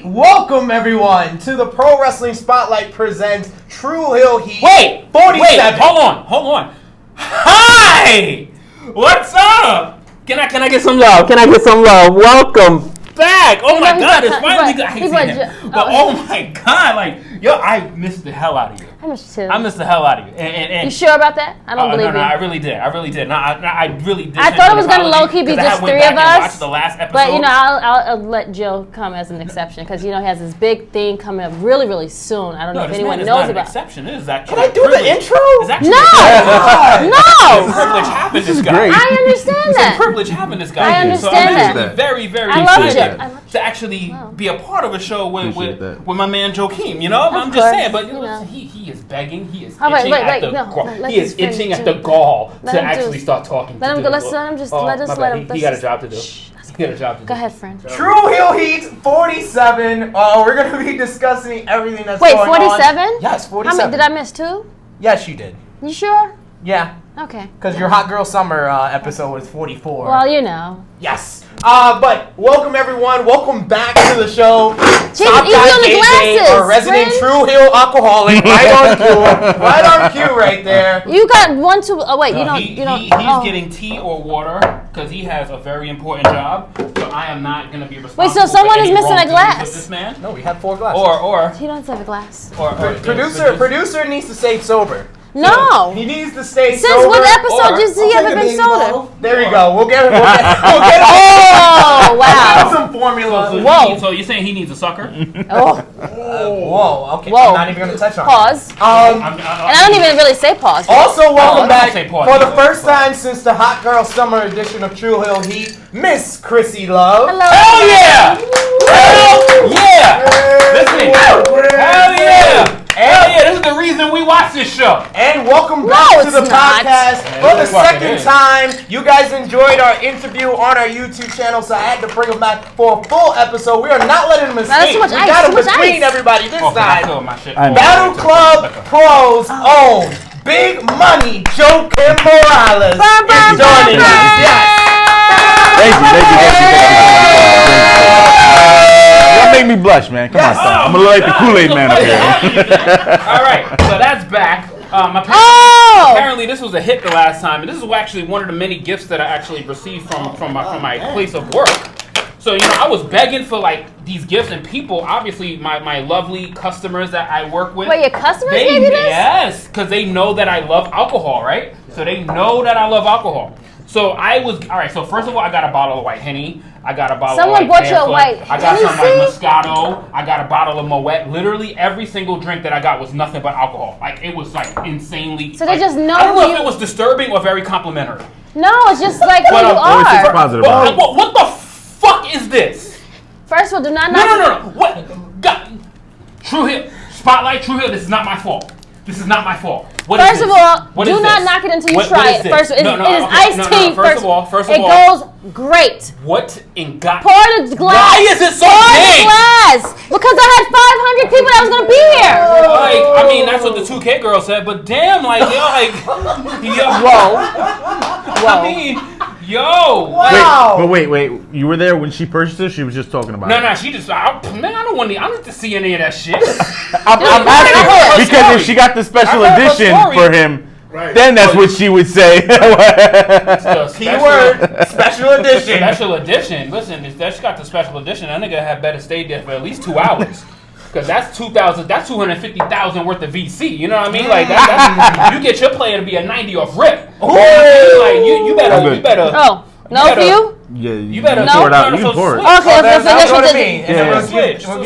Welcome everyone to the Pro Wrestling Spotlight presents Tru Heel Heat. Wait, 47. hold on. Hi, what's up? Can I get some love? Welcome back. Oh my God, it's finally good. I hate saying that. But oh my God, like yo, I missed the hell out of you. I missed you too. I missed the hell out of you. And you sure about that? I don't believe you. No, I really did. No, I really did. I thought it was going to low-key be just three of us. The last episode. But, you know, I'll let Joe come as an exception because, you know, he has this big thing coming up really, really soon. I don't know if anyone knows about it. Exception. It is actually Can I do the intro? No! It's a privilege having this guy. I understand that. It's a privilege having this guy. I understand that. So I'm very, very excited to actually be a part of a show with my man Joakim. You know, I'm just saying. But he is begging. He is itching at the gall. He is itching at the gall to actually start talking. Let him go. Let him. He got a job to do. Go ahead, friend. Tru Heel Heat 47. We're going to be discussing everything that's going on. Wait, 47? Yes, 47. How many, did I miss 2? Yes, you did. You sure? Yeah. Okay. Because your Hot Girl Summer episode was 44. Well, you know. Yes. But welcome everyone. Welcome back to the show. Top guy JJ, our resident Tru Heel alcoholic, right on cue, right there. You got 1, 2. Oh wait, He's getting tea or water because he has a very important job. So I am not going to be responsible. Wait, so someone is missing a glass? With this man? No, we have 4 glasses. Or he doesn't have a glass. Producer needs to stay sober. No. He needs to stay sober. Since what episode has he ever been sober? There you go. We'll get Oh, wow. some formula. Whoa. So you're saying he needs a sucker? Whoa. Okay. Whoa. I'm not even going to touch on Pause. it. And I don't even really say pause. Also, welcome back for the first time since the Hot Girl Summer edition of Tru Heel Heat, Miss Krssi Love. Hello. Hell yeah! Hell yeah! Listen. Hell yeah! Hell yeah, this is the reason we watch this show. And welcome back to the podcast for the second time. You guys enjoyed our interview on our YouTube channel, so I had to bring them back for a full episode. We are not letting them escape. We got them between everybody this time. Battle Club Pros own Big Money Joakim Morales is joining us. Yes. Thank you. That make me blush, man. Come on, son. I'm gonna look like the Kool-Aid man up here. All right, so that's back. Apparently, this was a hit the last time, and this is actually one of the many gifts that I actually received from my place of work. So, you know, I was begging for, like, these gifts, and people, obviously, my lovely customers that I work with. Wait, your customers gave you this? Yes, because they know that I love alcohol, right? So they know that I love alcohol. So I was, all right, so first of all, I got a bottle of White Henny. I got a bottle of White Someone bought you a White I got some like Moscato. I got a bottle of Moet. Literally every single drink that I got was nothing but alcohol. Like, it was, like, insanely. So they just know I don't know if it was disturbing or very complimentary. No, it's just like who you are. What the fuck is this? First of all, do not No. What? God. Tru Heel. Spotlight, Tru Heel, this is not my fault. This is not my fault. First of all, do not knock it until you try it. First, it is iced tea. First of all, it goes great. What in God? Pour the glass. Why is it so big? Pour the glass. Because I had 500 people that was gonna be here. Like, I mean, that's what the 2K girl said, but damn, like, Whoa. I mean, yo. Wow. Wait. You were there when she purchased it? She was just talking about it. No, she just, I don't need to see any of that shit. I'm asking because if she got the special edition for him, then that's what she would say. Keyword, special edition. Special edition. Listen, if she got the special edition, that nigga had better stay there for at least 2 hours. Because that's 2,000, that's 250,000 worth of VC. You know what I mean? Like, that's you get your player to be a 90 off rip. Like, you better. Oh, no for you? Yeah, you better pour it out. You can pour it. Okay, that's what I mean.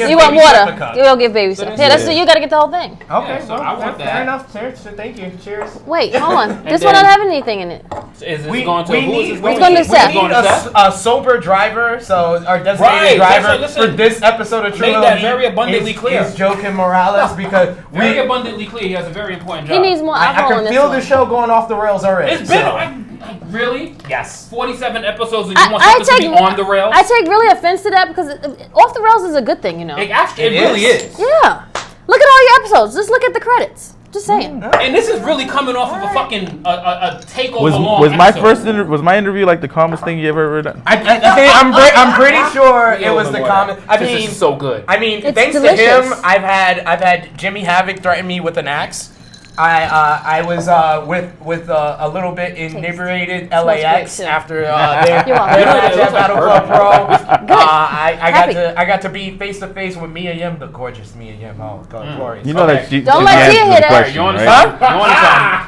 You want water? We'll give baby stuff. Yeah, so you got to get the whole thing. Okay, so I want that. Fair enough, sir. So thank you. Cheers. Wait, hold on. This one doesn't have anything in it. Is this going to who is this It's going to Seth. We need a sober driver, so our designated driver for this episode of Tru Heel Heat that very abundantly clear. Is Joakim Morales because very abundantly clear. He has a very important job. He needs more alcohol in this. I can feel the show going off the rails already. It's been really? Yes. 47 episodes and you want something to be on the rails? I take really offense to that because off the rails is a good thing, you know. It really is. Yeah. Look at all your episodes. Just look at the credits. Just saying. And this is really coming off of a fucking a takeover Was my interview like the calmest thing you ever done? I'm pretty sure it was the calmest. I mean, this is so good. I mean, it's thanks delicious. to him, I've had Jimmy Havoc threaten me with an axe. I was with a little bit inebriated LAX after their match at Battle Club Pro. I got to be face to face with Mia Yim, the gorgeous Mia Yim. Oh God, glorious. You know that she. Don't let Tia hit her.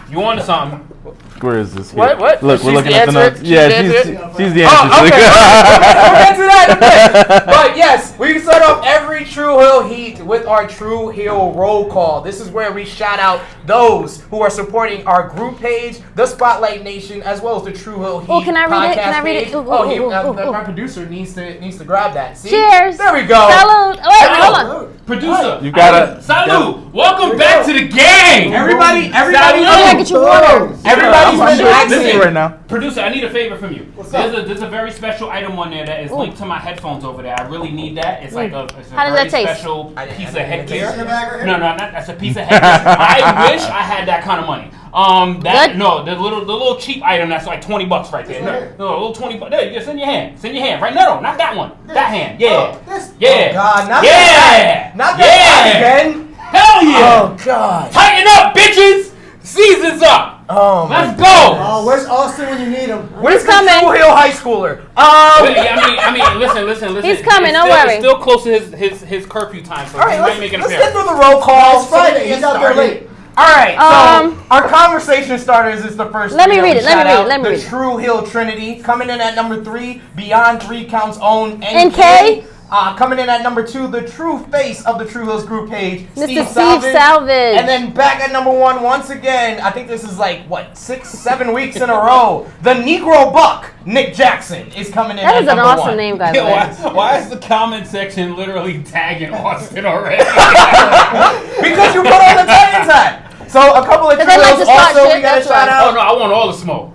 You want something? Where is this? What? Look, we're She's looking the at the answer? notes. Yeah, she's the answer. Oh, okay. We'll get to that in a bit. But yes, we start off every Tru Heel Heat with our Tru Heel roll call. This is where we shout out those who are supporting our group page, the Spotlight Nation, as well as the Tru Heel Heat podcast. Can I read it? Can I read it? Page. My producer needs to grab that. See? Cheers. There we go. Salud. Wait, hold on. Producer, you gotta. Salud. Welcome back to the game. Everybody. Get your water. Everybody's been asking right now. Producer, I need a favor from you. There's a very special item on there that is linked to my headphones over there. I really need that. It's like a very special piece of headgear. No, that's a piece of headgear. I wish I had that kind of money. The little cheap item that's like $20 right there. No, a little $20. There, you just in your hand. It's in your hand right now. Not that one. That hand. Yeah. Yeah. Oh God, not that again. Hell yeah. Oh God. Tighten up, bitches. Season's up. Oh, let's go. Oh, where's Austin when you need him? Where's the Tru Heel high schooler? I mean, listen. He's coming. Don't worry. It's still close to his curfew time, so he might make an appearance. Let's get through the roll call. It's Friday. He's out there late. All right. So our conversation starters is the first. Let me read it. The Tru Heel Trinity coming in at number 3, Beyond 3 Counts own NK. Coming in at number 2, the true face of the Tru Heels group page, Mr. Steve Salvage. And then back at number 1 once again, I think this is like, 6-7 weeks in a row, the Negro Buck, Nick Jackson, is coming in at number 1. That is an awesome name, by the way. Why is the comment section literally tagging Austin already? Because you put on the Titans hat. So a couple of Tru Heels also we got to shout out. Oh no, I want all the smoke.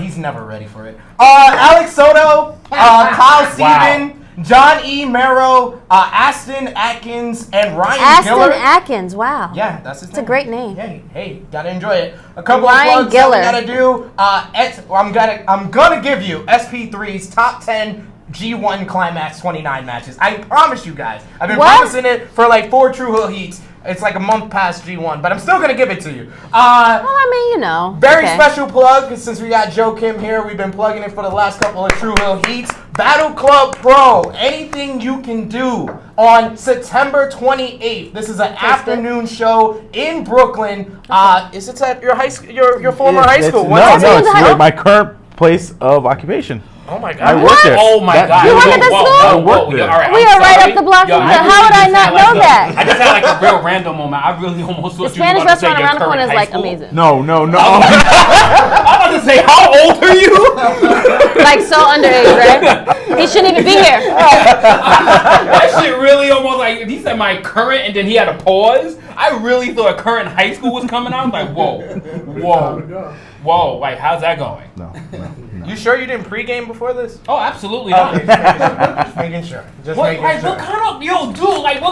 He's never ready for it. Alex Soto, Kyle Steven, John E. Merrow, Aston Atkins, and Ryan Giller. Aston Atkins, wow. Yeah, that's his name. It's a great name. Hey, gotta enjoy it. A couple Ryan of plugs Giller. that we gotta do. I'm gonna give you SP3's top 10 G1 Climax 29 matches. I promise you guys. I've been promising it for like 4 Tru Heel Heats. It's like a month past G1, but I'm still going to give it to you. Well, I mean, you know. Very special plug, since we got Joakim here. We've been plugging it for the last couple of Tru Heel Heats. Battle Club Pro, anything you can do on September 28th. This is an afternoon show in Brooklyn. Is it at your high school, your former high school? No, it's my current place of occupation. Oh my God! I work there. Oh my God! You work at the school? I work there. All right, we are right up the block from there. How would I not know that? I just had like a real random moment. I really almost thought the Spanish restaurant around the corner is like amazing. No. I'm about to say, how old are you? Like so underage, right? He shouldn't even be here. That shit really almost like he said my current, and then he had a pause. I really thought current high school was coming out. I was like, whoa, like how's that going? No. You sure you didn't pregame before this? Oh, absolutely not. Okay, just making sure. What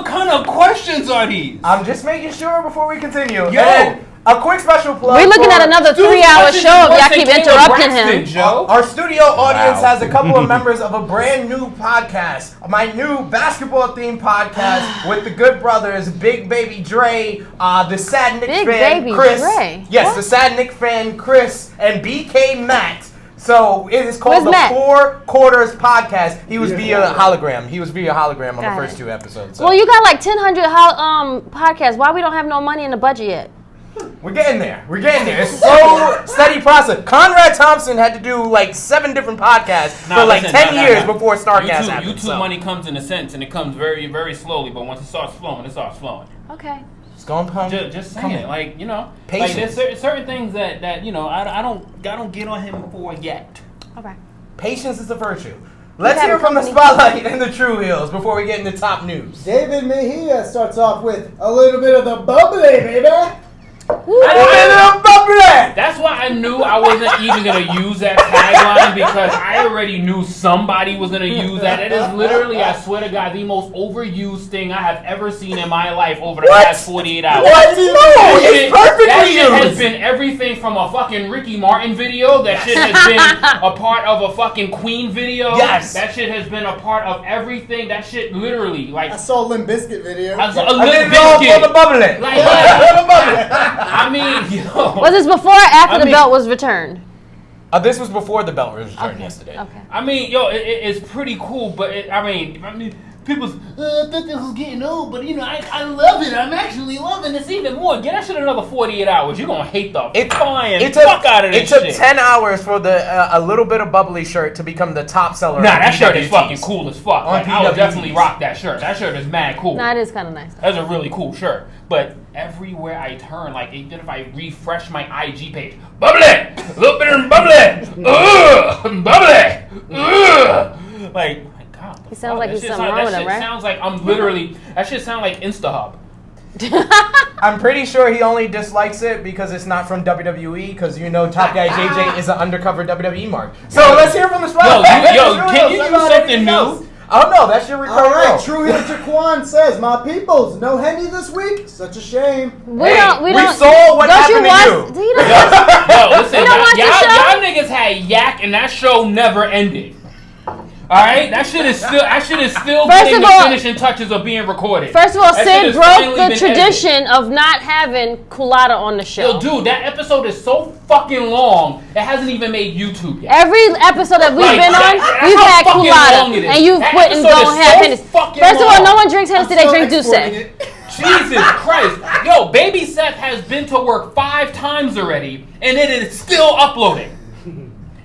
kind of questions are these? I'm just making sure before we continue. And a quick special plug. We're looking at another 3-hour show if y'all keep interrupting him. Our studio audience has a couple of members of a brand new podcast. My new basketball-themed podcast with the good brothers, Big Baby Dre, the Sad Nick fan, Chris. Yes, the Sad Nick fan, Chris, and BK Matt. So it is called the 4 Quarters Podcast. He was via hologram. On the first 2 episodes. So. Well, you got like 1,000 podcasts. Why we don't have no money in the budget yet? We're getting there. It's so steady process. Conrad Thompson had to do like 7 different podcasts for 10 years before StarCast happened. YouTube money comes in a sense, and it comes very, very slowly. But once it starts flowing, Okay. Just saying, like, you know, patience. Like there's certain things that you know I don't get on him for yet. Okay. Patience is a virtue. Let's hear from the Spotlight and the Tru Heels before we get into top news. David Mejia starts off with a little bit of the bubbly, baby. A little bubbly. That's why I knew I wasn't even going to use that tagline because I already knew somebody was going to use that. It is literally, I swear to God, the most overused thing I have ever seen in my life over the past 48 hours. What? No, it's perfectly That shit used. has been everything from a fucking Ricky Martin video. That shit has been a part of a fucking Queen video. Yes. That shit has been a part of everything. That shit literally, like... I saw a Limp Bizkit video. I saw a I Limp didn't know Bizkit. for the bubbling. Like, I mean, yo. Was this before or after the belt was returned? This was before the belt was returned yesterday. Okay. I mean, yo, it's pretty cool, but I mean, people thought this was getting old, but you know, I love it. I'm actually loving this even more. Get that shit another 48 hours. You're gonna hate the fuck out of this shit. It took 10 hours for the a little bit of bubbly shirt to become the top seller. Nah, that shirt is fucking cool as fuck. Like, I would PWTs. definitely rock that shirt. That shirt is mad cool. Nah, it is kind of nice. That's a really cool shirt. But everywhere I turn, like even if I refresh my IG page, bubbly, a little bit of bubbly, bubbly, like. He sounds like he's something wrong with him, right? That sounds like I'm literally. That shit sounds like InstaHub. I'm pretty sure he only dislikes it because it's not from WWE. Because you know, Top Guy JJ is an undercover WWE mark. So let's hear from the spot. Yo, can you use something new? Oh no, that's your recurring. All right, Tru Heel Jaquan says, "My peoples, no Henny this week. Such a shame." We don't. saw what happened to you. Yo, listen, y'all niggas had yak, and that show never ended. All right, that shit is still getting the finishing touches of being recorded. First of all, Sid broke the tradition of not having Culata on the show. Yo, dude, that episode is so fucking long. It hasn't even made YouTube yet. Every episode that we've been on, we've had Culata, and you've quit and don't have Hennessy. First of all, no one drinks Hennessy; they drink Douce. Jesus Christ. Yo, Baby Seth has been to work 5 times already, and it is still uploading.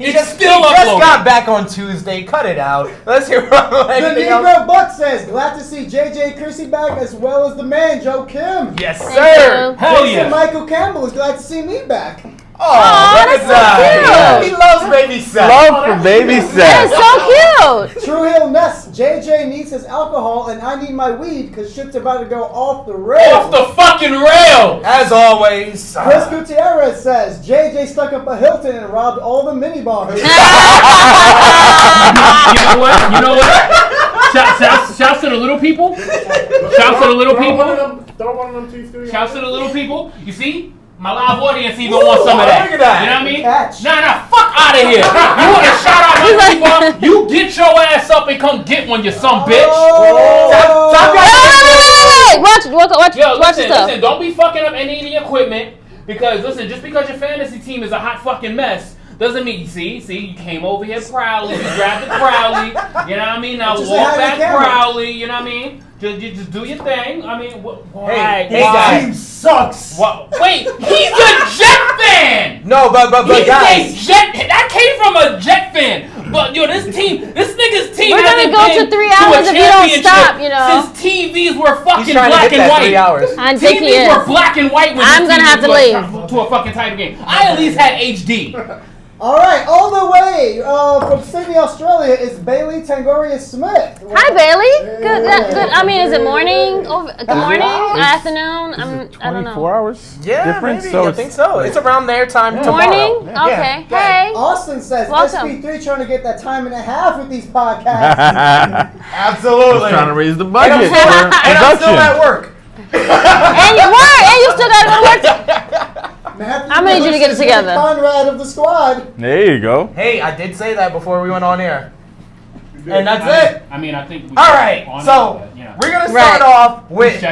He just got back on Tuesday. Cut it out. Let's hear from The Negro Buck says, "Glad to see JJ Krssi back as well as the man Joakim. Yes, sir. Hell yeah. Michael Campbell is glad to see me back. Oh, that's so cute. He loves Baby Seth. Love for Baby Seth. That is so cute. True Hill Ness, JJ needs his alcohol and I need my weed because shit's about to go off the rails. Off the fucking rail! As always. Chris Gutierrez says, JJ stuck up a Hilton and robbed all the mini bars. You know what? Shouts to the little people. Shouts to the little people. Throw one of them to you. Shouts to the little people. You see? My live audience even wants some of that. Look at that. You know what I mean? Catch. Nah, fuck out of here. You want to shout out my people? You get your ass up and come get one, you some bitch. Watch listen, don't be fucking up any of the equipment. Because, listen, just because your fantasy team is a hot fucking mess, doesn't mean, see, you came over here proudly, you grabbed the Crowley, you know what I mean? Now walk back proudly, you know what I mean? Just do your thing. I mean, hey guys, team sucks. What? Wait, he's a Jet fan. No, but guys, that came from a Jet fan. But yo, this nigga's team. We're gonna go to 3 hours if you don't stop. You know, since TVs were fucking he's trying black to get and that white. 3 hours. TVs were black and white when I'm gonna have to leave to a fucking type of game. I at least had HD. All right, all the way from Sydney, Australia is Bayley Tangoria Smith. Hi, Bayley. Good. I mean, is it morning? Good morning, afternoon. I don't know. 24 hours. Yeah, difference. maybe. So I think so. It's around their time tomorrow. Morning. Okay. Yeah. Hey. Austin says Welcome. SP3 trying to get that time and a half with these podcasts. Absolutely. Trying to raise the budget And I'm still at work. And you still gotta go to work. I'm gonna need you to get it together. Conrad of the squad. There you go. Hey, I did say that before we went on air. And that's it. I mean, I think. All right, so we're gonna start off with.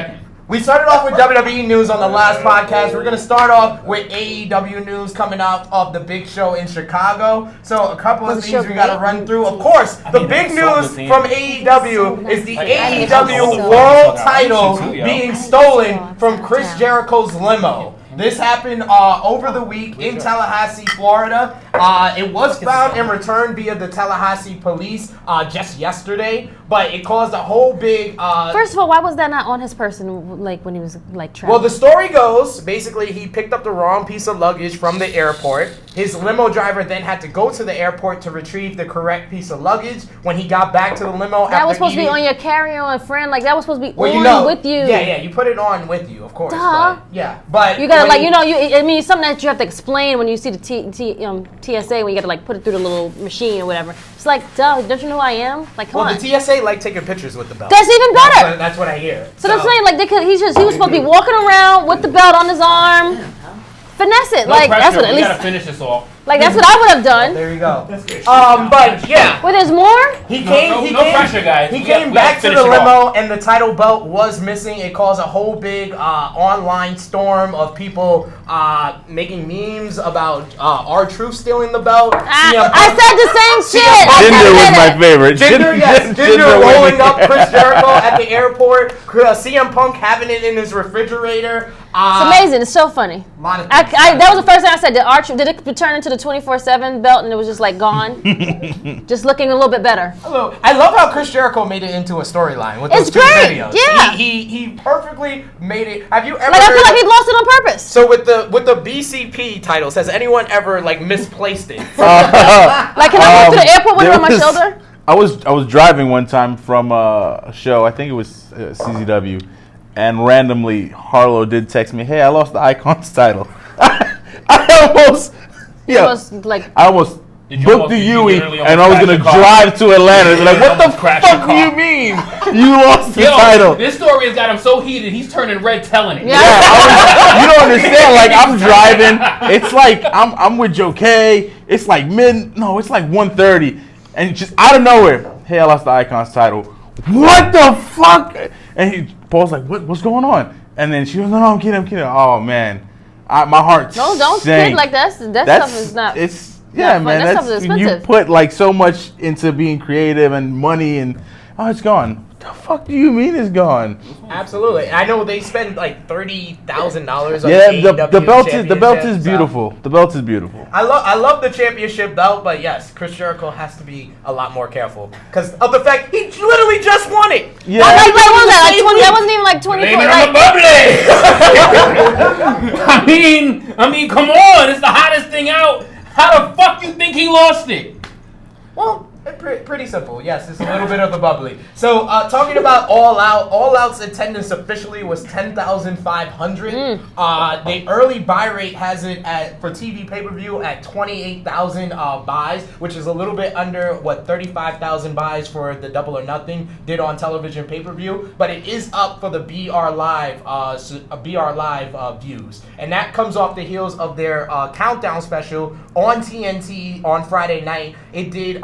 We started off with WWE news on the last podcast. We're gonna start off with AEW news coming out of the big show in Chicago. So a couple of things we gotta run through. Of course, the big news from AEW is the AEW World Title being stolen from Chris Jericho's limo. This happened over the week in Tallahassee, Florida. It was found and returned via the Tallahassee police just yesterday, but it caused a whole big... First of all, why was that not on his person, like, when he was, like, traveling? Well, the story goes, basically, he picked up the wrong piece of luggage from the airport. His limo driver then had to go to the airport to retrieve the correct piece of luggage. When he got back to the limo... That was supposed to be on your carry-on, friend. Like, that was supposed to be on with you. Yeah, you put it on with you, of course. Duh. But, but... You gotta like something that you have to explain when you see the TSA when you got to like put it through the little machine or whatever. It's like, duh, don't you know who I am? Like, come on. Well, the TSA like taking pictures with the belt. That's even better. That's what I hear. So that's saying like he was supposed to be walking around with the belt on his arm, finesse it. No like pressure. that's what at We least. Gotta finish this off. Like that's what I would have done. There you go. But yeah. Well, there's more. No pressure, guys. He came back to the limo, and the title belt was missing. It caused a whole big online storm of people making memes about R-Truth stealing the belt. I said the same shit. Jinder was my favorite. Jinder rolling up Chris Jericho at the airport. CM Punk having it in his refrigerator. It's amazing. It's so funny. That was the first thing I said. Did it return into the 24/7 belt and it was just like gone? Just looking a little bit better. I love how Chris Jericho made it into a storyline with those two videos. Yeah. He perfectly made it. Have you ever? Like I feel like he lost it on purpose. So with the BCP titles, has anyone ever like misplaced it? Like can I walk to the airport with it on my shoulder? I was driving one time from a show. I think it was CZW. And randomly, Harlow did text me, "Hey, I lost the Icons title." I almost booked the Yui, and I was gonna drive to Atlanta. And like, what the fuck do you mean? You lost the title? This story has got him so heated, he's turning red telling it. Yeah, you don't understand. Like I'm driving, it's like I'm with Joe K. It's like it's like 1:30, and just out of nowhere, "Hey, I lost the Icons title." What the fuck? And Paul's like, what's going on? And then she goes, no, I'm kidding. Oh man, my heart don't sank. kid like that stuff is not. It's man. That stuff is expensive. You put like so much into being creative and money, and it's gone. What the fuck do you mean it's gone? Absolutely. I know they spend like $30,000 on the belt is beautiful. The belt is beautiful. I love the championship belt, but yes, Chris Jericho has to be a lot more careful because of the fact he literally just won it. Yeah. What was that? Like 20? That wasn't even like 24. I mean, come on! It's the hottest thing out. How the fuck you think he lost it? Well, pretty simple. Yes, it's a little bit of the bubbly. So, talking about All Out, All Out's attendance officially was 10,500. The early buy rate has it for TV pay-per-view at 28,000 buys, which is a little bit under what 35,000 buys for the Double or Nothing did on television pay-per-view. But it is up for the BR Live views, and that comes off the heels of their countdown special on TNT on Friday night. It did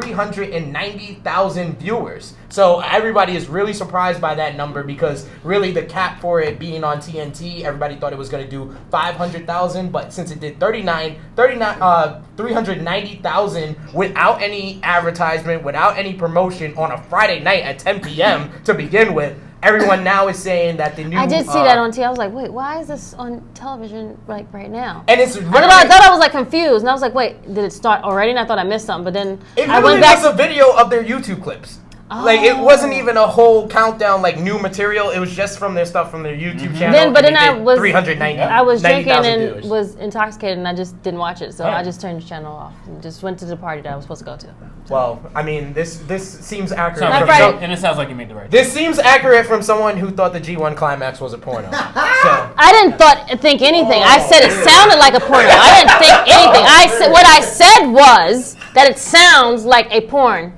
390,000 viewers. So everybody is really surprised by that number because really the cap for it being on TNT, everybody thought it was going to do 500,000, but since it did 390,000 without any advertisement, without any promotion on a Friday night at 10 p.m. to begin with, everyone now is saying that the new... I did see that on TV. I was like, wait, why is this on television like right now? And it's really... I thought I was like confused, and I was like, wait, did it start already? And I thought I missed something, but then I went back... It was a video of their YouTube clips. Oh. Like, it wasn't even a whole countdown, like, new material. It was just from their stuff from their YouTube channel. But then I was 390. I was drinking and viewers. Was intoxicated, and I just didn't watch it. So I just turned the channel off and just went to the party that I was supposed to go to. Well, I mean, this seems accurate. And it sounds like you made the right This seems accurate from someone who thought the G1 Climax was a porno. So. I didn't think anything. I said it sounded like a porno. I didn't think anything. What I said was that it sounds like a porn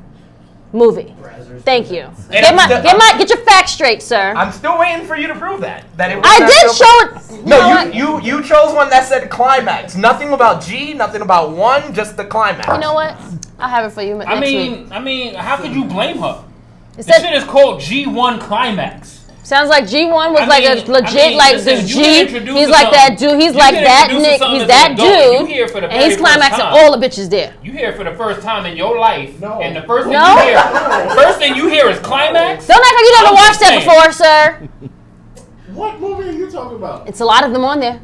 movie. Thank you. Get your facts straight, sir. I'm still waiting for you to prove that. I did show it. No, you chose one that said climax. Nothing about G, nothing about 1, just the climax. You know what? I'll have it for you next week. I mean, how could you blame her? The shit is called G1 Climax. Sounds like G1 was a legit the G. He's like that dude. He's like that Nick. He's that dude. And he's climaxing all the bitches there. You hear it for the first time in your life, and the first thing you hear is climax. Don't act like you never watched that before, sir. What movie are you talking about? It's a lot of them on there.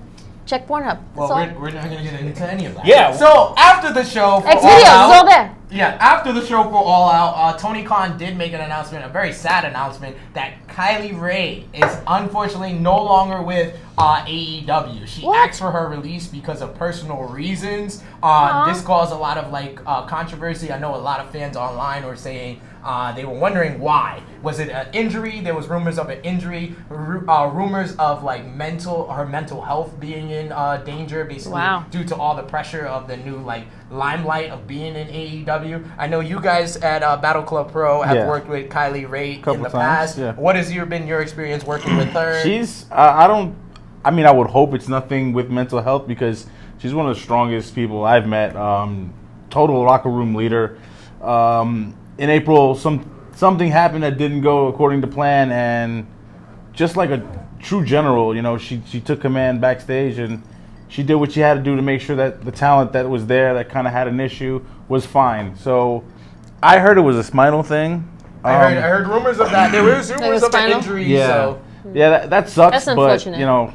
Check Pornhub. Well, we're not going to get into any of that. Yeah. So after the show, X videos, it's all there. Yeah, after the show for All Out, Tony Khan did make an announcement, a very sad announcement, that Kylie Ray is unfortunately no longer with AEW. She asked for her release because of personal reasons. This caused a lot of controversy. I know a lot of fans online were saying They were wondering why. Was it an injury? There was rumors of an injury, rumors of like her mental health being in danger, basically due to all the pressure of the new like limelight of being in AEW. I know you guys at Battle Club Pro have worked with Kylie Ray in the past. Yeah. What has been your experience working with her? She's I would hope it's nothing with mental health because she's one of the strongest people I've met. Total locker room leader. In April, something happened that didn't go according to plan, and just like a true general, she took command backstage and she did what she had to do to make sure that the talent that was there that kind of had an issue was fine. So I heard it was a spinal thing. I heard rumors of that. There was rumors of an injury. Yeah, so. Yeah, that sucks. That's unfortunate. But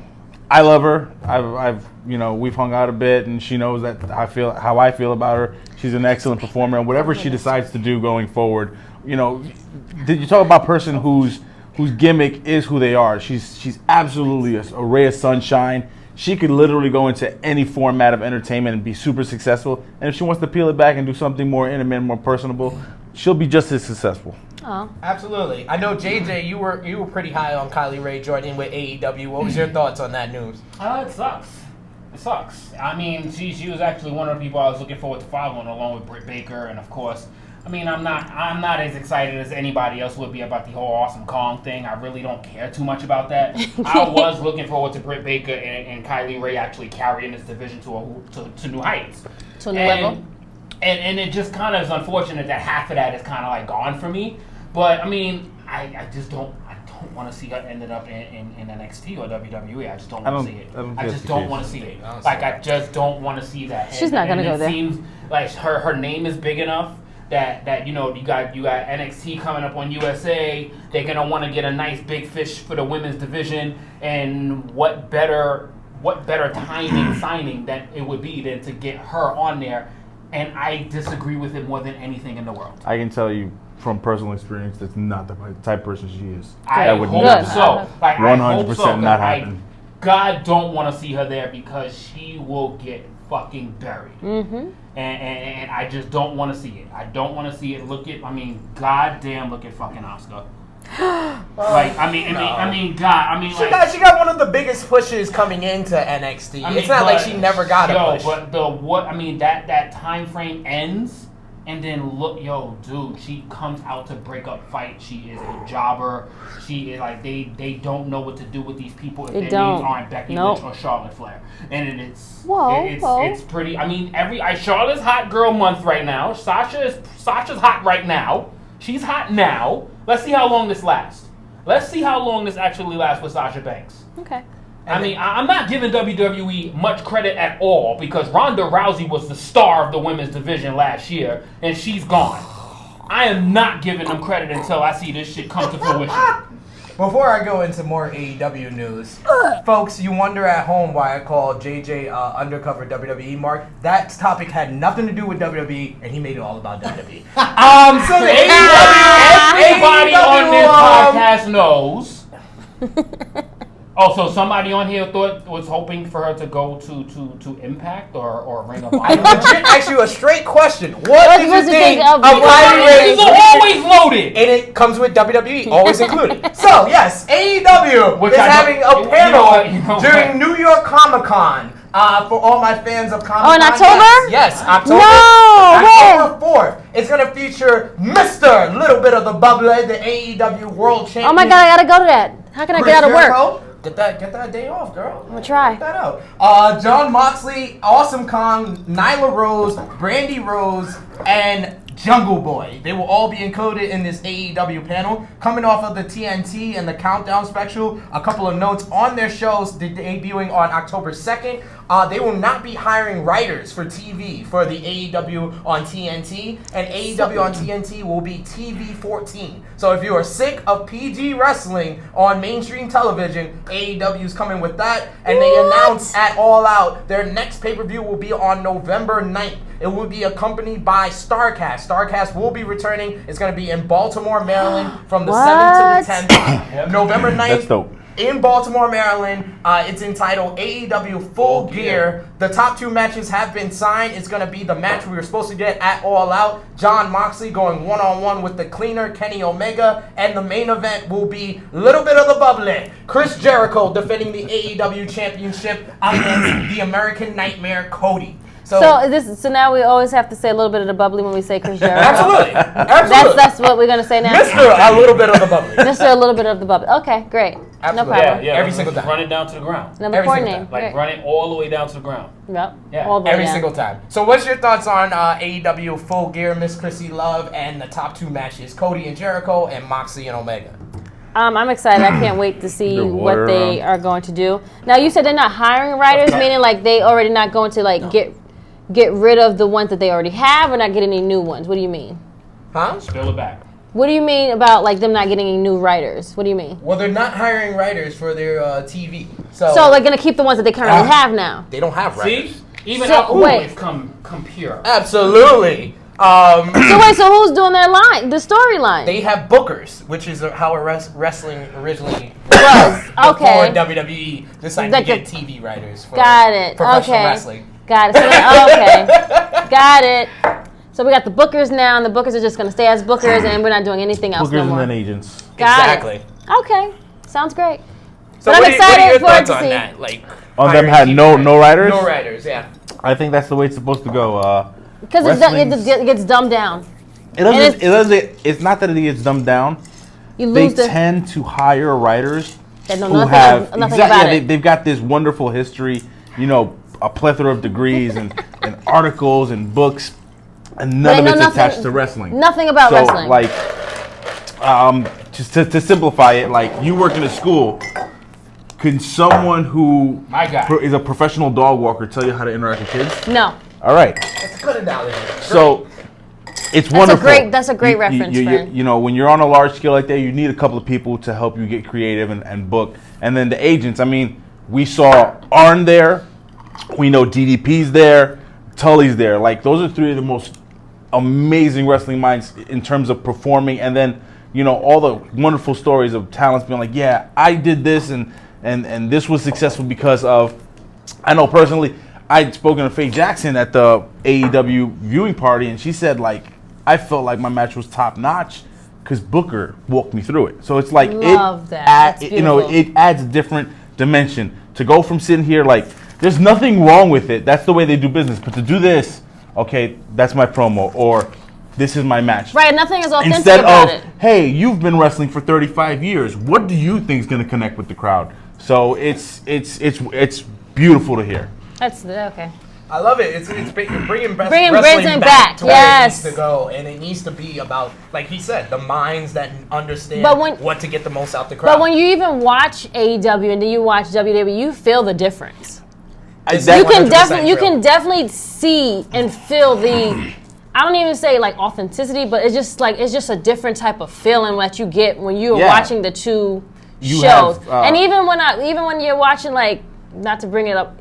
I love her. I've we've hung out a bit, and she knows that how I feel about her. She's an excellent performer, and whatever she decides to do going forward, did you talk about a person whose gimmick is who they are? She's absolutely a ray of sunshine. She could literally go into any format of entertainment and be super successful. And if she wants to peel it back and do something more intimate, more personable, she'll be just as successful. Oh, absolutely. I know JJ, you were pretty high on Kylie Ray joining with AEW. What was your thoughts on that news? It sucks. It sucks. I mean, she was actually one of the people I was looking forward to following, along with Britt Baker, and of course, I'm not as excited as anybody else would be about the whole Awesome Kong thing. I really don't care too much about that. I was looking forward to Britt Baker and Kylie Ray actually carrying this division to new heights, to a new level. And it just kind of is unfortunate that half of that is kind of like gone for me. But I mean, I just don't want to see her ended up in NXT or WWE. I just don't want to see it. I just don't want to see it. I just don't want to see that. She's not gonna go there. It seems like her name is big enough that you got NXT coming up on USA. They're gonna want to get a nice big fish for the women's division, and what better timing signing that it would be than to get her on there. And I disagree with it more than anything in the world. I can tell you from personal experience, that's not the type of person she is. I would hope so. 100% not happen. God don't want to see her there because she will get fucking buried. Mm-hmm. And I just don't want to see it. I don't want to see it. Goddamn, look at fucking Asuka. She got one of the biggest pushes coming into NXT. It's not like she never got a push. But that time frame ends, and then dude, she comes out to break up fight. She is a jobber. She is like they don't know what to do with these people if their names aren't Becky Lynch or Charlotte Flair, and it's pretty. I mean, Charlotte's hot girl month right now. Sasha's hot right now. She's hot now. Let's see how long this lasts. Let's see how long this actually lasts with Sasha Banks. Okay. I'm not giving WWE much credit at all because Ronda Rousey was the star of the women's division last year, and she's gone. I am not giving them credit until I see this shit come to fruition. Before I go into more AEW news, folks, you wonder at home why I called JJ Undercover WWE Mark. That topic had nothing to do with WWE, and he made it all about WWE. So the everybody on this podcast knows. Also, somebody on here was hoping for her to go to Impact or Ring of Honor. I legit asked you a straight question. What did you think of Kylie Ray? These are always loaded. And it comes with WWE, always included. So, yes, AEW is having a panel during New York Comic Con. For all my fans of Comic Con. Oh, in October? Yes, October. No, October 4th. It's going to feature Mr. Little Bit of the Bubble, the AEW World Champion. Oh my God, I got to go to that. How can I get out of work? Get that day off, girl. I'm gonna try. Get that out. John Moxley, Awesome Kong, Nyla Rose, Brandy Rose, and Jungle Boy. They will all be encoded in this AEW panel. Coming off of the TNT and the Countdown special, a couple of notes on their shows debuting on October 2nd. They will not be hiring writers for TV for the AEW on TNT, and AEW on TNT will be TV 14. So if you are sick of PG wrestling on mainstream television, AEW is coming with that, and they announced at All Out their next pay-per-view will be on November 9th. It will be accompanied by StarCast. StarCast will be returning. It's going to be in Baltimore, Maryland from the 7th to the 10th. November 9th. That's dope. In Baltimore, Maryland. It's entitled AEW Full Gear. The top 2 matches have been signed. It's going to be the match we were supposed to get at All Out. John Moxley going one-on-one with the Cleaner, Kenny Omega. And the main event will be a little bit of the bubbly. Chris Jericho defending the AEW Championship against the American Nightmare, Cody. So now we always have to say a little bit of the bubbly when we say Chris Jericho. Absolutely. That's what we're gonna say now. Mr. A little bit of the bubbly. Mr. A little bit of the bubbly. Okay, great. Absolutely. No problem. Yeah, Every single time. Run it down to the ground. Number 4 name. Like run it all the way down to the ground. Yep. Yeah. All the way Every down. single time. So what's your thoughts on AEW Full Gear, Miss Krssi Love, and the top 2 matches, Cody and Jericho and Moxley and Omega? I'm excited. I can't wait to see what they are going to do. Now, you said they're not hiring writers, meaning like they already not going to get rid of the ones that they already have or not get any new ones. What do you mean? Huh? Spill it back. What do you mean about like them not getting any new writers? What do you mean? Well, they're not hiring writers for their TV. So they're going to keep the ones that they currently have now. They don't have writers. See? Even So, our wait. we've come pure. Absolutely. So who's doing their line? The storyline? They have bookers, which is how wrestling originally was. Okay. Before WWE decided to get TV writers for Got it. professional Okay. wrestling. Got it. Okay. Got it. So we got the bookers now, and the bookers are just going to stay as bookers, and we're not doing anything else Bookers no and more. then agents. Got Exactly. it. Okay. Sounds great. So But I'm what are excited your for it thoughts to on see. that? Like On them hiring had TV no writers? No writers, yeah. I think that's the way it's supposed to go. Because it gets dumbed down. It's not that it gets dumbed down. You They lose the... tend to hire writers That know who nothing have about it. they've got this wonderful history, a plethora of degrees and articles and books, and none of it's attached to wrestling. Nothing about wrestling. So, like, just to simplify it, like, you work in a school. Can someone who is a professional dog walker tell you how to interact with kids? No. All right. That's a good analogy. So it's wonderful. That's a great reference, friend. When you're on a large scale like that, you need a couple of people to help you get creative and book. And then the agents. I mean, we saw Arn there. We know DDP's there. Tully's there. Like, those are 3 of the most amazing wrestling minds in terms of performing. And then, all the wonderful stories of talents being like, yeah, I did this and this was successful because of, I know personally, I'd spoken to Faye Jackson at the AEW viewing party, and she said, like, I felt like my match was top notch because Booker walked me through it. So it's like, it adds a different dimension. To go from sitting here, like, there's nothing wrong with it. That's the way they do business. But to do this, okay, that's my promo, or this is my match. Right, nothing is authentic Instead about of, it. hey, you've been wrestling for 35 years. What do you think is going to connect with the crowd? So it's beautiful to hear. That's okay. I love it. It's bringing Bringing wrestling wrestling back to where it yes. needs to go, and it needs to be about, like he said, the minds that understand what to get the most out the crowd. But when you even watch AEW and then you watch WWE, you feel the difference. You can definitely see and feel the. I don't even say like authenticity, but it's just a different type of feeling that you get when you're watching the two shows. And even when you're watching, like, not to bring it up,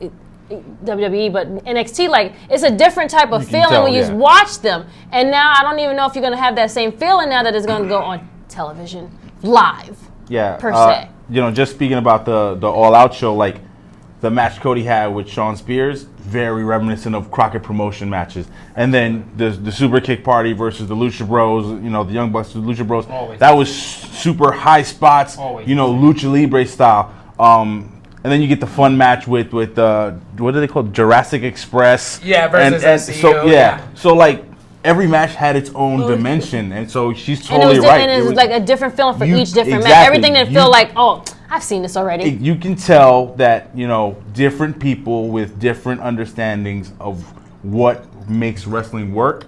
WWE, but NXT, like, it's a different type of feeling when you watch them. And now I don't even know if you're going to have that same feeling now that it's going to go on television live. Yeah. Per se. Just speaking about the All Out show, like, the match Cody had with Shawn Spears, very reminiscent of Crockett Promotion matches. And then the Super Kick Party versus the Lucha Bros, the Young Bucks versus the Lucha Bros. Always. That was super high spots, Lucha Libre style. And then you get the fun match with what do they call it? Jurassic Express. Yeah, versus SCU. So like, every match had its own dimension, and so she's totally right. And it was like a different feeling for each different match. Everything didn't feel like, oh, I've seen this already. You can tell that, different people with different understandings of what makes wrestling work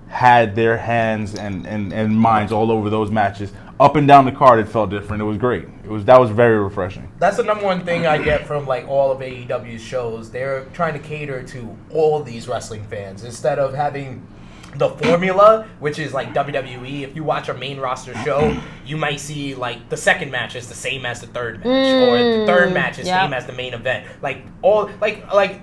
had their hands and minds all over those matches. Up and down the card, it felt different. It was great. That was very refreshing. That's the number one thing I get from, like, all of AEW's shows. They're trying to cater to all these wrestling fans instead of having the formula, which is like WWE. If you watch a main roster show, you might see, like, the second match is the same as the third match, or the third match is same as the main event. Like,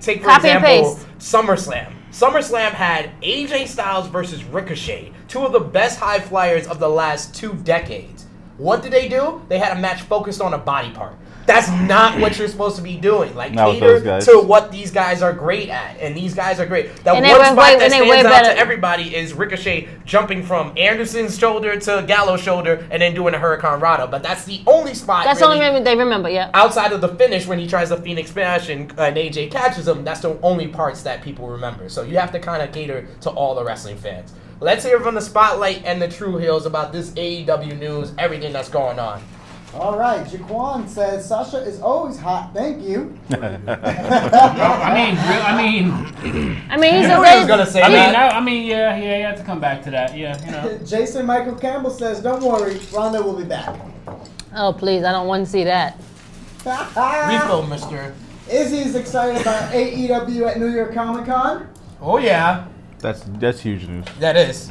take for Copy and example paste. SummerSlam. SummerSlam had AJ Styles versus Ricochet, two of the best high flyers of the last 2 decades. What did they do? They had a match focused on a body part. That's not what you're supposed to be doing. Like, cater to what these guys are great at. And these guys are great. That one spot that stands out to everybody is Ricochet jumping from Anderson's shoulder to Gallows' shoulder and then doing a Hurricane Rana. But that's the only spot. That's the only one they remember, yeah. Outside of the finish when he tries the Phoenix Splash and AJ catches him, that's the only parts that people remember. So you have to kind of cater to all the wrestling fans. Let's hear from the Spotlight and the Tru Heels about this AEW news, everything that's going on. All right, Jaquan says Sasha is always hot. Thank you. I mean, he's gonna say that. You have to come back to that. Yeah, you know. Jason Michael Campbell says, "Don't worry, Ronda will be back." Oh please, I don't want to see that. Refill, Mister. Izzy's excited about AEW at New York Comic Con. Oh yeah. That's huge news. That is.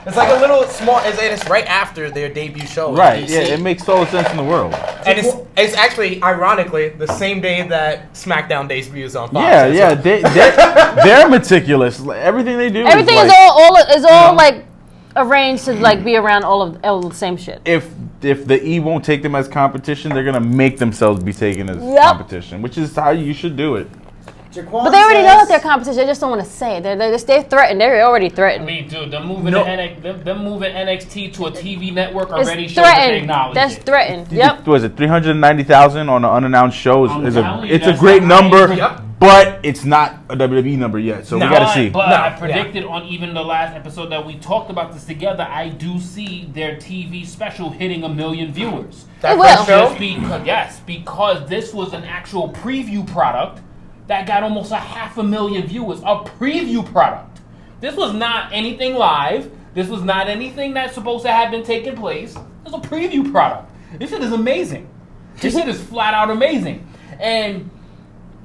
It's like a little small, it's right after their debut show. Right, yeah, it makes total sense in the world. And it's actually, ironically, the same day that SmackDown debuts on Fox. Yeah, they're meticulous. Everything they do. Everything is all like arranged to like be around all the same shit. If the E won't take them as competition, they're gonna make themselves be taken as competition, which is how you should do it. But they already know that they're competition. They just don't want to say it. They're threatened. They're already threatened. I mean, dude, them moving NXT to a TV network already shows that they acknowledge That's it. threatened. Yep. Was it 390,000 on an unannounced show? It's a great number, but it's not a WWE number yet. So we got to see. But I predicted on even the last episode that we talked about this together. I do see their TV special hitting 1 million viewers. It will. Just because this was an actual preview product that got almost 500,000 viewers. A preview product. This was not anything live. This was not anything that's supposed to have been taking place. It's a preview product. This shit is amazing. This shit is flat out amazing. And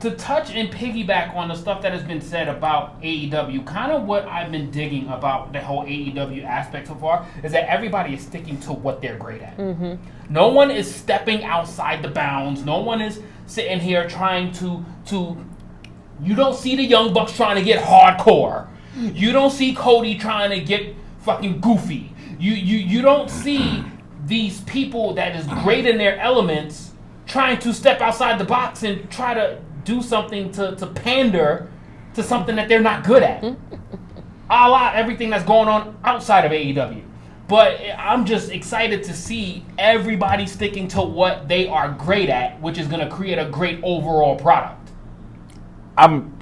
to touch and piggyback on the stuff that has been said about AEW, kind of what I've been digging about the whole AEW aspect so far is that everybody is sticking to what they're great at. Mm-hmm. No one is stepping outside the bounds. No one is sitting here trying to you don't see the Young Bucks trying to get hardcore. You don't see Cody trying to get fucking goofy. You don't see these people that is great in their elements trying to step outside the box and try to do something to pander to something that they're not good at. A lot everything that's going on outside of AEW. But I'm just excited to see everybody sticking to what they are great at, which is going to create a great overall product. I'm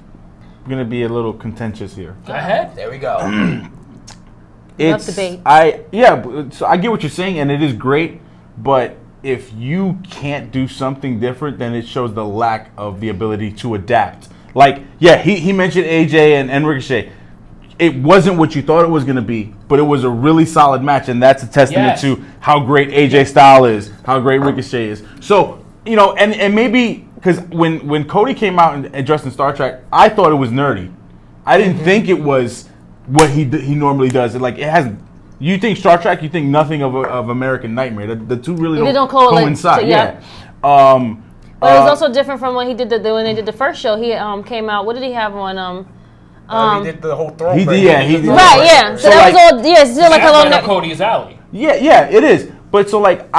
going to be a little contentious here. Go ahead. There we go. Love debate. So I get what you're saying, and it is great, but if you can't do something different, then it shows the lack of the ability to adapt. Like, he mentioned AJ and Ricochet. It wasn't what you thought it was going to be, but it was a really solid match, and that's a testament to how great AJ Styles is, how great Ricochet is. So, and maybe, because when Cody came out and dressed in Star Trek, I thought it was nerdy. I didn't think it was what he normally does. Like, it hasn't. You think Star Trek, you think nothing of American Nightmare. The two really don't coincide. But it was also different from when he did when they did the first show. He came out. What did he have on? He did the whole throne. He did. Right, yeah. So that was all. Still like hello. Cody's alley. Yeah, it is. But so like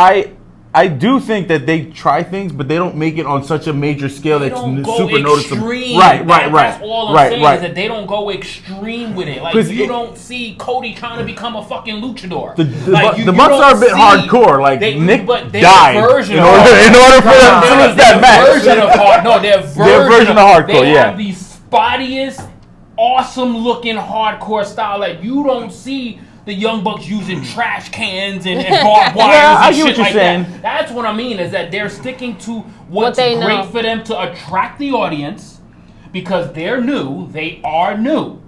I do think that they try things, but they don't make it on such a major scale that's super noticeable. Right. That's all I'm saying is that they don't go extreme with it. Like you don't see Cody trying to become a fucking luchador. The Bucks are a bit hardcore. Like Nick died in order for them to lose that match. Their version of hardcore. They have the spottiest, awesome looking hardcore style. Like you don't see the Young Bucks using trash cans and barbed wires and shit like that. That's what I mean, is that they're sticking to what's great for them to attract the audience because they are new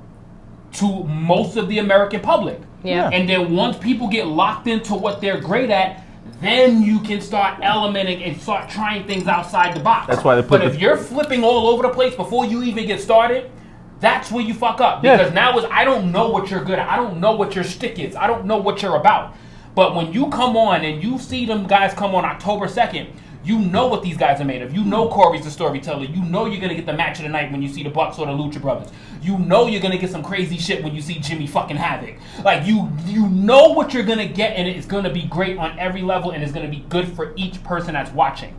to most of the American public. Yeah. And then once people get locked into what they're great at, then you can start elementing and start trying things outside the box. That's why they put if you're flipping all over the place before you even get started, that's where you fuck up. Because now I don't know what you're good at. I don't know what your stick is. I don't know what you're about. But when you come on and you see them guys come on October 2nd, You know what these guys are made of. You know Corey's the storyteller. You know you're going to get the match of the night when you see the Bucks or the Lucha Brothers. You know you're going to get some crazy shit when you see Jimmy fucking Havoc. Like, you know what you're going to get, and it's going to be great on every level, and it's going to be good for each person that's watching.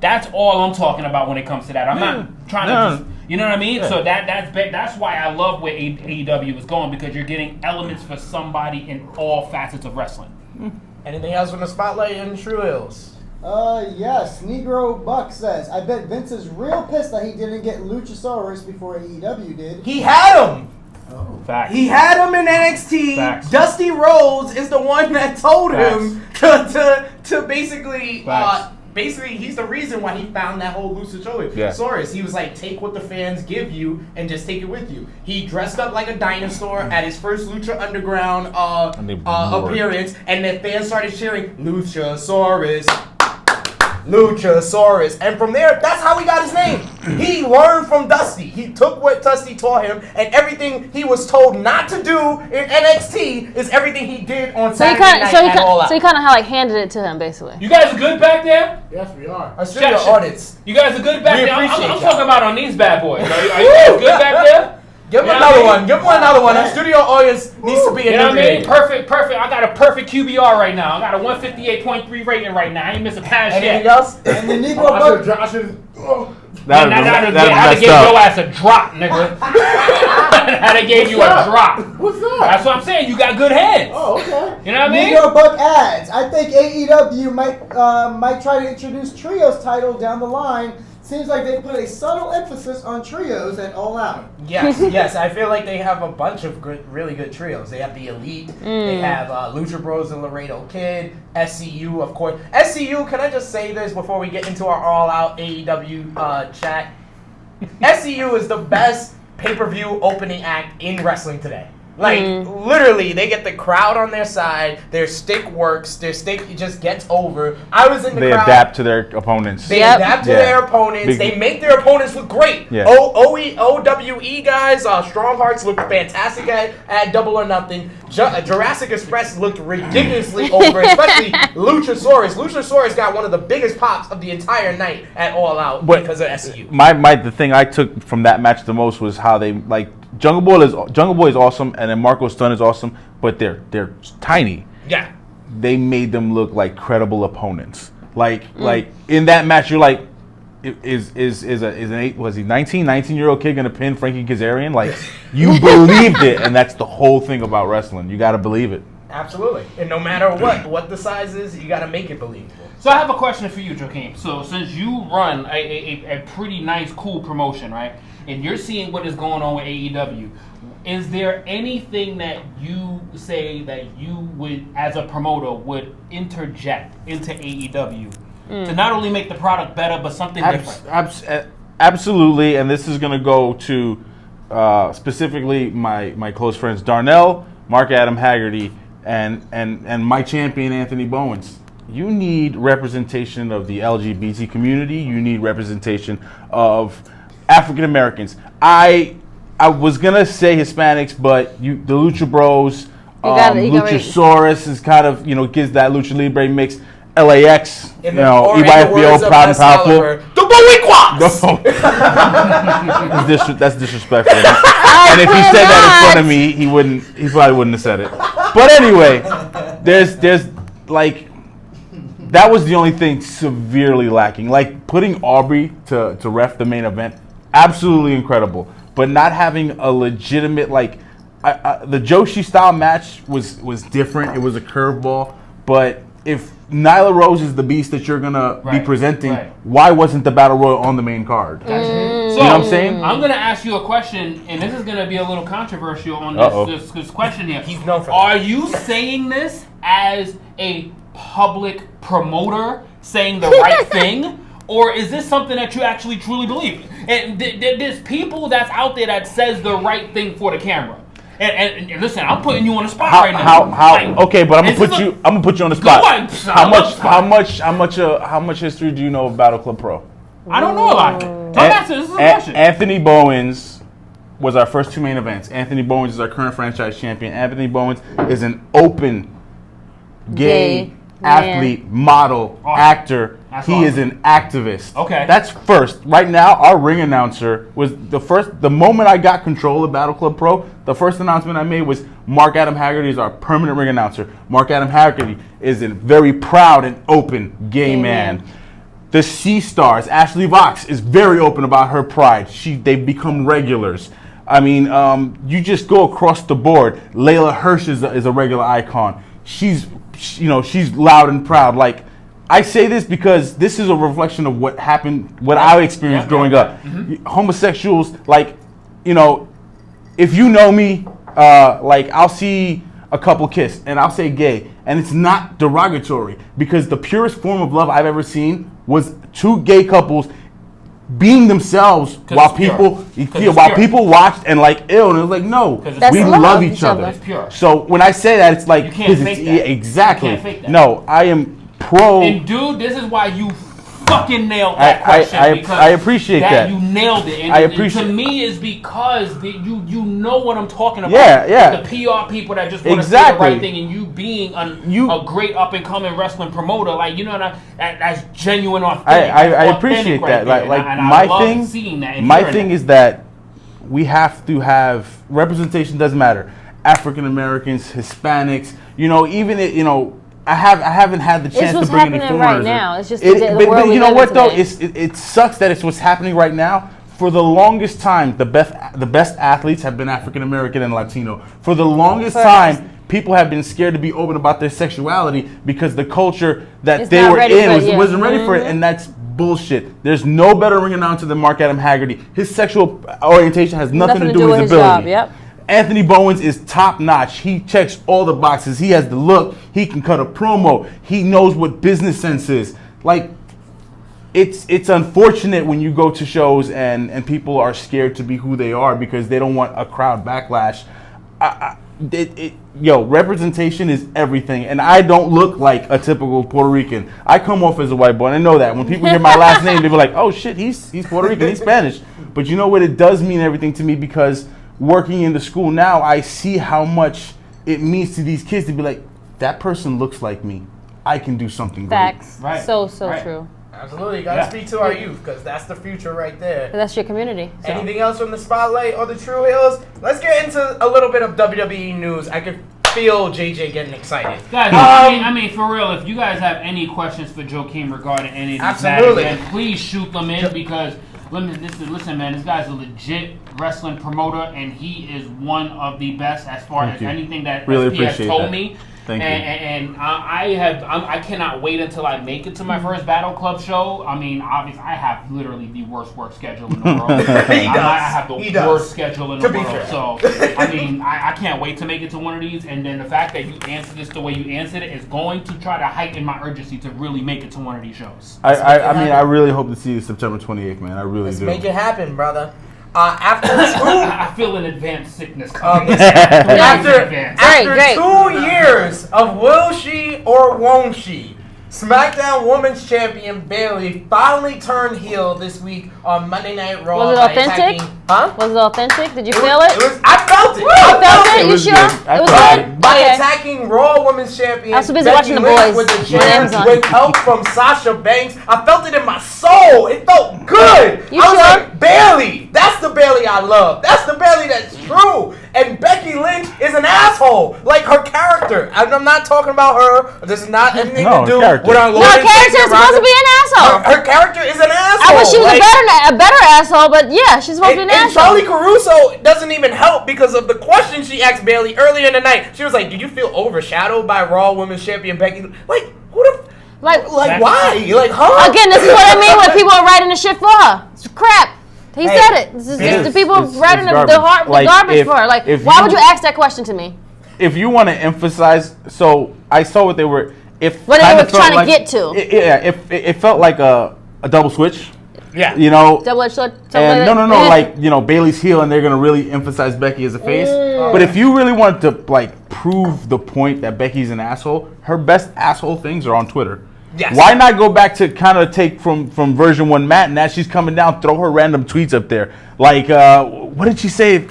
That's all I'm talking about when it comes to that. I'm not trying to just, you know what I mean? Yeah. So that's why I love where AEW is going, because you're getting elements for somebody in all facets of wrestling. Anything else from the spotlight in Tru Heels? Yes. Negro Buck says, I bet Vince is real pissed that he didn't get Luchasaurus before AEW did. He had him. Oh. Facts. He had him in NXT. Facts. Dusty Rhodes is the one that told him to basically... Basically, he's the reason why he found that whole Luchasaurus. Yeah. He was like, take what the fans give you and just take it with you. He dressed up like a dinosaur at his first Lucha Underground appearance, and the fans started cheering, Luchasaurus. Luchasaurus. And from there, that's how he got his name. He learned from Dusty. He took what Dusty taught him, and everything he was told not to do in NXT is everything he did on Saturday night at All Out. So he kind of handed it to him, basically. You guys are good back there? Yes, we are. Our studio audits. You guys are good back there? I'm talking about on these bad boys. Are you guys good back there? Give him another one. Give him another one. Our studio audience needs to be in. You know what I mean? Perfect. I got a perfect QBR right now. I got a 158.3 rating right now. I ain't missing pass yet. Anything else? And the Negro Buck. I'd have gave your ass a drop, nigga. I'd have gave you a drop. What's that? That's what I'm saying. You got good heads. Oh, okay. You know what I mean? Negro Buck adds, I think AEW might try to introduce Trios title down the line. Seems like they put a subtle emphasis on trios at All Out. Yes. I feel like they have a bunch of really good trios. They have the Elite. They have Lucha Bros and Laredo Kid. SCU, of course. SCU, can I just say this before we get into our All Out AEW chat? SCU is the best pay-per-view opening act in wrestling today. Like, literally, they get the crowd on their side. Their stick works. Their stick just gets over. I was in the crowd. They adapt to their opponents. They adapt to their opponents. They make their opponents look great. Yeah. OWE guys, Strong Hearts looked fantastic at Double or Nothing. Jurassic Express looked ridiculously over, especially Luchasaurus. Luchasaurus got one of the biggest pops of the entire night at All Out because of SCU. The thing I took from that match the most was how they, like, Jungle Boy is awesome, and then Marco Stunt is awesome, but they're tiny. Yeah. They made them look like credible opponents. Like in that match, you're like, is an 19-year-old kid gonna pin Frankie Kazarian? Like, you believed it, and that's the whole thing about wrestling. You got to believe it. Absolutely, and no matter what the size is, you got to make it believable. So I have a question for you, Joakim. So since you run a pretty nice, cool promotion, right? And you're seeing what is going on with AEW, is there anything that you say that you would, as a promoter, would interject into AEW to not only make the product better, but something different? Absolutely, and this is going to go to specifically my close friends Darnell, Mark Adam Haggerty, and my champion Anthony Bowens. You need representation of the LGBT community. You need representation of African Americans. I was gonna say Hispanics, but the Lucha Bros, Luchasaurus is kind of gives that Lucha Libre mix. LAX, EYFBO, Proud and Powerful. The Bowiquas! That's disrespectful. And if he said that in front of me, he probably wouldn't have said it. But anyway, there's like, that was the only thing severely lacking. Like, putting Aubrey to ref the main event, absolutely incredible. But not having a legitimate, the Joshi style match was different. It was a curveball. But if Nyla Rose is the beast that you're going to be presenting, why wasn't the Battle Royal on the main card? So, you know what I'm saying? I'm going to ask you a question, and this is going to be a little controversial on this question here. He's known for Are you saying this as a public promoter saying the right thing? Or is this something that you actually truly believe? And there's people that's out there that says the right thing for the camera. And listen, I'm putting you on the spot right now. Okay, but I'm gonna put you on the spot. How much history do you know of Battle Club Pro? I don't know a lot. This is a question. Anthony Bowens was our first two main events. Anthony Bowens is our current franchise champion. Anthony Bowens is an open gay athlete, model, actor. He is an activist. Okay. That's first. Right now, our ring announcer was the moment I got control of Battle Club Pro, the first announcement I made was Mark Adam Haggerty is our permanent ring announcer. Mark Adam Haggerty is a very proud and open gay man. The C-Stars, Ashley Vox, is very open about her pride. They've become regulars. I mean, you just go across the board. Layla Hirsch is a regular icon. She's loud and proud. Like, I say this because this is a reflection of what happened, what I experienced growing up. Homosexuals, like, if you know me, like, I'll see a couple kiss and I'll say gay, and it's not derogatory because the purest form of love I've ever seen was two gay couples being themselves while people watched and like, ew, and it was like, no, we love each other. So when I say that, it's like, you can't fake that. Exactly. You can't fake that. No, I am pro. And dude, this is why you fucking nailed that question. I appreciate that. You nailed it. And, I appreciate. And to me, is because you know what I'm talking about. Yeah. The PR people that just want to say the right thing, and you being a great up and coming wrestling promoter, like, that's genuine, authentic. I appreciate that. Right, like and my I love thing. Seeing that and my thing is that we have to have representation. Doesn't matter. African Americans, Hispanics. I haven't had the chance to bring any foreigners. Right now. It's just but you know what though? It sucks that it's what's happening right now. For the longest time, the best athletes have been African American and Latino. For the longest time, people have been scared to be open about their sexuality because the culture that they were in wasn't ready for it, and that's bullshit. There's no better ring announcer than Mark Adam Haggerty. His sexual orientation has nothing to do with his ability. Job, Anthony Bowens is top notch. He checks all the boxes. He has the look. He can cut a promo. He knows what business sense is. Like, it's unfortunate when you go to shows and people are scared to be who they are because they don't want a crowd backlash. Representation is everything, and I don't look like a typical Puerto Rican. I come off as a white boy, and I know that. When people hear my last name, they be like, "Oh shit, he's Puerto Rican, he's Spanish." But you know what? It does mean everything to me because working in the school now, I see how much it means to these kids to be like, that person looks like me. I can do something great. Facts. Right. So true. Absolutely. You got to speak to our youth because that's the future right there. That's your community. So. Anything else from the Spotlight or the Tru Heels? Let's get into a little bit of WWE news. I can feel JJ getting excited. Guys, I mean, for real, if you guys have any questions for Joakim regarding any of these matters, then please shoot them in because... Listen, man, this guy's a legit wrestling promoter, and he is one of the best as far as anything that SP has told me. Thank you. And I cannot wait until I make it to my first Battle Club show. I mean, obviously, I have literally the worst work schedule in the world. I have the worst schedule in the world. So, I mean, I can't wait to make it to one of these. And then the fact that you answered this the way you answered it is going to try to heighten my urgency to really make it to one of these shows. I really hope to see you September 28th, man. I really do. Let's make it happen, brother. After I feel an advanced sickness coming. After 2 years of will she or won't she, SmackDown Women's Champion Bayley finally turned heel this week on Monday Night Raw. Was it authentic? Was it authentic? Did you feel it? I felt it. I felt it. You sure? It was good. By attacking Raw Women's Champion. I was so busy watching the boys with the jams, with help from Sasha Banks. I felt it in my soul. It felt good. I was like, Bayley. That's the Bayley I love. That's the Bayley that's true. And Becky Lynch is an asshole, like her character. I'm not talking about her. This is not anything to do with our Lord. No, her character is supposed to be an asshole. Her character is an asshole. I wish she was a better asshole, but yeah, she's supposed to be an asshole. And Charlie Caruso doesn't even help because of the question she asked Bayley earlier in the night. She was like, "Did you feel overshadowed by Raw Women's Champion Becky?" Like, who the? Like why? Like, huh? Again, this is what I mean when people are writing the shit for her. It's crap. He said it. This is just the people writing the garbage for her. Like, why would you ask that question to me? If you want to emphasize, so I saw what they were. What they were trying to get to. It felt like a double switch. Yeah. Double-edged sword. And no, like, Bayley's heel, and they're gonna really emphasize Becky as a face. But if you really wanted to like prove the point that Becky's an asshole, her best asshole things are on Twitter. Yes. Why not go back to kind of take from version 1 Matt, and as she's coming down, throw her random tweets up there. Like, what did she say?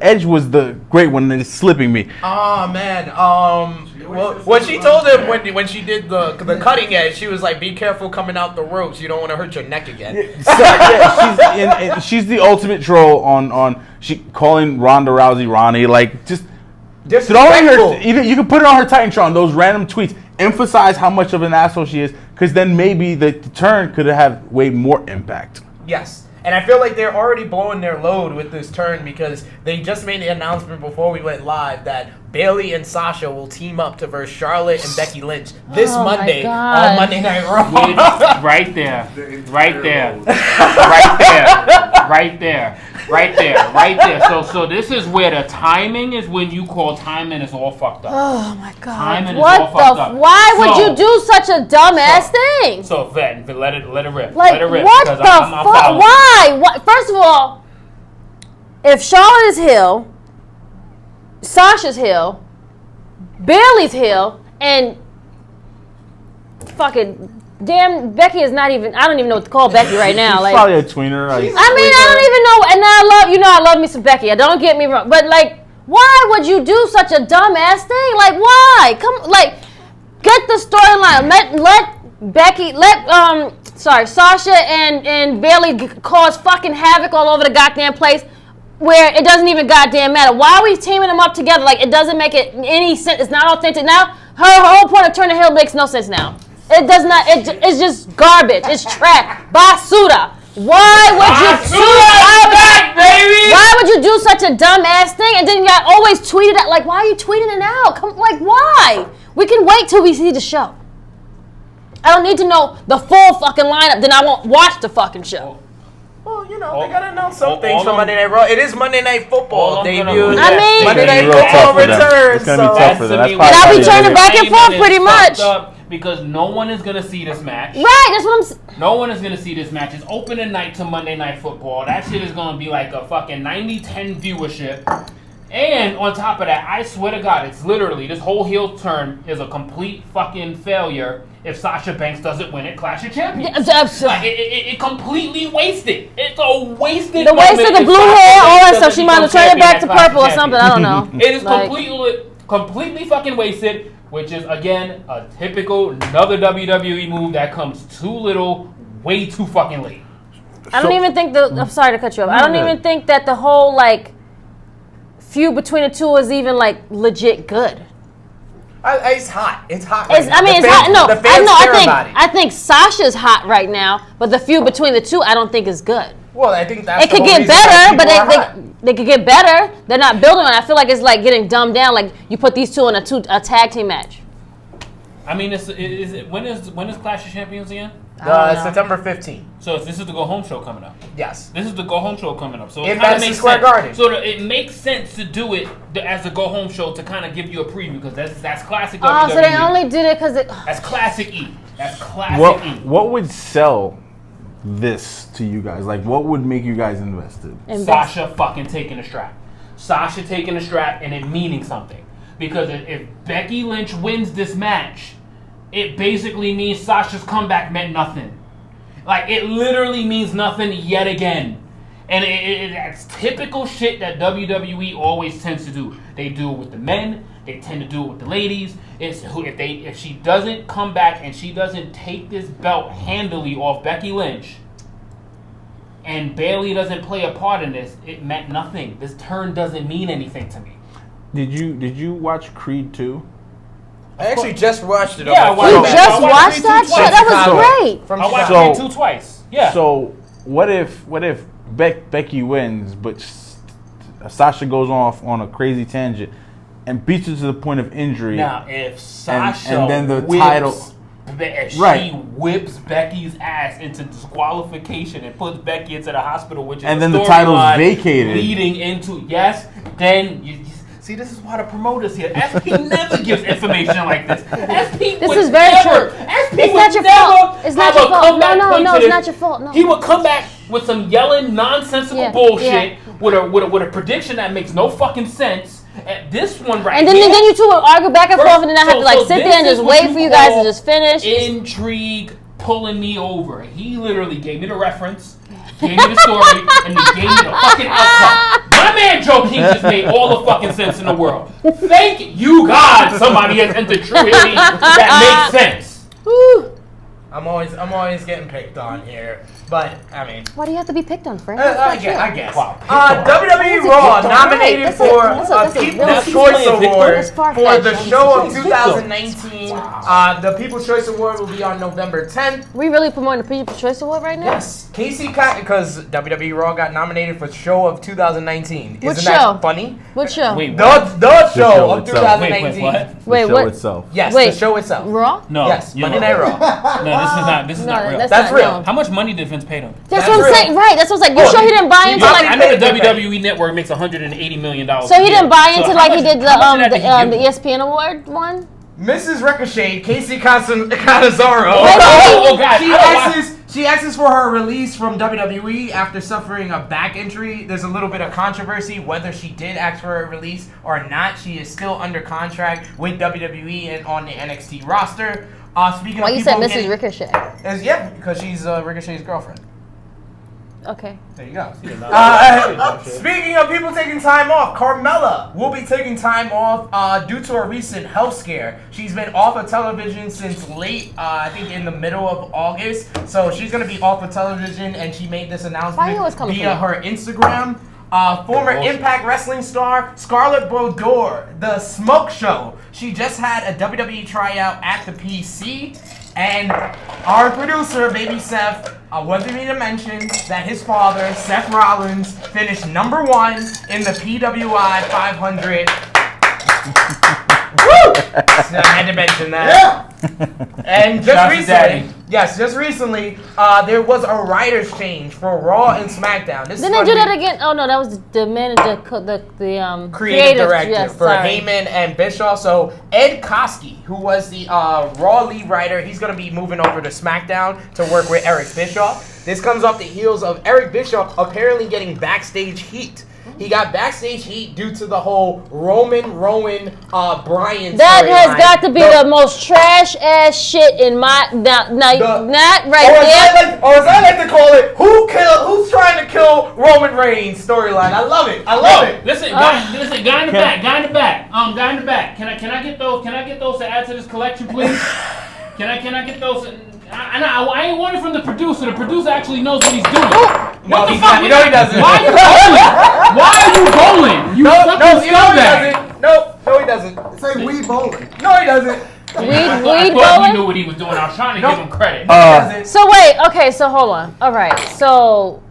Edge was the great one, and it's slipping me. Oh, man. Well, she told him when she did the cutting edge, she was like, "Be careful coming out the ropes. You don't want to hurt your neck again." She's the ultimate troll on she calling Ronda Rousey Ronnie, like just throwing her. You can put it on her Titantron. Those random tweets emphasize how much of an asshole she is, because then maybe the turn could have way more impact. Yes. And I feel like they're already blowing their load with this turn, because they just made the announcement before we went live that Bayley and Sasha will team up to verse Charlotte and Becky Lynch this Monday on Monday Night Raw. Right there. So this is where the timing is when you call timing is all fucked up. Oh my god. Timing is all fucked up. Why would you do such a dumbass thing? So Vet, let it rip. Like, let it rip. What the fuck? Why? First of all, if Charlotte is heel, Sasha's heel, Bayley's heel, and fucking damn Becky is not even. I don't even know what to call Becky right now. She's like, probably a tweener. Like, I don't even know. And I love me some Becky. Don't get me wrong, but like, why would you do such a dumbass thing? Like, why? Get the storyline. Sasha and Bayley cause fucking havoc all over the goddamn place, where it doesn't even goddamn matter. Why are we teaming them up together? Like, it doesn't make any sense. It's not authentic. Now, her whole point of turning heel makes no sense now. It does not. It's just garbage. It's trash. Basuda. Why would you do such a dumb ass thing? And then you always tweet it out. Like, why are you tweeting it out? Why? We can wait till we see the show. I don't need to know the full fucking lineup. Then I won't watch the fucking show. Well, they gotta announce some things for Monday Night Raw. It is Monday Night Football debut. Monday Night Football returns. It's gonna be tough for them. And I'll be turning back and forth pretty much. Because no one is gonna see this match. Right, that's what I'm saying. No one is gonna see this match. It's opening night to Monday Night Football. That shit is gonna be like a fucking 90-10 viewership. And on top of that, I swear to God, it's literally, this whole heel turn is a complete fucking failure if Sasha Banks doesn't win at Clash of Champions. Like, it completely wasted. It's a wasted The moment. wasted the blue hair, all that stuff. She might have turned it back to purple or something. I don't know. It is completely fucking wasted, which is, again, a typical another WWE move that comes too little, way too fucking late. I don't even think I'm sorry to cut you off. I don't even think that the whole, like, feud between the two is even, like, legit good. It's hot. It's hot. It's hot. No, I think Sasha's hot right now, but the feud between the two, I don't think is good. Well, I think that's it could get better, but they could get better. They're not building on it. I feel like it's like getting dumbed down. Like you put these two in a tag team match. I mean, when is Clash of Champions again? September 15th. So this is the go home show coming up. Yes. This is the go home show coming up. So in Madison Square Garden. So it makes sense to do it as a go home show to kind of give you a preview, because that's classic. Oh, WWE. So they only did it because that's classic E. That's classic E. What would sell this to you guys? Like, what would make you guys invested? Sasha fucking taking the strap. Sasha taking the strap and it meaning something. Because if Becky Lynch wins this match, it basically means Sasha's comeback meant nothing. Like, it literally means nothing yet again. And it's typical shit that WWE always tends to do. They do it with the men. They tend to do it with the ladies. If she doesn't come back and she doesn't take this belt handily off Becky Lynch, and Bayley doesn't play a part in this, it meant nothing. This turn doesn't mean anything to me. Did you watch Creed 2? I actually just watched it. Yeah, you just watched that shit? That was great. I watched Creed 2 twice. Yeah. So what if Becky wins, but Sasha goes off on a crazy tangent and beats her to the point of injury? Now, if Sasha and then the whips, title, if she whips Becky's ass into disqualification and puts Becky into the hospital, which is and then the title's vacated, leading into then you. See, this is why the promoters here. SP never gives information like this. This is very true. It's not your fault. It's not your fault. No, it's not your fault. No. He would come back with some yelling, nonsensical bullshit with a prediction that makes no fucking sense. At this one right here. And then you two will argue back and forth, and then I have to like sit there and just wait for you guys to just finish. Intrigue pulling me over. He literally gave me the reference, gave me the story, and he gave me the fucking outcome. My man Joakim just made all the fucking sense in the world. Thank you, God. Somebody has entered Tru Heel Heat that makes sense. Woo. I'm always getting picked on here, but I mean. Why do you have to be picked on, Frank? I guess. Wow. WWE Raw nominated for a People's Choice Award for the show of 2019. The People's Choice Award will be on November 10th. We really promoting the People's Choice Award right now? Yes, because WWE Raw got nominated for show of 2019. What Isn't show? that funny? What show? Wait, The show of itself. 2019. Wait, the show what? itself. Yes, Wait. the show itself. Raw? No. Yes, you Monday know. Night Raw. No, this is not real. That's real. No. How much money did Vince pay them? That's what I'm saying. Right. That's what I was like. You sure he didn't buy into I know the They pay. WWE Network makes $180 million. So he didn't buy into like he did the the ESPN award one? Mrs. Ricochet, Casey Canizaro. Oh, God. She asks for her release from WWE after suffering a back injury. There's a little bit of controversy whether she did ask for a release or not. She is still under contract with WWE and on the NXT roster. Speaking Why of you said people Mrs. Ricochet? Yeah, because she's Ricochet's girlfriend. Okay. There you go. Speaking of people taking time off, Carmella will be taking time off due to a recent health scare. She's been off of television since late, I think in the middle of August. So she's going to be off of television, and she made this announcement via her Instagram. Former Impact Wrestling star Scarlett Bordeaux, The Smoke Show. She just had a WWE tryout at the PC. And our producer, Baby Seth, wanted me to mention that his father, Seth Rollins, finished number 1 in the PWI 500. Woo! So I had to mention that. Yeah. And just recently, there was a writer's change for Raw and SmackDown. Didn't they do that again? Oh no, that was the manager, the creative director for Heyman and Bischoff. So Ed Koskey, who was the Raw lead writer, he's going to be moving over to SmackDown to work with Eric Bischoff. This comes off the heels of Eric Bischoff apparently getting backstage heat. He got backstage heat due to the whole Rowan Bryan. That has got to be the most trash ass shit in my not right there. Or as I like to call it, who's trying to kill Roman Reigns storyline. I love it. Listen, guy in the back. Guy in the back. Can I get those? Can I get those to add to this collection, please? Can I get those? I ain't want it from the producer. The producer actually knows what he's doing. No, he doesn't. Why are you bowling? You fucking scumbag. No, he doesn't. It's like we bowling. No, he doesn't. I thought he bowling? knew what he was doing. I was trying to give him credit. So wait, okay, so hold on. All right, so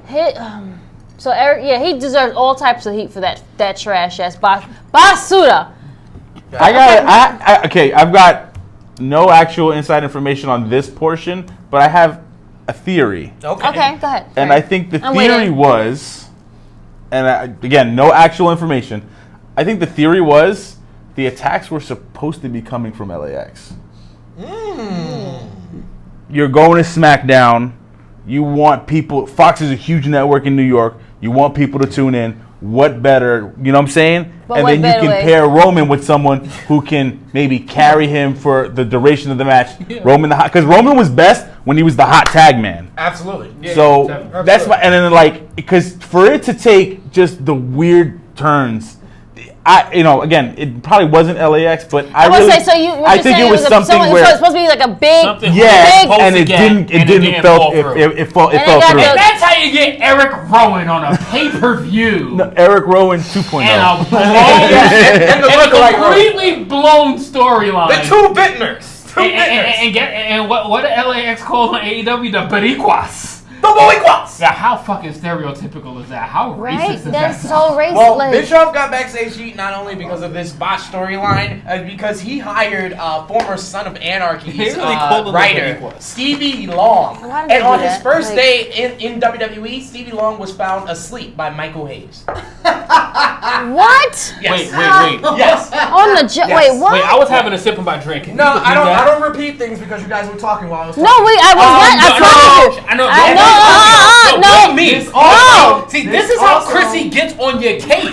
Eric, he deserves all types of heat for that trash ass Basuda. I've got no actual inside information on this portion, but I have a theory. Okay, go ahead. And I think the theory was, again, no actual information. I think the theory was the attacks were supposed to be coming from LAX. You're going to SmackDown. You want people. Fox is a huge network in New York. You want people to tune in. What better, you know what I'm saying? And then you can pair Roman with someone who can maybe carry him for the duration of the match. Yeah. Because Roman was best when he was the hot tag man. Absolutely. Yeah, so that's my, and then because for it to take just the weird turns, again, it probably wasn't LAX, but I think it was something where it's supposed to be like a big, and it didn't fall through. And that's how you get Eric Rowan on a pay-per-view. No, Eric Rowan 2.0. And a completely blown storyline. The two Bittners. And what did LAX call on AEW? The Boricuas. The Boricuas. Yeah, how fucking stereotypical is that? How racist is that? That's so racist. Well, Bischoff got backstage heat not only because of this botch storyline, because he hired former Son of Anarchy's writer, Stevie Long. And on his first day in WWE, Stevie Long was found asleep by Michael Hayes. What? Yes. Wait. Yes. On the wait, what? Wait, I was having a sip of my drink. No, I don't repeat things because you guys were talking while I was talking. No, I was not. I know. No. Me. See, this is how Krssi gets on your case.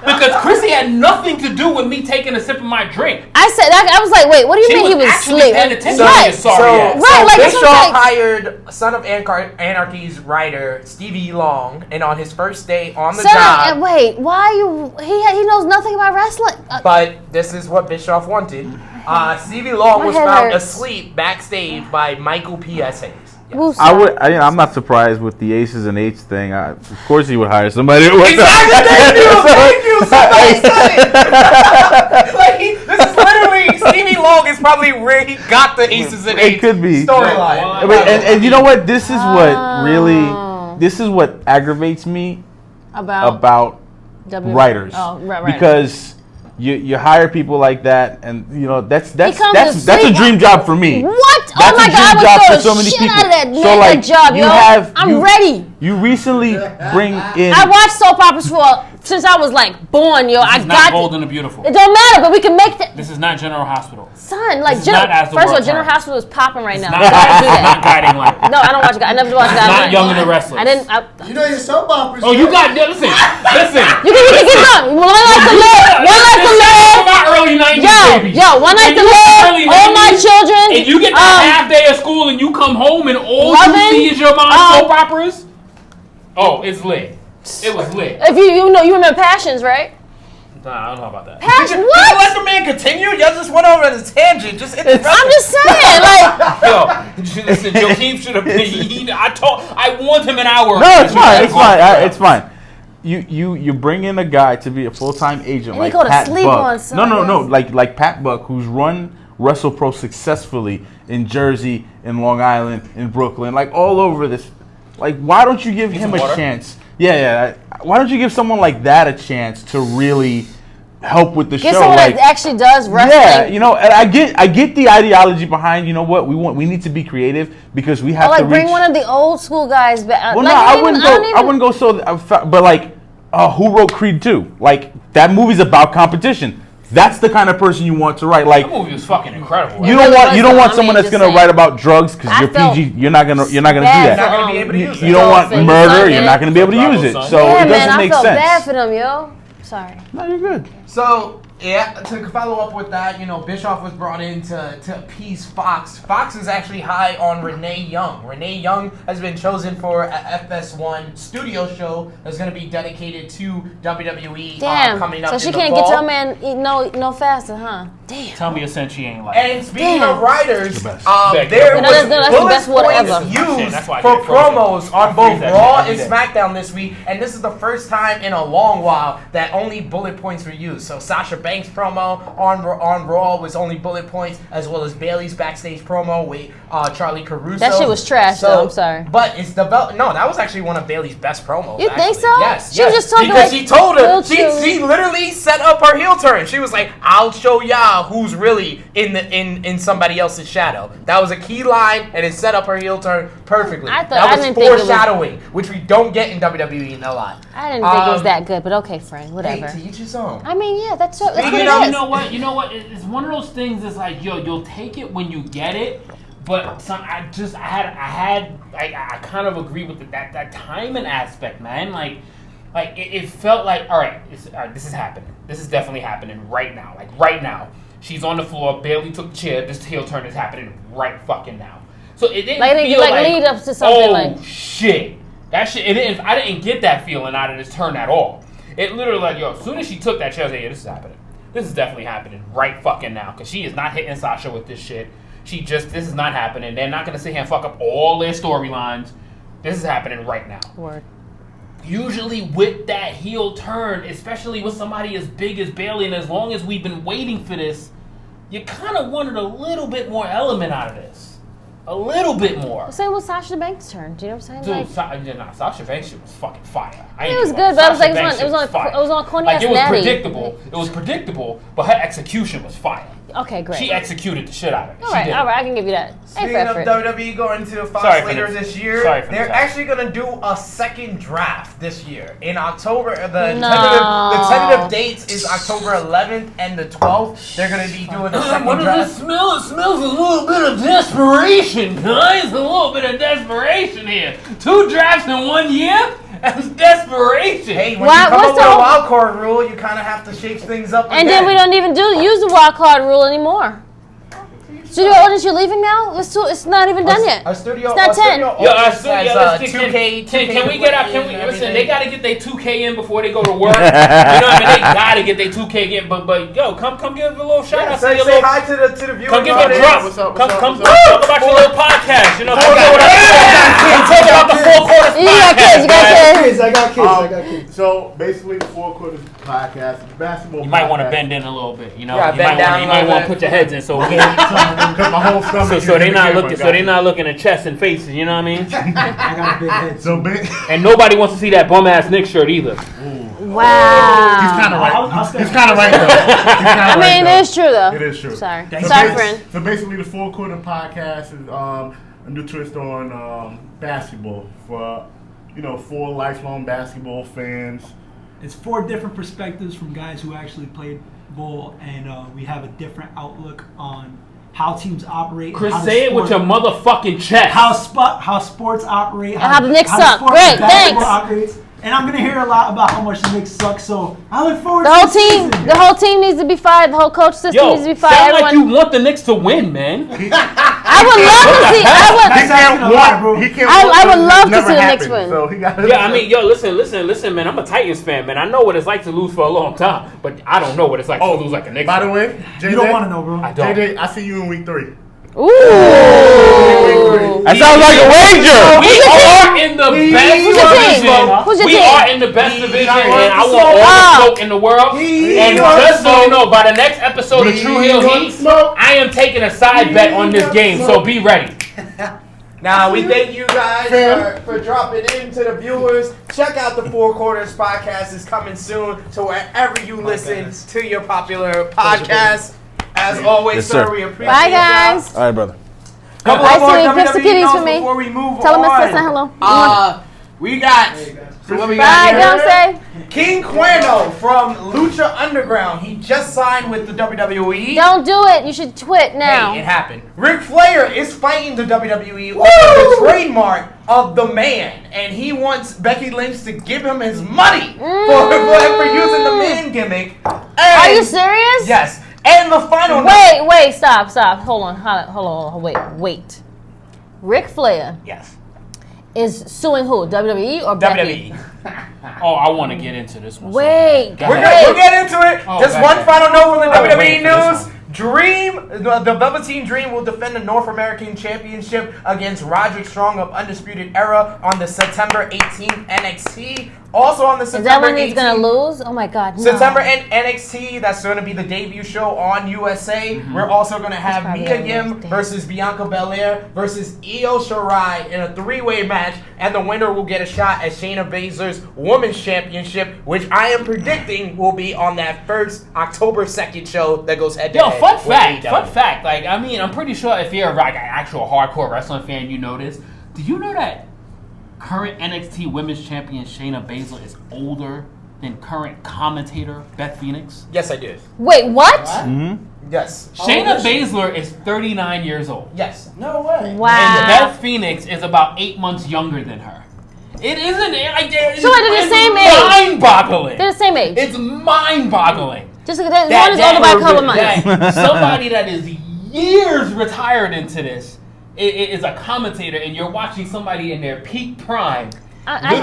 Because Krssi had nothing to do with me taking a sip of my drink. I said that. I was like, wait, what do you mean he was asleep? Bischoff hired Son of Anarchy's writer Stevie Long, and on his first day on the job. Wait, why are you? He knows nothing about wrestling. But this is what Bischoff wanted. Stevie Long was found asleep backstage by Michael P.S. Hayes. Yes. I'm not surprised with the Aces and Eights thing. Of course, he would hire somebody. Exactly. Thank you. Somebody said it. This is literally Stevie Long is probably where he got the Aces and Eights. It could be storyline. And you know what? This is what aggravates me about writers. Right. Because you hire people like that, and that's a dream job for me. What? That's oh my God! I would throw so many people. Out of that job, I'm ready. You recently bring in. I watched soap operas since I was like born, yo. This is not Bold and the Beautiful. It don't matter, but we can make that. This is not General Hospital. Son, like first of all, General Hospital is popping right now. This is not Guiding Light. No, I don't watch. I never watched Guiding Light. Not Young and the Restless. I didn't. You know your soap operas. Oh, you got listen. You can get done. One Life to Live. One Life to Live. Early 90s, baby. Yo, One Life to Live. All my children. And you get that half day of school and you come home and all you see is your mom's soap operas. Oh, it's lit. It was lit. If you remember Passions, right? Nah, I don't know about that. Passion, what? Did you let the man continue? Y'all just went over the tangent. I'm just saying, like. Yo, listen, Joakim should have been. I want him an hour. No, it's fine. It's fine. You bring in a guy to be a full-time agent like Pat Buck. No. Like Pat Buck, who's run WrestlePro successfully in Jersey, in Long Island, in Brooklyn, like all over this. Like, why don't you give him a chance? Yeah. Why don't you give someone like that a chance to really help with the show? Get someone that actually does wrestling. Yeah, and I get the ideology behind. You know what? We need to be creative because we have to bring one of the old school guys back. Well, I wouldn't go so. But like, who wrote Creed 2? Like, that movie's about competition. That's the kind of person you want to write. Like, that movie was fucking incredible. You don't want someone that's gonna write about drugs because you're PG. You're not gonna do that. You're not gonna be able to use it. You don't want murder. You're not gonna be able to use it. So it doesn't make sense. I felt bad for them, yo. Sorry. No, you're good. So, to follow up with that, Bischoff was brought in to appease Fox. Fox is actually high on Renee Young. Renee Young has been chosen for a FS1 studio show that's going to be dedicated to WWE coming up in the fall. So she can't get to a man eat no faster, huh? Damn. Tell me a sense she ain't like. And speaking of writers, there was bullet points used for promos on both Raw and SmackDown this week, and this is the first time in a long while that only bullet points were used. So Sasha Banks promo on Raw was only bullet points, as well as Bayley's backstage promo with Charlie Caruso. That shit was trash, though. I'm sorry. But it's the belt. No, that was actually one of Bayley's best promos. You think so? Yes. She was just talking because she told her she literally set up her heel turn. She was like, "I'll show y'all who's really in somebody else's shadow." That was a key line, and it set up her heel turn perfectly. That was foreshadowing, which we don't get in WWE a lot. I didn't think it was that good, but okay, Frank, whatever. Hey, to each his own. I mean, yeah, that's what it is. You know what? It's one of those things. It's like, yo, you'll take it when you get it. But I kind of agree with that timing aspect, man. Like it felt like, all right, this is happening. This is definitely happening right now. Like right now, she's on the floor. Bayley took the chair. This heel turn is happening right fucking now. So it didn't feel like lead up to something shit. That shit. I didn't get that feeling out of this turn at all. It literally as soon as she took that chair, I was like, yeah, this is happening. This is definitely happening right fucking now. Because she is not hitting Sasha with this shit. This is not happening. They're not going to sit here and fuck up all their storylines. This is happening right now. Word. Usually with that heel turn, especially with somebody as big as Bayley, and as long as we've been waiting for this, you kind of wanted a little bit more element out of this. A little bit more. The same with Sasha Banks' turn. Do you know what I'm saying? Dude, Sasha Banks shit was fucking fire. It was good, but it was on corny ass It was predictable. It was predictable, but her execution was fire. Okay, great. She executed the shit out of it. All right, I can give you that. Speaking of WWE going to Fox later this year, they're actually going to do a second draft this year in October. The tentative dates is October 11th and the 12th. They're going to be doing a second draft. What does it smell? It smells a little bit of desperation, guys. A little bit of desperation here. 2 drafts in 1 year? That's desperation. Hey, when you come up with a wild card rule, you kind of have to shake things up. And then we don't even use the wild card rule anymore. Studio audience, you're leaving now? It's not even done yet. Our studio, it's not 10. Our studio has 2K. Can we get out? Listen, they got to get their 2K in before they go to work. You know what I mean? They got to get their 2K in. But yo, come give a little shout out. Say hi to the viewers. Come give a drop. Come talk about your little podcast. You know, talk about the Four Quarters podcast. I got kids. So basically, the Four Quarters podcast, basketball. You might want to bend in a little bit. You know, you might want to put your heads in so my whole stomach. So they not looking at chests and faces. You know what I mean? I got a big head. So big. And nobody wants to see that bum ass Knicks shirt either. Wow. He's kind of right. He's kind of right though. I mean, it is true though. It is true. Sorry, friend. So basically, the Four Quarter podcast is a new twist on basketball for for lifelong basketball fans. It's 4 different perspectives from guys who actually played ball, and we have a different outlook on how teams operate. Chris, say it with your motherfucking chest. How sports operate. How the Knicks suck. Great, thanks. Operates. And I'm gonna hear a lot about how much the Knicks suck. So I look forward. The whole team needs to be fired. The whole coach system needs to be fired. Sound like you want the Knicks to win, man. I would love to see. I would love to see the Knicks win. So I mean, listen, man. I'm a Titans fan, man. I know what it's like to lose for a long time, but I don't know what it's like to lose like a Knicks. By the way, JJ, you don't want to know, bro. I don't. JJ, I see you in week 3. Ooh. That sounds like a wager. We are in the best division. Who's your We team? are in the best division, and I want all the smoke in the world. And just so you know, by the next episode of Tru Heel Heat, I am taking a side bet on this game, so be ready. Now, we thank you guys for dropping in to the viewers. Check out the Four Quarters podcast. It's coming soon to wherever you listen to your popular podcasts. As always, sir, we appreciate it. Bye, guys. All right, brother. Couple Bye, more sweet. Give the kitties news for me. before we move Tell on. them it's hello. We got. So what we Bye, got don't say. King Cuerno from Lucha Underground. He just signed with the WWE. Don't do it. You should quit now. Hey, it happened. Ric Flair is fighting the WWE over the trademark of the man, and he wants Becky Lynch to give him his money for using the man gimmick. And, are you serious? Yes. And the final. Wait, stop. Hold on. Wait. Ric Flair. Yes. Is suing who? WWE or Becky? Oh, I want to get into this one. Wait. We'll get into it. Just one final note from the WWE news. The Velveteen Dream will defend the North American Championship against Roderick Strong of Undisputed Era on the September 18th NXT. Also on the September 18th. Is that when he's going to lose? Oh my God, no. September NXT, that's going to be the debut show on USA. Mm-hmm. We're also going to have Mia Yim versus Bianca Belair versus Io Shirai in a 3-way match. And the winner will get a shot at Shayna Baszler's Women's Championship, which I am predicting will be on that first October 2nd show that goes head-to-head. Fun fact. Like, I mean, I'm pretty sure if you're like an actual hardcore wrestling fan, you know this. Do you know that current NXT Women's Champion Shayna Baszler is older than current commentator Beth Phoenix? Yes, I did. Wait, what? Mm-hmm. Yes. Shayna Baszler is 39 years old. Yes. No way. Wow. And Beth Phoenix is about 8 months younger than her. It isn't. So they're the same age. Mind-boggling. They're the same age. It's mind-boggling. Just one is older by a couple months. Somebody that is years retired into this is a commentator, and you're watching somebody in their peak prime. I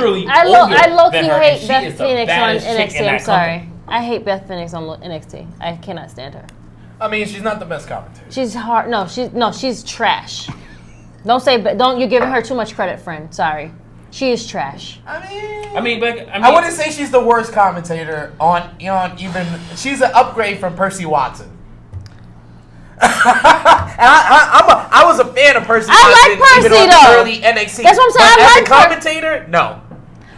low-key hate Beth Phoenix on NXT. I'm sorry. I hate Beth Phoenix on NXT. I cannot stand her. I mean, she's not the best commentator. She's hard. She's trash. Don't. You're giving her too much credit, friend. Sorry. She is trash. I wouldn't say she's the worst commentator on even. She's an upgrade from Percy Watson. And I was a fan of Percy Watson. I like Percy even on though. Early NXT. That's what I'm saying. But as a commentator, no. Are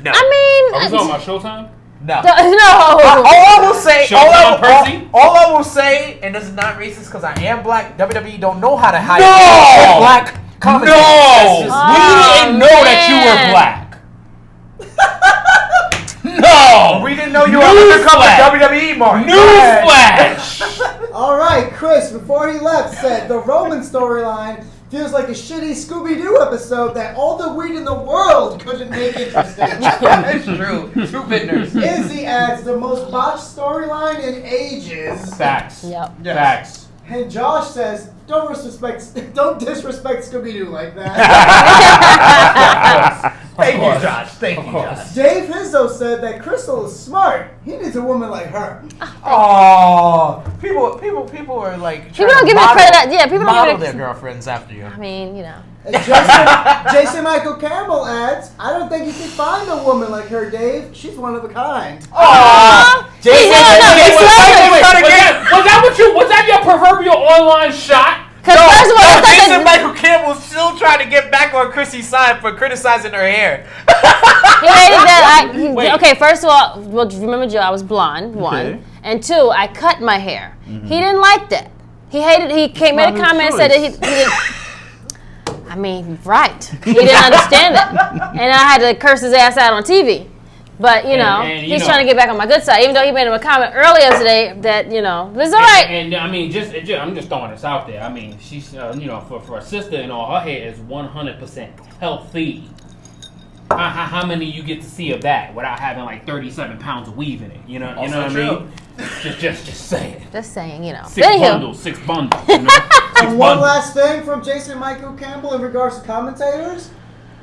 we talking about Showtime? No. No. All I will say, and this is not racist because I am black. WWE don't know how to hire black commentators. We didn't know that you were black. No. We didn't know you were undercover WWE, Mark. Newsflash. All right, Chris, before he left, said the Roman storyline feels like a shitty Scooby-Doo episode that all the weed in the world couldn't make interesting. That's true. True fitness. Izzy adds the most botched storyline in ages. Facts. Yep. Yes. Facts. And Josh says, don't disrespect Scooby-Doo like that. Thank you, Josh. Thank you, Josh. Dave Hizzo said that Crystal is smart. He needs a woman like her. Oh, people are like. People don't give me credit. Yeah, people don't model give their me. girlfriends after you. I mean, you know. And Jason Michael Campbell adds, I don't think you can find a woman like her, Dave. She's one of a kind. Oh, Jason, was that your proverbial online shot? Because first of all, Jason Michael Campbell's still trying to get back on Krssi side for criticizing her hair. He hated that. Okay, first of all, well, remember Joe, I was blonde, one. Okay. And two, I cut my hair. Mm-hmm. He didn't like that. He hated, he came made a comment and said that he didn't. I mean, right. He didn't understand it. And I had to curse his ass out on TV. But, you know, he's trying to get back on my good side, even though he made him a comment earlier today that, you know, it's all right. And I mean, I'm just throwing this out there. I mean, she's, you know, for a sister and all, her hair is 100% healthy. How many you get to see of that without having like 37 pounds of weave in it? You know what I mean? Just saying. Just saying, you know. Six bundles. You know? And one last thing from Jason Michael Campbell in regards to commentators.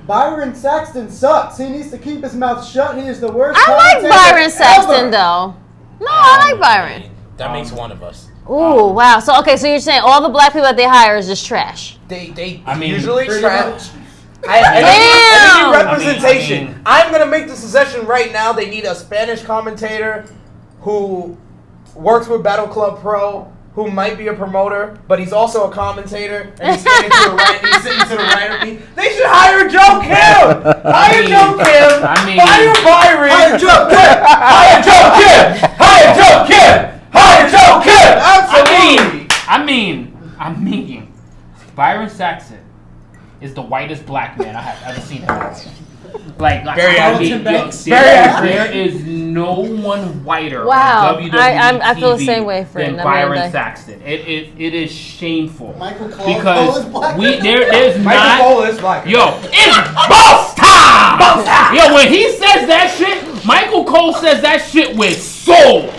Byron Saxton sucks. He needs to keep his mouth shut. He is the worst commentator I like Byron Saxton, ever. though. No, I like Byron. That makes one of us. Ooh, wow. So, okay, so you're saying all the black people that they hire is just trash. They I mean, usually pretty trash. much. And they need representation. I mean- I'm going to make the suggestion right now. They need a Spanish commentator who works with Battle Club Pro, who might be a promoter, but he's also a commentator, and he's sitting to the right. He's sitting to the right of me. They should hire Joe Kim. Hire Joe Kim. Hire Byron. Hire Joe Kim. Hire Joe Kim. Hire Joe Kim. Hire Joe Kim. Absolutely. I mean, Byron Saxton is the whitest black man I have ever seen in my life. Like Very I accurate. mean, there is no one whiter Wow. on WWE I feel the TV same way, friend. than I mean, Byron like- Saxton. It is shameful. Michael Cole because is black. there's Michael not. Cole is black. Yo, it's boss time! Yo, when he says that shit, Michael Cole says that shit with soul.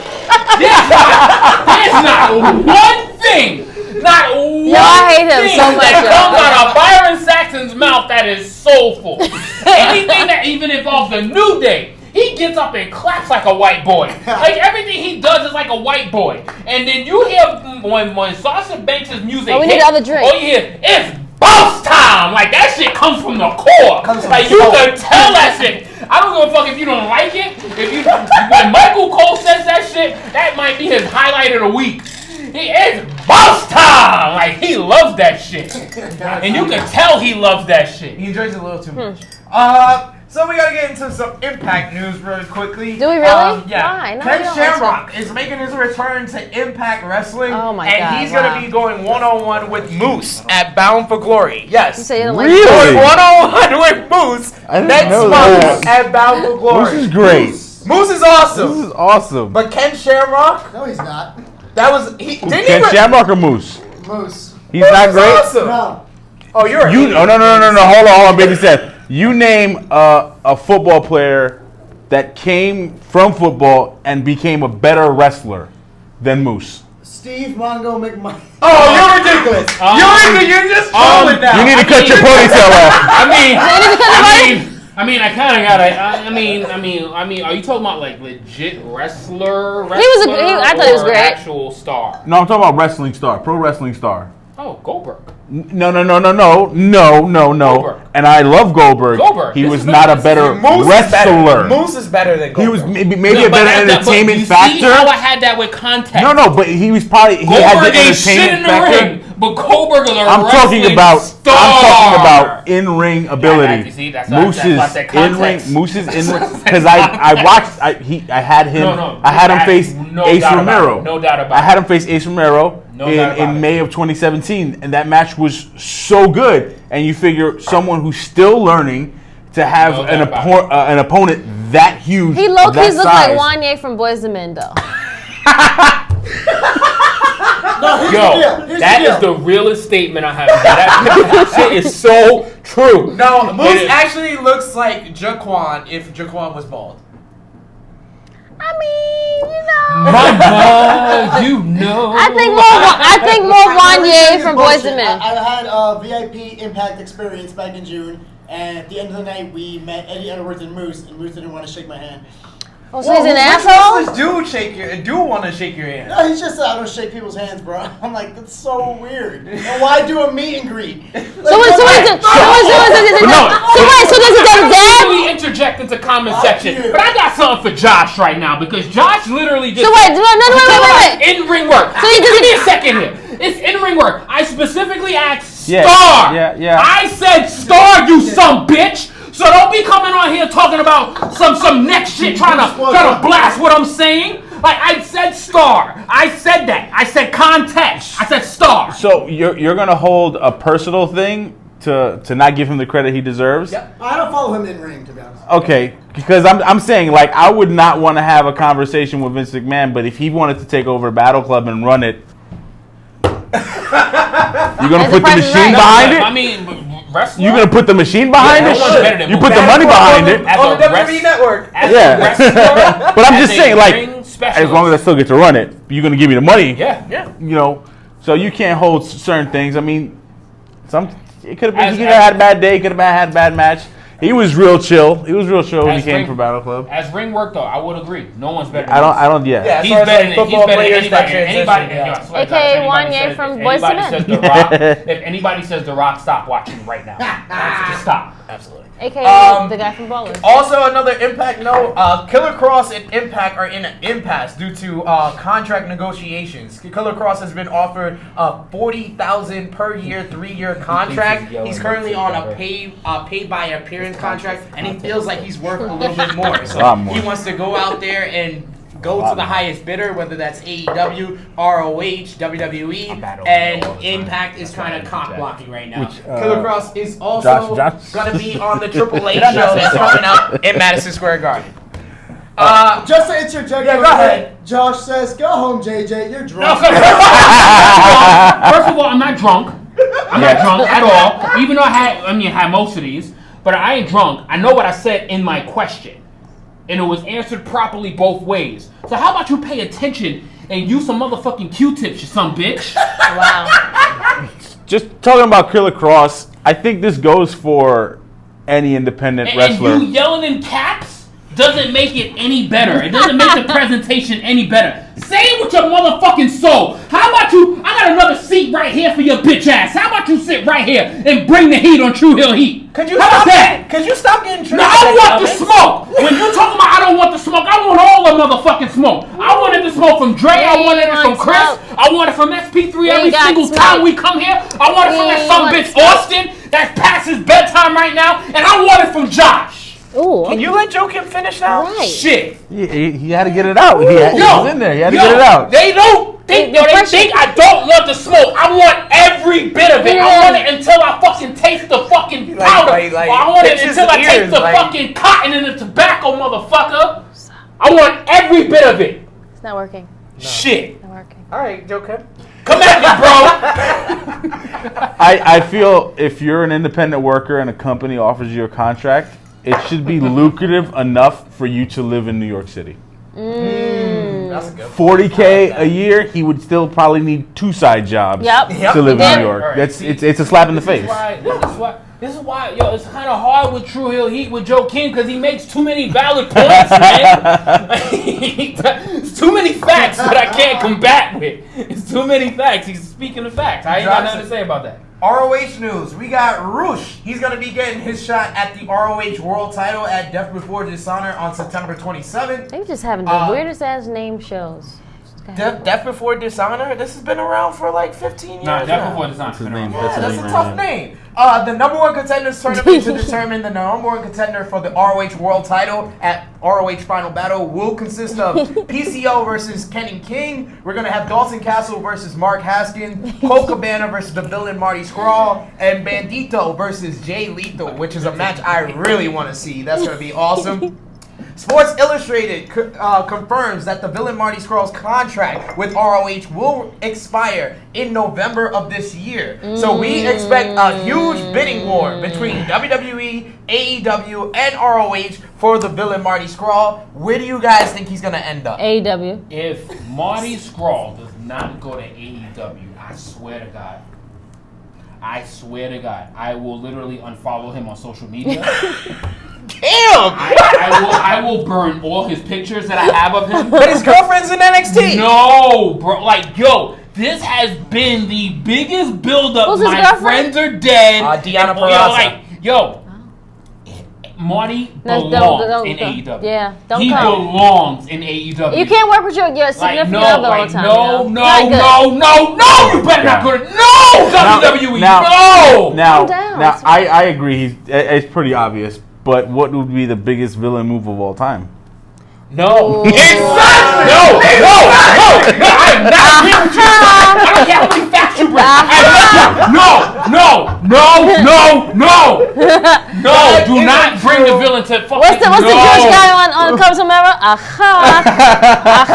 There's not one thing. Not one Yo, I hate him thing so much, that yo. comes out of Byron Saxton's mouth that is soulful. Anything that even involves the New Day, he gets up and claps like a white boy. Like everything he does is like a white boy. And then you hear when Sasha Banks' music Oh, we need hits, another drink. all you hear, it's boss time! Like that shit comes from the core. Like you can tell that shit. I don't give a fuck if you don't like it. When Michael Cole says that shit, that might be his highlight of the week. It's boss time! Like he loves that shit. And you can tell he loves that shit. He enjoys it a little too much. So we gotta get into some Impact news really quickly. Do we really? Yeah. Why? No, Ken we don't Shamrock is making his return to Impact Wrestling. Oh my and God, he's wow. gonna be going one-on-one with Moose at Bound for Glory. Yes. You say you don't Really? Going one-on-one with Moose I didn't next know month that. at Bound for Glory. This is great. Moose is awesome. This is awesome. But Ken Shamrock, No, he's not. that was didn't Ken he? Shamrock or Moose? Moose. He's not great. Awesome. No. Oh, you're an You idiot. oh no. Hold on, baby Seth. You name a football player that came from football and became a better wrestler than Moose. Steve Mongo McMahon. Oh, you're ridiculous. You're just trolling now. You need to cut your ponytail off. I mean, I kind of gotta. I mean, are you talking about like legit wrestler? I thought he was or great. Actual star. No, I'm talking about wrestling star, pro wrestling star. Oh, Goldberg. No. Goldberg. And I love Goldberg. He This was is not a not- better Moose wrestler. Moose is better than He was Goldberg. maybe a better entertainment you factor. See how I had that with context. No, but he was probably he had Goldberg the ain't shit in entertainment the factor. ring, but Goldberg is a I'm talking star. about in-ring ability. you see, that's why I said context. Moose's in-ring because I watched I had him No, I had him I- face no Ace doubt about Romero. it. No doubt about I had it. him face Ace Romero No doubt about in it. May of 2017, and that match was so good. And you figure someone who's still learning to have No doubt about an opponent that huge. He of low-key that looked size. like Wanye from Boys II Men, though. No, That is the realest statement I have. That shit is so true. No, Moose actually looks like Jaquan if Jaquan was bald. I mean, you know. My boy, you know. I think more Wanye from Boyz II Men. I had a VIP Impact experience back in June, and at the end of the night, we met Eddie Edwards and Moose didn't want to shake my hand. Oh, so he's an asshole? Do want to shake your hand? No, he just said I don't shake people's hands, bro. I'm like, that's so weird. And why do a meet and greet? So does it dab? We interject into comment section, but I got something for Josh right now because Josh literally just. So wait. In ring work. So you give me a second here. It's in ring work. I specifically asked Star. Yeah. I said Star, you some bitch. So don't be coming on here talking about some next shit, trying to blast what I'm saying. Like I said, Star. I said that. I said context. I said Star. So you're gonna hold a personal thing to not give him the credit he deserves? Yep. I don't follow him in ring, to be honest. Okay, because I'm saying like I would not want to have a conversation with Vince McMahon, but if he wanted to take over Battle Club and run it, you're gonna put the machine behind it. I mean. Wrestler? You're gonna put the machine behind it? You put the money behind it on the WWE Network. But I'm just saying, like, as long as I still get to run it, you're gonna give me the money. Yeah. You know, so you can't hold certain things. I mean, it could have been. He could have had a bad day. Could have had a bad match. He was real chill. When he came for Battle Club. As ring work, though, I would agree. No one's better. I don't. Yeah. He's better than anybody. AKA Wanye from Boyz II Men. If anybody says The Rock, stop watching right now. Just stop. Absolutely. AKA the guy from Ballers. Also, another Impact note: Killer Kross and Impact are in an impasse due to contract negotiations. Killer Kross has been offered a $40,000 per year, 3-year contract. He's currently on a pay by appearance contract, and he feels like he's worth a little bit more. So he wants to go out there and go to the highest bidder, whether that's AEW, ROH, WWE, and Impact is kind of cock blocking right now. Killer Kross is also going to be on the Triple H show that's coming up in Madison Square Garden. Just to interject, go ahead. Josh says, "Go home, JJ. You're drunk." First of all, I'm not drunk. I'm not drunk at all. Even though I had most of these, but I ain't drunk. I know what I said in my question. And it was answered properly both ways. So how about you pay attention and use some motherfucking Q-tips, you some bitch? Wow. Just talking about Killer Kross, I think this goes for any independent wrestler. And you yelling in caps doesn't make it any better. It doesn't make the presentation any better. Say it with your motherfucking soul. How about you? I got another seat right here for your bitch ass. How about you sit right here and bring the heat on Tru Heel Heat? How about that? Could you stop getting triggered? No, I don't want the smoke. When you talking about I don't want the smoke, I want all the motherfucking smoke. I wanted the smoke from Dre. I wanted it from Chris. I want it from SP3 every single time we come here. I want it from that some bitch Austin that's past his bedtime right now, and I want it from Josh. Ooh, Can you let Joakim finish now? Right. Shit. He had to get it out. He was in there. He had to get it out. They think I don't want the smoke. I want every bit of it. I want it until I fucking taste the fucking powder. I want it until I taste the fucking cotton and the tobacco, motherfucker. I want every bit of it. It's not working. No. Shit. It's not working. All right, Joakim. Come at me, bro. I feel if you're an independent worker and a company offers you a contract, it should be lucrative enough for you to live in New York City. That's good. $40K a year, he would still probably need 2 side jobs to live in New York. Right. It's a slap in the face. This is why, yo, it's kind of hard with Tru Heel Heat with Joakim because he makes too many valid points, man. It's too many facts that I can't combat with. It's too many facts. He's speaking of facts. I ain't got nothing to say about that. ROH news. We got Roosh. He's going to be getting his shot at the ROH World Title at Death Before Dishonor on September 27th. They just having the weirdest ass name shows. Death Before Dishonor? This has been around for like 15 years. No, Death Before Dishonor's been around. Yeah, that's a tough name. The number one contenders tournament to determine the number one contender for the ROH World Title at ROH Final Battle will consist of PCO versus Kenny King. We're going to have Dalton Castle versus Mark Haskin, Colt Cabana versus the villain Marty Scurll, and Bandito versus Jay Lethal, which is a match I really want to see. That's going to be awesome. Sports Illustrated confirms that the villain Marty Scurll's contract with ROH will expire in November of this year. So we expect a huge bidding war between WWE, AEW, and ROH for the villain Marty Scurll. Where do you guys think he's going to end up? AEW. If Marty Scurll does not go to AEW, I swear to God, I will literally unfollow him on social media. Damn! I will burn all his pictures that I have of him. But his girlfriend's in NXT. No, bro. Like, yo, this has been the biggest buildup. Who's his My girlfriend? friends are dead. Deanna Purrazzo. Marty belongs in go. AEW. Yeah, don't he come. belongs in AEW. You can't work with your significant other all the time. No, you better not go to WWE. Now, I agree. It's pretty obvious. But what would be the biggest villain move of all time? No. Exactly. No. I am not here with you. I don't care how many facts you bring. No. Do not bring the villain to fucking. What's the Jewish guy on the covers of Mirror?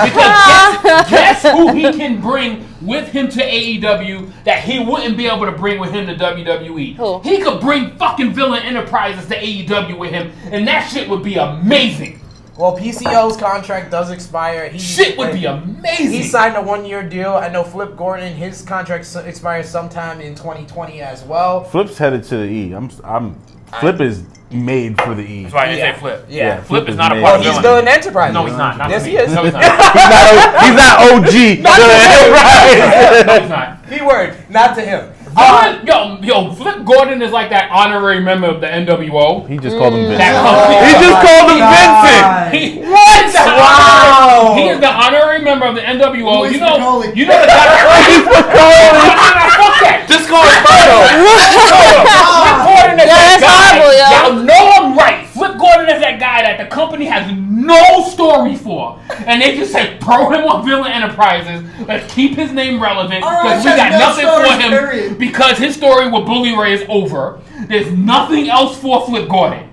Because guess who he can bring with him to AEW that he wouldn't be able to bring with him to WWE? Who? He could bring fucking Villain Enterprises to AEW with him, and that shit would be amazing. Well, PCO's contract does expire. Shit would be amazing. He signed a 1-year deal. I know Flip Gordon, his contract expires sometime in 2020 as well. Flip's headed to the E. Flip is made for the E. That's why I didn't say Flip. Yeah. Flip is not a made. part of He's Villain. still in Enterprise. No, he's not. Yes, he is. No, he's not. He's not OG. No, he's not. Keyword, not to him. Yo, Flip Gordon is like that honorary member of the NWO. He just called him Vincent. He just called him Vincent. Wow. He is the honorary member of the NWO. You know the guy. Fuck that. Just call him Birdo. Flip Gordon is that that's guy. horrible, yo. Y'all know I'm right. Flip Gordon is that guy that the company has no story for, and they just say throw him on Villain Enterprises. Let's keep his name relevant because we got nothing for him because his story with Bully Ray is over. There's nothing else for Flip Gordon.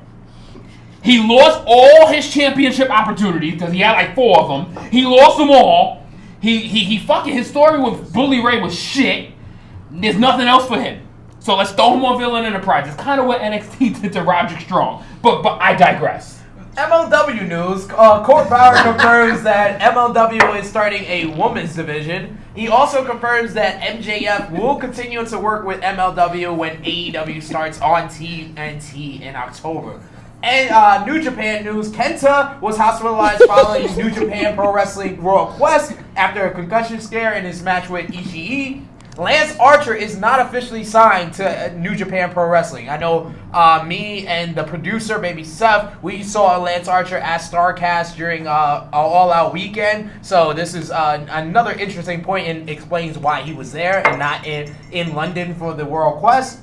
He lost all his championship opportunities because he had like 4 of them. He lost them all. He fucking his story with Bully Ray was shit. There's nothing else for him. So let's throw him on Villain Enterprise. It's kind of what NXT did to Roderick Strong. But I digress. MLW news. Court Bauer confirms that MLW is starting a women's division. He also confirms that MJF will continue to work with MLW when AEW starts on TNT in October. And New Japan news. Kenta was hospitalized following New Japan Pro Wrestling Royal Quest after a concussion scare in his match with Ishii. Lance Archer is not officially signed to New Japan Pro Wrestling. I know me and the producer, Baby Seth, we saw Lance Archer at StarCast during All Out weekend. So this is another interesting point and explains why he was there and not in London for the World Quest.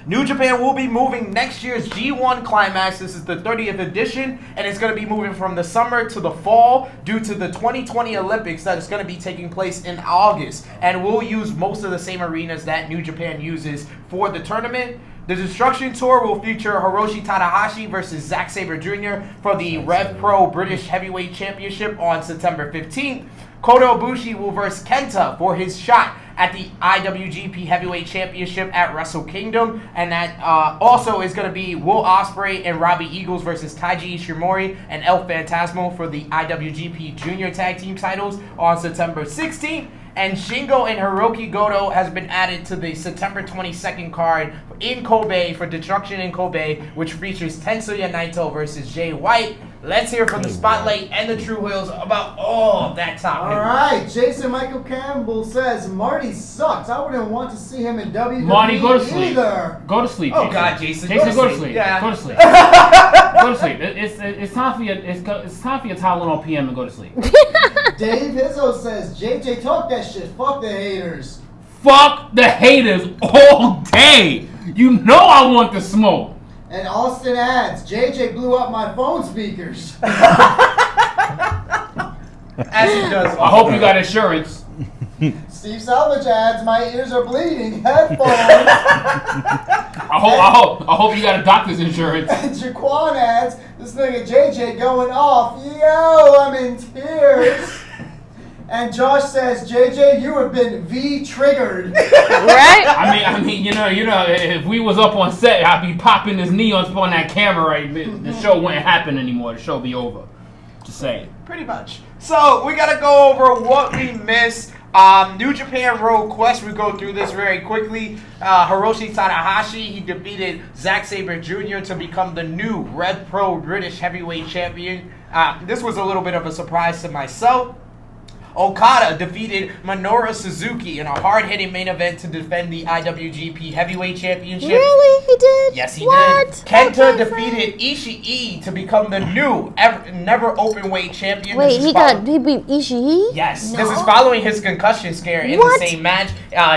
New Japan will be moving next year's G1 Climax. This is the 30th edition, and it's going to be moving from the summer to the fall due to the 2020 Olympics that is going to be taking place in August. And we'll use most of the same arenas that New Japan uses for the tournament. The Destruction Tour will feature Hiroshi Tanahashi versus Zack Sabre Jr. for the Rev Pro British Heavyweight Championship on September 15th. Kota Ibushi will verse Kenta for his shot at the IWGP Heavyweight Championship at Wrestle Kingdom. And that also is going to be Will Ospreay and Robbie Eagles versus Taiji Ishimori and El Phantasmo for the IWGP Junior Tag Team titles on September 16th. And Shingo and Hiroki Goto has been added to the September 22nd card in Kobe for Destruction in Kobe, which features Tetsuya Naito versus Jay White. Let's hear from the Spotlight and the Tru Heels about all of that topic. All right, Jason Michael Campbell says Marty sucks. I wouldn't want to see him in WWE Marty, go to sleep. either. Go to sleep. Oh God, Jason, Go to sleep. Yeah. Go to sleep. Go to sleep. It's time for your Tylenol PM and go to sleep. Dave Hizzo says JJ talk that shit. Fuck the haters. Fuck the haters all day. You know I want the smoke. And Austin adds, JJ blew up my phone speakers. As he does. I hope you got insurance. Steve Salvage adds, my ears are bleeding. Headphones. I hope you got a doctor's insurance. And Jaquan adds, this nigga JJ going off. Yo, I'm in tears. And Josh says, JJ, you have been V-triggered. Right? I mean, you know, if we was up on set, I'd be popping his knee on that camera right there. The show wouldn't happen anymore. The show be over. Just saying. Pretty much. So, we got to go over what we missed. New Japan Road Quest, we go through this very quickly. Hiroshi Tanahashi, he defeated Zack Sabre Jr. to become the new Red Pro British Heavyweight Champion. This was a little bit of a surprise to myself. Okada defeated Minoru Suzuki in a hard-hitting main event to defend the IWGP Heavyweight Championship. Really? He did? Yes, he what? did. Kenta defeated Ishii to become the new never open-weight champion. Wait, he beat Ishii? Yes. No. This is following his concussion scare in the same match.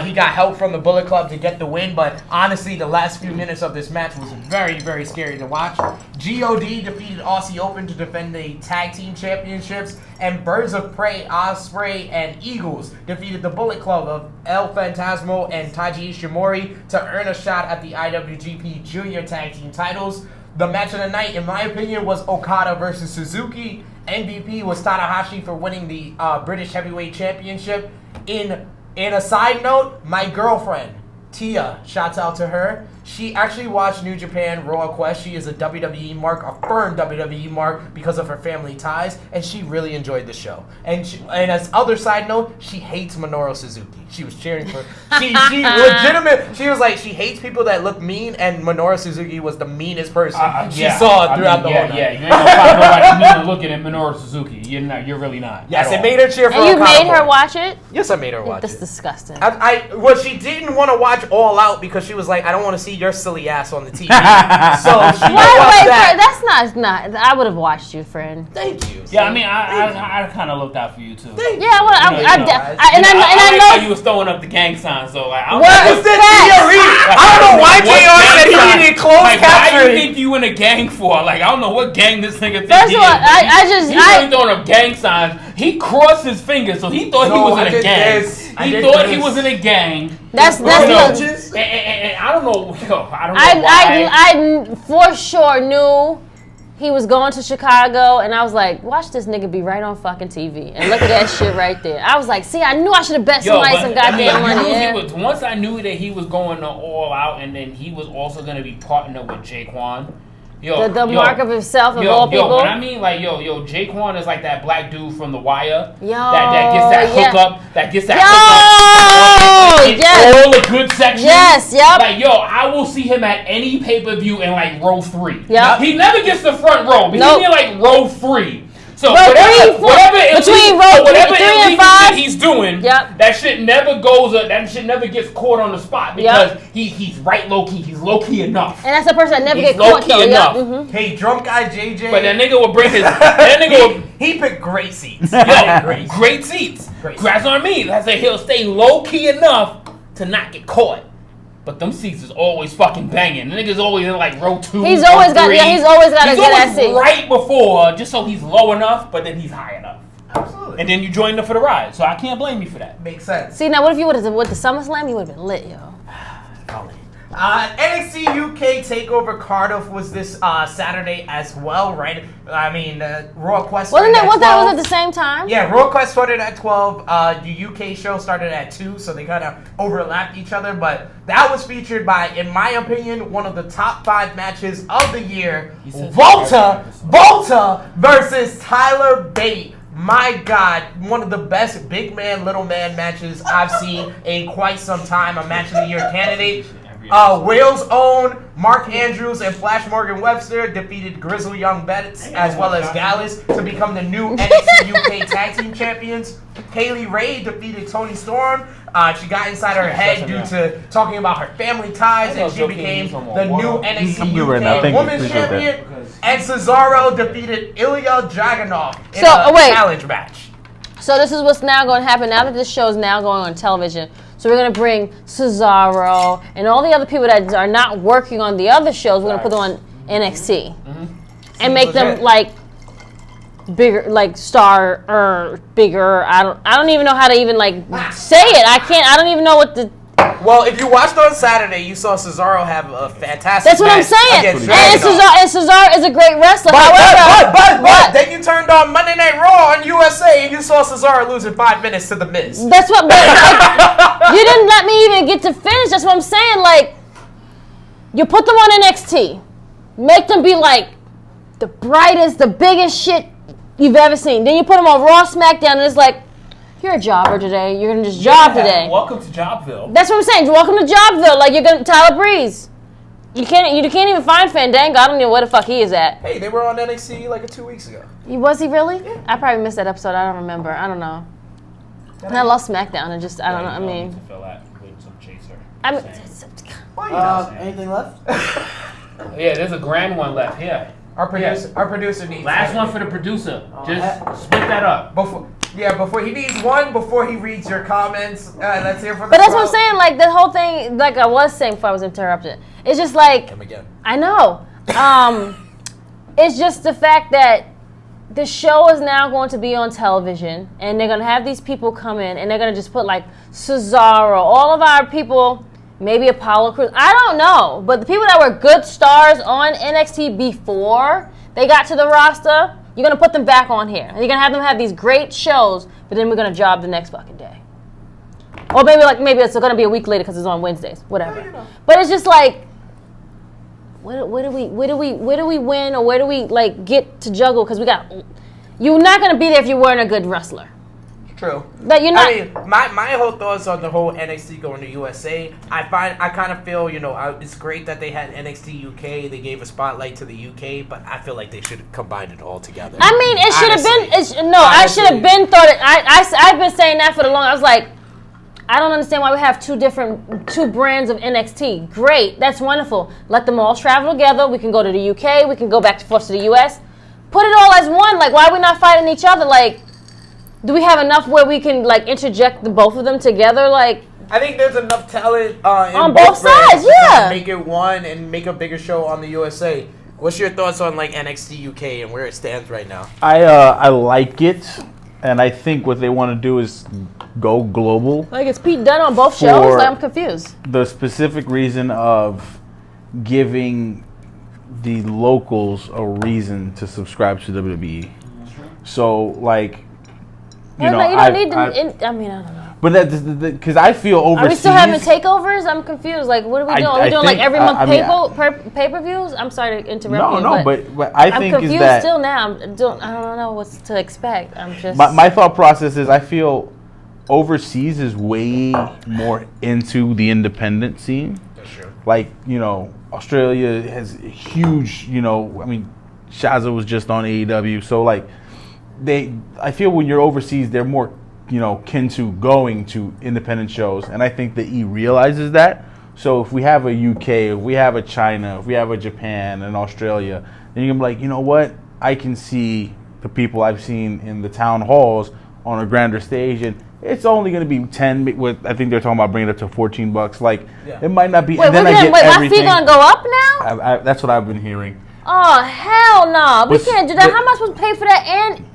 He got help from the Bullet Club to get the win, but honestly, the last few minutes of this match was very, very scary to watch. GOD defeated Aussie Open to defend the Tag Team Championships, and Birds of Prey, Ospreay, and Eagles defeated the Bullet Club of El Phantasmo and Taiji Ishimori to earn a shot at the IWGP Junior Tag Team titles. The match of the night, in my opinion, was Okada versus Suzuki. MVP was Tanahashi for winning the British Heavyweight Championship. In a side note, my girlfriend, Tia, shouts out to her. She actually watched New Japan Raw Quest. She is a WWE mark, a firm WWE mark because of her family ties, and she really enjoyed the show. And as other side note, she hates Minoru Suzuki. She was cheering for. She legitimate. She was like, she hates people that look mean, and Minoru Suzuki was the meanest person she saw throughout the whole night. Yeah, you ain't gonna find nobody mean looking at Minoru Suzuki. You're not. You're really not. Yes, it made her cheer for. And you made her watch it? Yes, I made her watch That's it. disgusting. Well, she didn't want to watch All Out because she was like, I don't want to see your silly ass on the TV. So she watched that. That's not. I would have watched you, friend. Thank you. Yeah, I mean, I kind of looked out for you too. Yeah, well, I know you was throwing up the gang sign, so like, I don't know why JR said he needed closed captioning. Why do you think you in a gang for? Like, I don't know what gang this nigga thinks. First of all, he's throwing up gang signs. He crossed his fingers, so he thought he was in a gang. He thought he was in a gang. That's and I don't know. I for sure knew he was going to Chicago, and I was like, watch this nigga be right on fucking TV. And look at that shit right there. I was like, see, I knew I should have bet somebody some goddamn money. Once I knew that he was going to All Out, and then he was also going to be partnered with Jaquan. The mark of himself of all people. When I mean, like, Jaquan is like that black dude from The Wire. That gets that hookup. That gets that hookup. All the good sections. Yes, yep. Like, I will see him at any pay-per-view in, like, row 3. Yep. He never gets the front row, but he's in, like, row 3. So between whatever 3 and 5 he's doing, that shit never goes. That shit never gets caught on the spot because he's right low key. He's low key enough. And that's the person that never gets caught though. Enough. Mm-hmm. Hey, drunk guy JJ. But that nigga will bring his. He picked great seats. Great seats. That's what I mean. I say he'll stay low key enough to not get caught. But them seats is always fucking banging. The nigga's always in like row 2. He's always got a good ass seat. Right before, just so he's low enough, but then he's high enough. Absolutely. And then you join him for the ride. So I can't blame you for that. Makes sense. See, now what if you would have with the SummerSlam? You would have been lit, yo. Probably. NXT UK Takeover Cardiff was this Saturday as well, right? I mean, Raw Quest started at 12. That was at the same time? Yeah, Raw Quest started at 12. The UK show started at 2, so they kind of overlapped each other. But that was featured by, in my opinion, one of the top 5 matches of the year. Volta versus Tyler Bate. My God, one of the best big man, little man matches I've seen in quite some time. A match of the year candidate. Wales' own Mark Andrews and Flash Morgan Webster defeated Grizzle Young Betts as well as Gallus to become the new NXT UK Tag Team Champions. Kaylee Ray defeated Toni Storm. She got inside her head due to talking about her family ties, and she became the new NXT UK Women's Champion. And Cesaro defeated Ilya Dragunov in a challenge match. So this is what's now going to happen now that this show is now going on television. So we're going to bring Cesaro and all the other people that are not working on the other shows. We're going to put them on NXT and make them like bigger, like star or bigger. I don't even know how to even like say it. I don't even know what the. Well, if you watched on Saturday, you saw Cesaro have a fantastic. That's what I'm saying. And Cesaro is a great wrestler. But then you turned on Monday Night Raw on USA and you saw Cesaro losing 5 minutes to The Miz. That's what. You didn't let me even get to finish. That's what I'm saying. Like, you put them on NXT, make them be like the brightest, the biggest shit you've ever seen. Then you put them on Raw, SmackDown, and it's like, you're a jobber today. You're gonna just job today. Welcome to Jobville. That's what I'm saying. Welcome to Jobville. Like you're gonna Tyler Breeze. You can't even find Fandango. I don't know where the fuck he is at. Hey, they were on NXT like 2 weeks ago. Was he really? Yeah. I probably missed that episode. I don't remember. I don't know. And I lost SmackDown and just I don't know. I mean, anything left? Yeah, there's a grand one left here. Our producer needs last one for the producer. Just split that up. Before he needs one before he reads your comments. Let's hear from the But that's what I'm saying. Like the whole thing, like I was saying before I was interrupted. It's just like I know. It's just the fact that the show is now going to be on television, and they're going to have these people come in, and they're going to just put like Cesaro, all of our people, maybe Apollo Crews. I don't know, but the people that were good stars on NXT before they got to the roster. You're going to put them back on here. And you're going to have them have these great shows, but then we're going to job the next fucking day. Or maybe it's going to be a week later because it's on Wednesdays. Whatever. But it's just like, where do we win or where do we like get to juggle? Because you're not going to be there if you weren't a good wrestler. True. But you're not. I mean, my whole thoughts on the whole NXT going to USA. I kind of feel, it's great that they had NXT UK. They gave a spotlight to the UK, but I feel like they should have combined it all together. I mean, it should have been. I should have been thought it. I've been saying that for the long. I was like, I don't understand why we have two brands of NXT. Great, that's wonderful. Let them all travel together. We can go to the UK. We can go back to the US. Put it all as one. Like, why are we not fighting each other? Like. Do we have enough where we can like interject both of them together? Like I think there's enough talent on both sides. Yeah, make it one and make a bigger show on the USA. What's your thoughts on like NXT UK and where it stands right now? I like it, and I think what they want to do is go global. Like it's Pete Dunne on both shows. Like I'm confused. The specific reason of giving the locals a reason to subscribe to WWE. So like. I don't know. But that's because I feel overseas. Are we still having takeovers? I'm confused. Like, what are we doing? Are we doing like every month pay-per-views? I'm sorry to interrupt you. No, but I think I'm confused is that still now. I don't know what to expect. I'm just. My thought process is I feel overseas is way more into the independent scene. That's true. Like Australia has huge. Shazza was just on AEW, so like. I feel when you're overseas, they're more, kin to going to independent shows, and I think the E realizes that. So if we have a UK, if we have a China, if we have a Japan and Australia, then you can be like, you know what? I can see the people I've seen in the town halls on a grander stage, and it's only going to be 10. I think they're talking about bringing it up to $14. Like it might not be. Wait, my fee gonna go up now? That's what I've been hearing. Oh hell no! We can't do that. How am I supposed to pay for that? And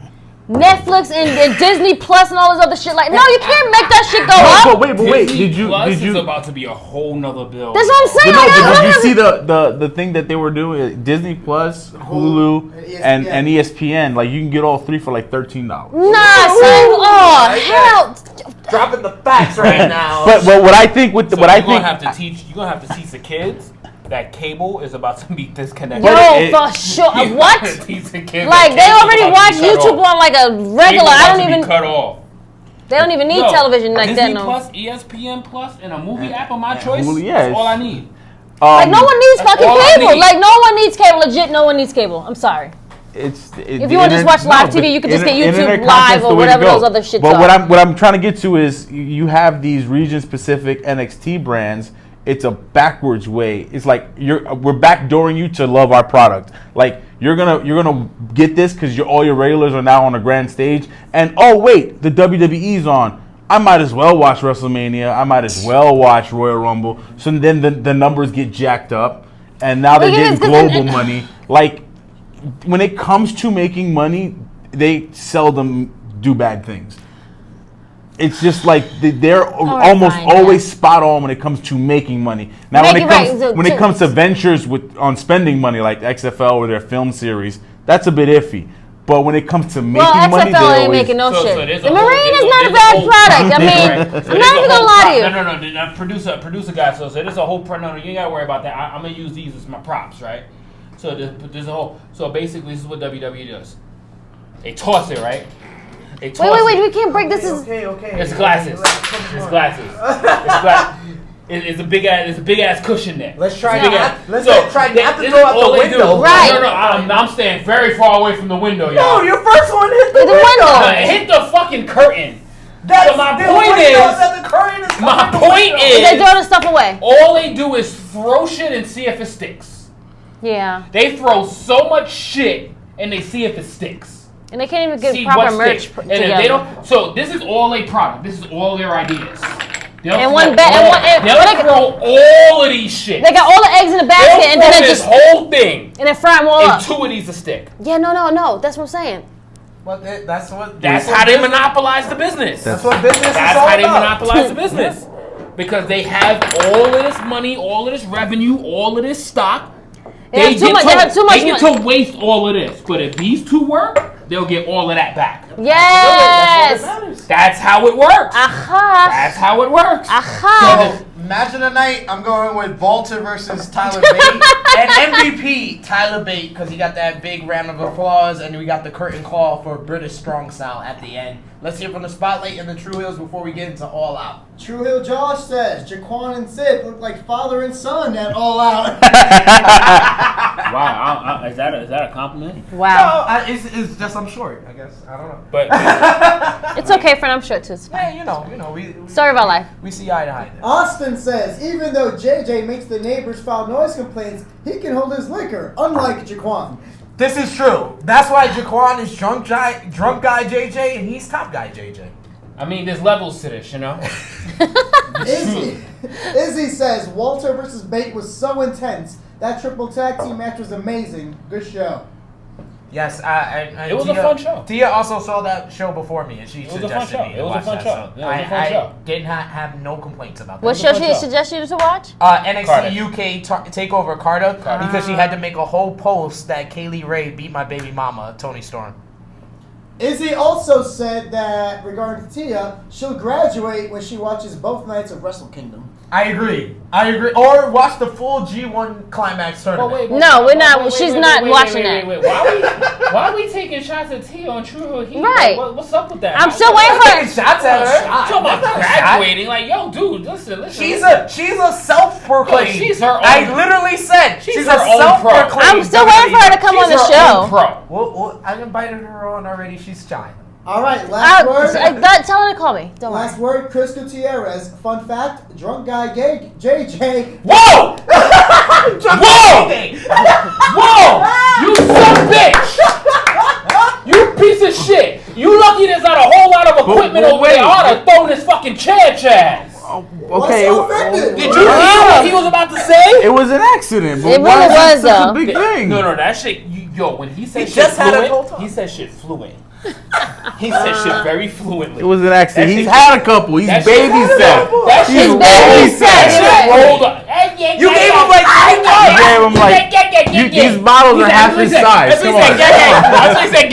Netflix and Disney Plus and all this other shit. Like, no, you can't make that shit go up. But wait. Did you? It's about to be a whole nother bill. That's what I'm saying. Did you see the thing that they were doing? Disney Plus, Hulu, and ESPN. Like, you can get all three for like $13. Nah, son. Oh hell. Dropping the facts right now. But what I think with you're gonna have to teach the kids. That cable is about to be disconnected. For sure. What? Like they already watch YouTube on like a regular. I don't even cut off. They don't even need television like Disney that. No. Plus, ESPN Plus, and a movie app of my choice. Yes. That's all I need. Like no one needs fucking cable. Like no one needs cable. Legit, no one needs cable. I'm sorry. If you want to just watch live TV, you can just get YouTube Live or whatever those other shits are. But what I'm trying to get to is you have these region-specific NXT brands. It's a backwards way. It's like we're backdooring you to love our product. Like you're gonna get this because all your regulars are now on a grand stage. And oh wait, the WWE's on. I might as well watch WrestleMania. I might as well watch Royal Rumble. So then the numbers get jacked up, and now they're getting global money. Like when it comes to making money, they seldom do bad things. It's just like they're almost always spot on when it comes to making money. Now, when it comes to ventures on spending money, like XFL or their film series, that's a bit iffy. But when it comes to making money, XFL ain't making no shit. The Marine is not a bad product. I mean, I'm not even gonna lie to you. No. Producer guy. So there's a whole. No, you ain't gotta worry about that. I'm gonna use these as my props, right? So there's a whole. So basically, this is what WWE does. They toss it, right? Wait, we can't break this. Okay. It's glasses. It's a big ass cushion there. Let's try not to throw out the window. Right. No, I'm staying very far away from the window, y'all. No, your first one hit the window. It hit the fucking curtain. My point is they throw the stuff away. All they do is throw shit and see if it sticks. Yeah. They throw so much shit and they see if it sticks. And they can't even get proper merch together. And if they don't, so this is all a product. This is all their ideas. They'll throw all of these shit. They got all the eggs in the basket, and then they just whole thing, and then fry them all up. And 2 of these a stick. Yeah, no. That's what I'm saying. Well, that's how they monopolize the business. That's what business is all about. That's how they monopolize the business. Because they have all of this money, all of this revenue, all of this stock. They have too much money. They get to waste all of this. But if these two work, they'll get all of that back. Yes. That's how it works. Aha. That's how it works. Aha. So, imagine a night I'm going with Volta versus Tyler Bate. And MVP, Tyler Bate, because he got that big round of applause, and we got the curtain call for British Strong Style at the end. Let's hear from the Spotlight and the Tru Heels before we get into All Out. Tru Heel Josh says, Jaquan and Sid look like father and son at All Out. Wow, is that a compliment? Wow. No, it's just I'm short, I guess. I don't know. But it's okay, friend. I'm short too. Hey, you know, we story of our life. We see eye to eye there. Austin says, even though JJ makes the neighbors file noise complaints, he can hold his liquor, unlike Jaquan. This is true. That's why Jaquan is drunk guy JJ, and he's top guy JJ. I mean, there's levels to this, you know? Izzy says, Walter versus Bate was so intense. That triple tag team match was amazing. Good show. Yes, it was a fun show. Tia also saw that show before me, and she suggested me to watch that show. I did not have no complaints about that. What show she suggested you to watch? NXT UK Takeover Cardiff, because she had to make a whole post that Kaylee Ray beat my baby mama, Toni Storm. Izzy also said that, regarding Tia, she'll graduate when she watches both nights of Wrestle Kingdom. I agree. Or watch the full G1 Climax tournament. No, we're not. She's not watching that. Why are we taking shots at Tia on Tru Heel Heat? Right. What's up with that? I'm still waiting for her. Shots at her. Talking about graduating. Like, yo, dude, listen. She's a self-proclaimed. Yo, she's her own. I literally said she's a self-proclaimed. I'm still waiting for her to come on the show. Well, I invited her on already. She's shy. All right, last word. Tell her to call me. Don't last word, Chris Gutierrez. Fun fact, drunk guy JJ. Whoa! Whoa! You son of a bitch! You piece of shit! You lucky there's not a whole lot of equipment over there. I ought to throw this fucking chair chaz. Okay. Did you hear what he was about to say? It was an accident. But it really was, such though. a big thing. No, that shit. Yo, when he said shit fluent, he said shit fluent. He said shit very fluently. It was an accident. He's had a couple. He's babysat. He's babysat. You gave him like 3 months. These bottles are half his size. Come on. He said,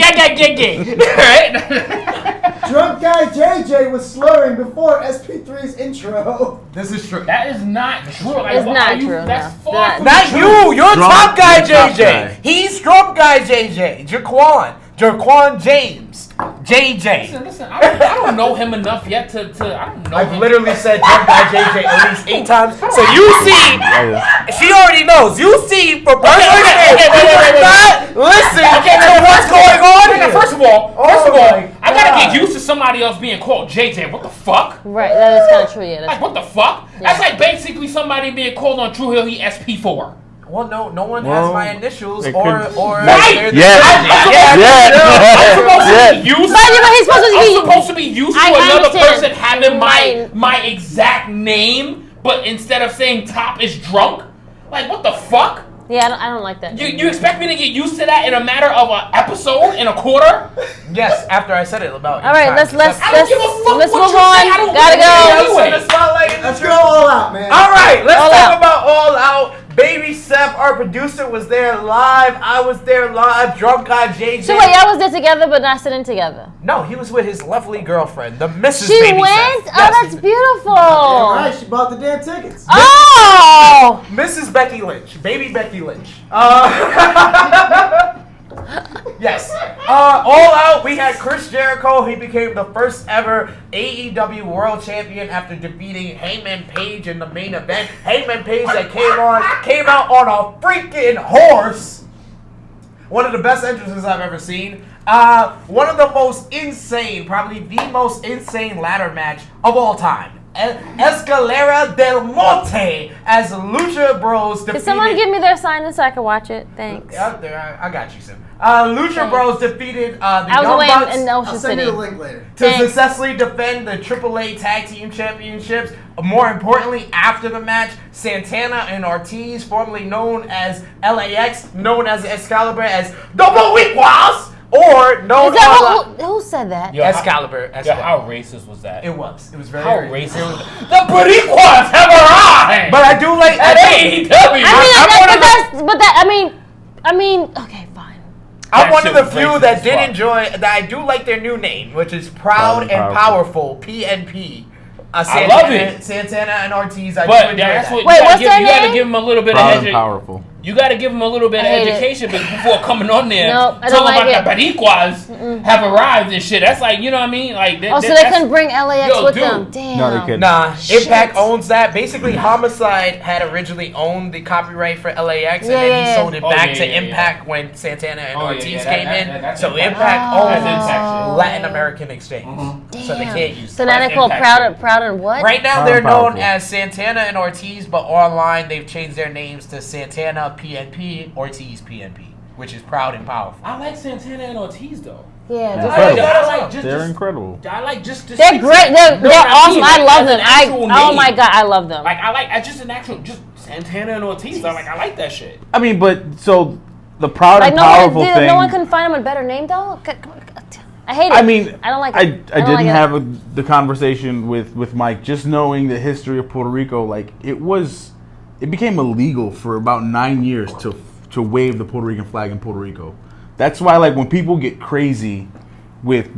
Drunk guy JJ was slurring before SP3's intro. This is true. That is not true. It's not true. That's far from not true. you. You're top guy JJ. Guy. He's drunk guy JJ. Jaquan James. JJ. Listen. I don't know him enough yet to I don't know I've him. literally said drunk guy JJ at least 8 times. So you see, she already knows. You see, for personal not listen to what's going on here. First of all, I gotta get used to somebody else being called JJ. What the fuck? Right, that is kind of true. Yeah. Like what the fuck? Yeah. That's like basically somebody being called on Tru Heel Heat SP4. Well, no one has my initials or right. I'm supposed to be used to another person having my exact name, but instead of saying top is drunk. Like what the fuck? Yeah, I don't like that. You expect me to get used to that in a matter of an episode and a quarter? Yes, after I said it about. All right, let's move on. Gotta go. Let's go all out, man. All right, let's All talk Out. about All Out. Baby Seth, our producer, was there live. I was there live. Drunk guy JJ. So wait, y'all was there together but not sitting together? No, he was with his lovely girlfriend, the Mrs. She Baby went? Seth. Oh, Yes, that's beautiful. All right, she bought the damn tickets. Oh! Mrs. Becky Lynch, baby Becky Lynch. Yes. All Out, we had Chris Jericho. He became the first ever AEW World Champion after defeating Hangman Page in the main event. Hangman Page that came out on a freaking horse. One of the best entrances I've ever seen. One of the most insane, probably the most insane ladder match of all time. Escalera del Monte as Lucha Bros defeated... Can someone give me their sign so I can watch it? Thanks. I got you, Sim. Lucha Bros defeated the Young away Bucks in Ocean I'll send you City. the link later. to successfully defend the AAA Tag Team Championships. More importantly, after the match, Santana and Ortiz, formerly known as LAX, known as Excalibur, as Double Weekwas, or known Is that who said that? Yo, Excalibur. Yeah, how racist was that? It was very How racist. racist? The Boricuas have arrived! But I do like At AEW! I mean, okay, fine. I'm That one of shit the was few racist that as did fuck. enjoy, that I do like their new name, which is Proud and Powerful, PNP. I love it. Santana and Ortiz. I do But enjoy that's that. what Wait, what's you their gotta name? give them a little bit of Proud and education. powerful. You gotta give them a little bit I of hate it. education before coming on there. Nope, I Talking don't like about the Boricuas have arrived and shit. That's like, you know what I mean? Like, Oh, so they couldn't bring LAX with them. Damn. No, they couldn't. Nah, Shit. Impact owns that. Basically, Homicide had originally owned the copyright for LAX, and then he sold it back to Impact when Santana and Ortiz came in. that's So Impact. Impact That's owns Impact. Latin American Exchange, so they Damn. can't use So it. now That's they call Impact Proud and what? Right now, Proud they're and known Powerful. as Santana and Ortiz, but online they've changed their names to Santana PNP, Ortiz PNP, which is Proud and Powerful. I like Santana and Ortiz though. Yeah, Yeah. just Incredible. They're incredible. I like just. they're great. They're awesome. I love them. Oh my god, I love them. Like I just an actual just Santana and Ortiz. I like that shit. I mean, but so the Proud Like and no Powerful one, thing. no one couldn't find them a better name though. I hate it. I mean, I don't like I it. don't didn't like it. have the conversation with Mike. Just knowing the history of Puerto Rico, like it became illegal for about 9 years to wave the Puerto Rican flag in Puerto Rico. That's why, like, when people get crazy with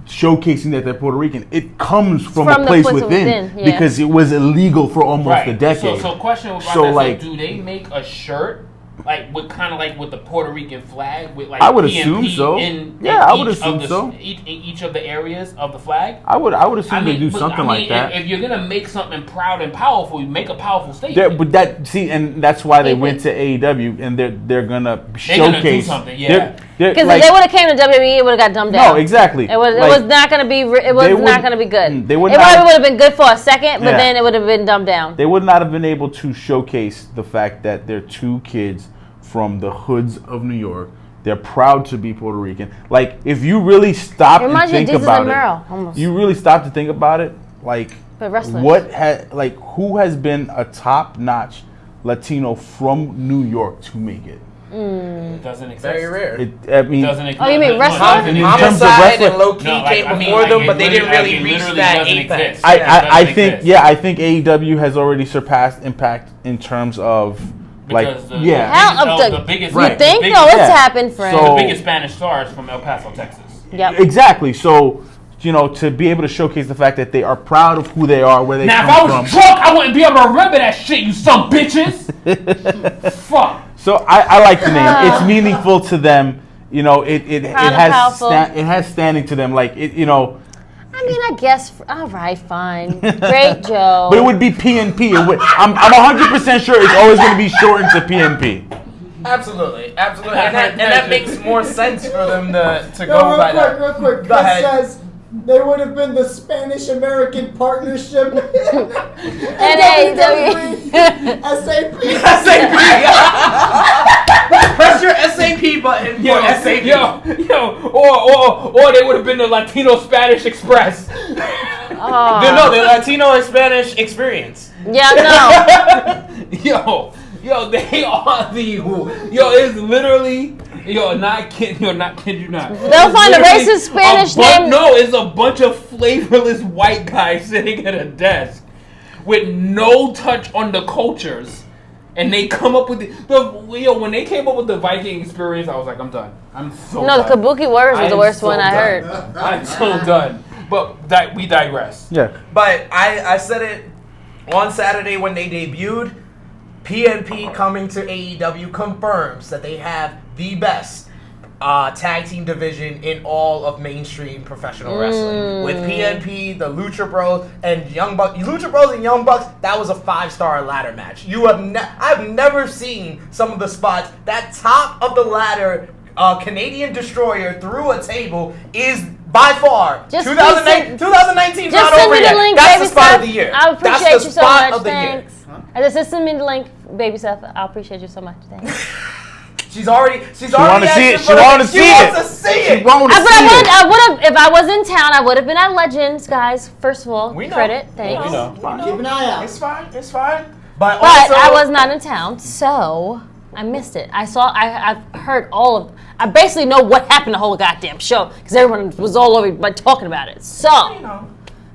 showcasing that they're Puerto Rican, it comes from a the place within yeah. because it was illegal for almost a decade. So question about So, that. like- So do they make a shirt like with kind of like with the Puerto Rican flag with like I would PNP assume so. in Yeah, I would each assume of the, so. Each of the areas of the flag. I would assume they do but, something like that. If you're gonna make something proud and powerful, you make a powerful Yeah, statement. but and that's why they went to AEW, and they're gonna showcase. gonna do something, yeah. Because if they would have came to WWE, it would have got dumbed down. No, exactly. It was not gonna be. It was not gonna be good. They would it not- probably would have been good for a second, but Yeah. then it would have been dumbed down. They would not have been able to showcase the fact that they're two kids from the hoods of New York. They're proud to be Puerto Rican. Like, if you really stop It and reminds you of think Jesus about and it, Merle, almost. you really stop to think about it, like, But wrestlers. who has been a top-notch Latino from New York to make it? It doesn't exist. Very rare. I mean, Doesn't exist. Oh, you mean wrestler? in terms of Homicide wrestling- and Low Key came before them, but they didn't really reach that apex. I think AEW has already surpassed Impact in terms of Because the biggest, You think? No, it's happened, friend. So- the biggest Spanish stars from El Paso, Texas. Yep. Exactly. So, to be able to showcase the fact that they are proud of who they are, where they Now, come if I from. was drunk, I wouldn't be able to remember that shit, you some bitches. Fuck. So I like the name. It's meaningful to them. It Proud and powerful. it has standing to them. Like it. I mean, I guess. All right, fine. Great, Joe. But it would be PNP. I'm 100% sure it's always going to be shortened to PNP. Absolutely, and that makes more sense for them to No, go by that. real quick. Go Chris ahead. says they would have been the Spanish-American partnership. NAW. SAP. Press your SAP button for SAP. Or they would have been the Latino Spanish Express. No, the Latino and Spanish experience. Yeah, no. Yo, they are the. Yo, it's literally. Yo, not kid you not. They'll find a racist Spanish name. No, it's a bunch of flavorless white guys sitting at a desk with no touch on the cultures. And they come up with when they came up with the Viking experience, I was like, I'm done. I'm so done. The Kabuki Warriors was the worst one I heard. I'm so done. But we digress. Yeah. But I said it on Saturday when they debuted. PNP coming to AEW confirms that they have the best tag team division in all of mainstream professional wrestling. With PNP, the Lucha Bros, and Young Bucks. Lucha Bros and Young Bucks, that was a 5-star ladder match. I've never seen some of the spots. That top of the ladder Canadian Destroyer through a table is by far 2019 not over yet. That's the spot of the year. I appreciate you so much. Thanks. Just send me the link, Baby Seth. I appreciate you so much. Thanks. She already want to see it. She want to see it. I would have if I was in town. I would have been at Legends, guys. First of all, credit. Thanks. Keep an eye out. It's fine. But also, I was not in town, so I missed it. I've heard I basically know what happened the whole goddamn show because everyone was all over talking about it. So,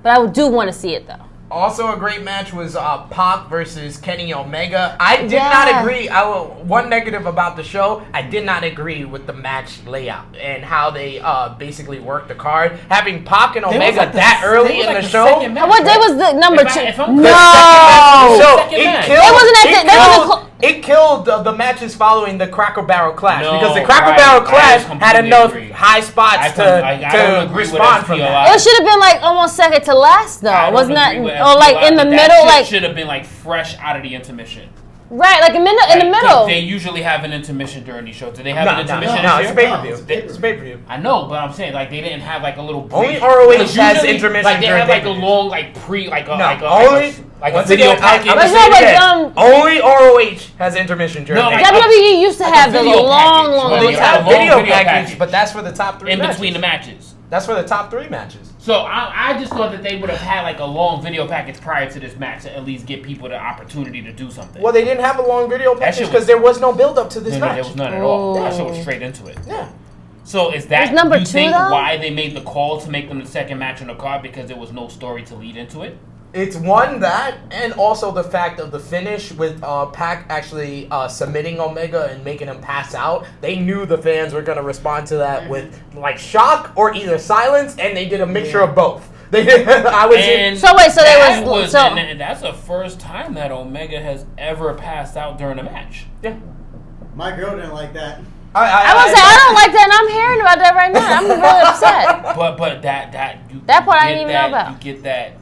but I do want to see it though. Also, a great match was Pac versus Kenny Omega. I did not agree. One negative about the show, I did not agree with the match layout and how they basically worked the card. Having Pac and Omega that early in the show. What day was the number 2? It killed the matches following the Cracker Barrel Clash because the Cracker Barrel Clash had enough high spots to respond from that. It should have been like almost second to last though, wasn't that? Or like in the middle, like should have been like fresh out of the intermission. Right, like in the middle. They usually have an intermission during these shows. Do they have an intermission? No, it's a pay-per-view. It's a pay-per-view. I know, but I'm saying like they didn't have like a little Only brief. ROH has intermission. Like they have like a long like a video package. Only ROH has intermission during. WWE used to have the long. They have video package, but that's for the top 3 in matches. between the matches. That's for the top 3 matches. So I just thought that they would have had like a long video package prior to this match to at least give people the opportunity to do something. Well, they didn't have a long video package because there was no build up to this match. There was none at all. That shit was straight into it. Yeah. So is that number you 2 think though? why they made the call to make them the second match on the card because there was no story to lead into it? It's one that, and also the fact of the finish with Pac actually submitting Omega and making him pass out. They knew the fans were going to respond to that with like shock or either silence, and they did a mixture of both. They did. And that's the first time that Omega has ever passed out during a match. Yeah. My girl didn't like that. I don't like that, and I'm hearing about that right now. I'm really upset. But that part I didn't even know about. You get that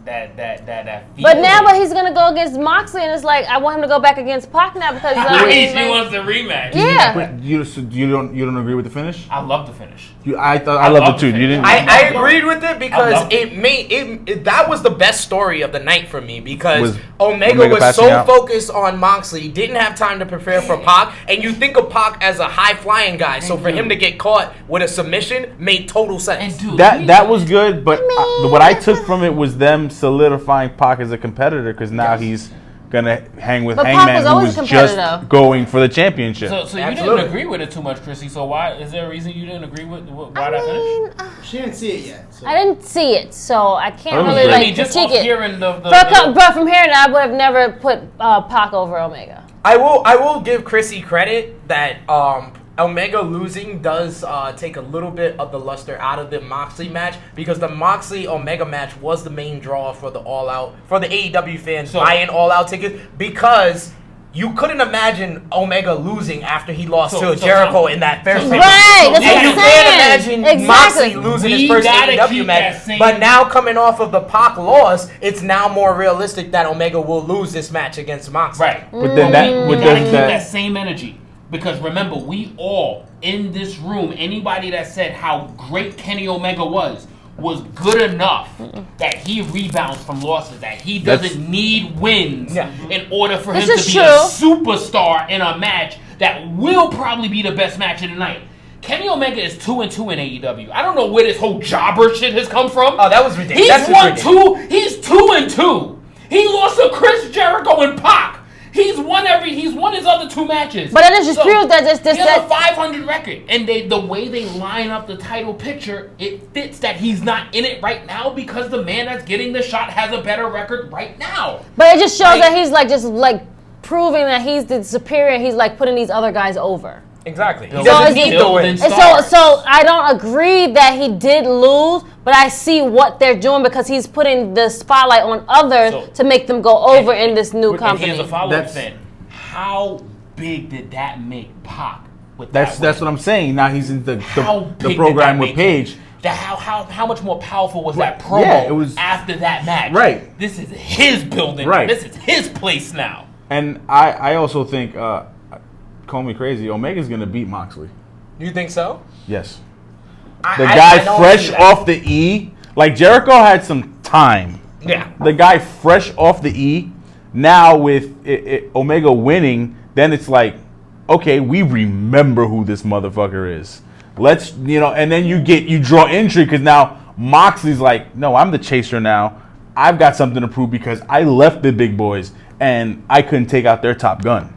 feeling. But he's gonna go against Moxley, and it's like I want him to go back against Pac now because he wants the rematch. Yeah. You don't agree with the finish? I love the finish. I loved it too. You didn't. I agreed with it because that was the best story of the night for me because Omega was so focused on Moxley, didn't have time to prepare for Pac, and you think of Pac as a high flying guy, so for him to get caught with a submission made total sense. That was good, but what I took from it was them solidifying Pac as a competitor because now he's gonna hang with Hangman, who was just going for the championship. So you didn't agree with it too much, Krssi. So why is there a reason you didn't agree with why that finished? She didn't see it yet. So. I didn't see it, so I can't really just critique it. Hearing but from hearing it, I would have never put Pac over Omega. I will give Krssi credit that Omega losing does take a little bit of the luster out of the Moxley match because the Moxley Omega match was the main draw for the All Out, for the AEW fans buying All Out tickets because you couldn't imagine Omega losing after he lost to Jericho in that first match. Right, that's and you can't imagine Moxley losing his first AEW match. But now coming off of the Pac loss, it's now more realistic that Omega will lose this match against Moxley. Right. But then we gotta keep that same energy. Because remember, we all in this room, anybody that said how great Kenny Omega was good enough that he rebounds from losses, that he doesn't need wins in order for him to be a superstar in a match that will probably be the best match of the night. Kenny Omega is 2-2 in AEW. I don't know where this whole jobber shit has come from. Oh, that was ridiculous. He's 2-2. He's 2-2. He lost to Chris Jericho and Pac. He's won his other 2 matches. But that just proves that he has a 500 record, and the way they line up the title picture, it fits that he's not in it right now because the man that's getting the shot has a better record right now. But it just shows that he's like proving that he's the superior. He's like putting these other guys over. Exactly. He doesn't need to win. So I don't agree that he did lose, but I see what they're doing because he's putting the spotlight on others to make them go over in this new company. Here's a follow-up thing. How big did that make Pac with that's what I'm saying. Now he's in the program with Paige. How much more powerful was that promo it was, after that match? Right. This is his building. Right. This is his place now. And I also think, call me crazy, Omega's going to beat Moxley. You think so? Yes. The guy fresh off the E, like Jericho had some time. Yeah. The guy fresh off the E, now with Omega winning, then it's like, okay, we remember who this motherfucker is. Let's, and then you draw intrigue because now Moxley's like, no, I'm the chaser now. I've got something to prove because I left the big boys and I couldn't take out their top gun.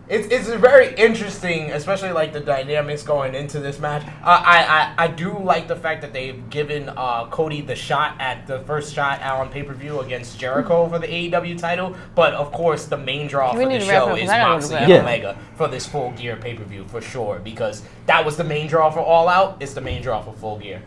It's very interesting, especially like the dynamics going into this match. I do like the fact that they've given Cody the shot at the first shot out on pay-per-view against Jericho for the AEW title, but of course the main draw for the show is Moxley and Omega for this Full Gear pay-per-view for sure, because that was the main draw for All Out. It's the main draw for Full Gear.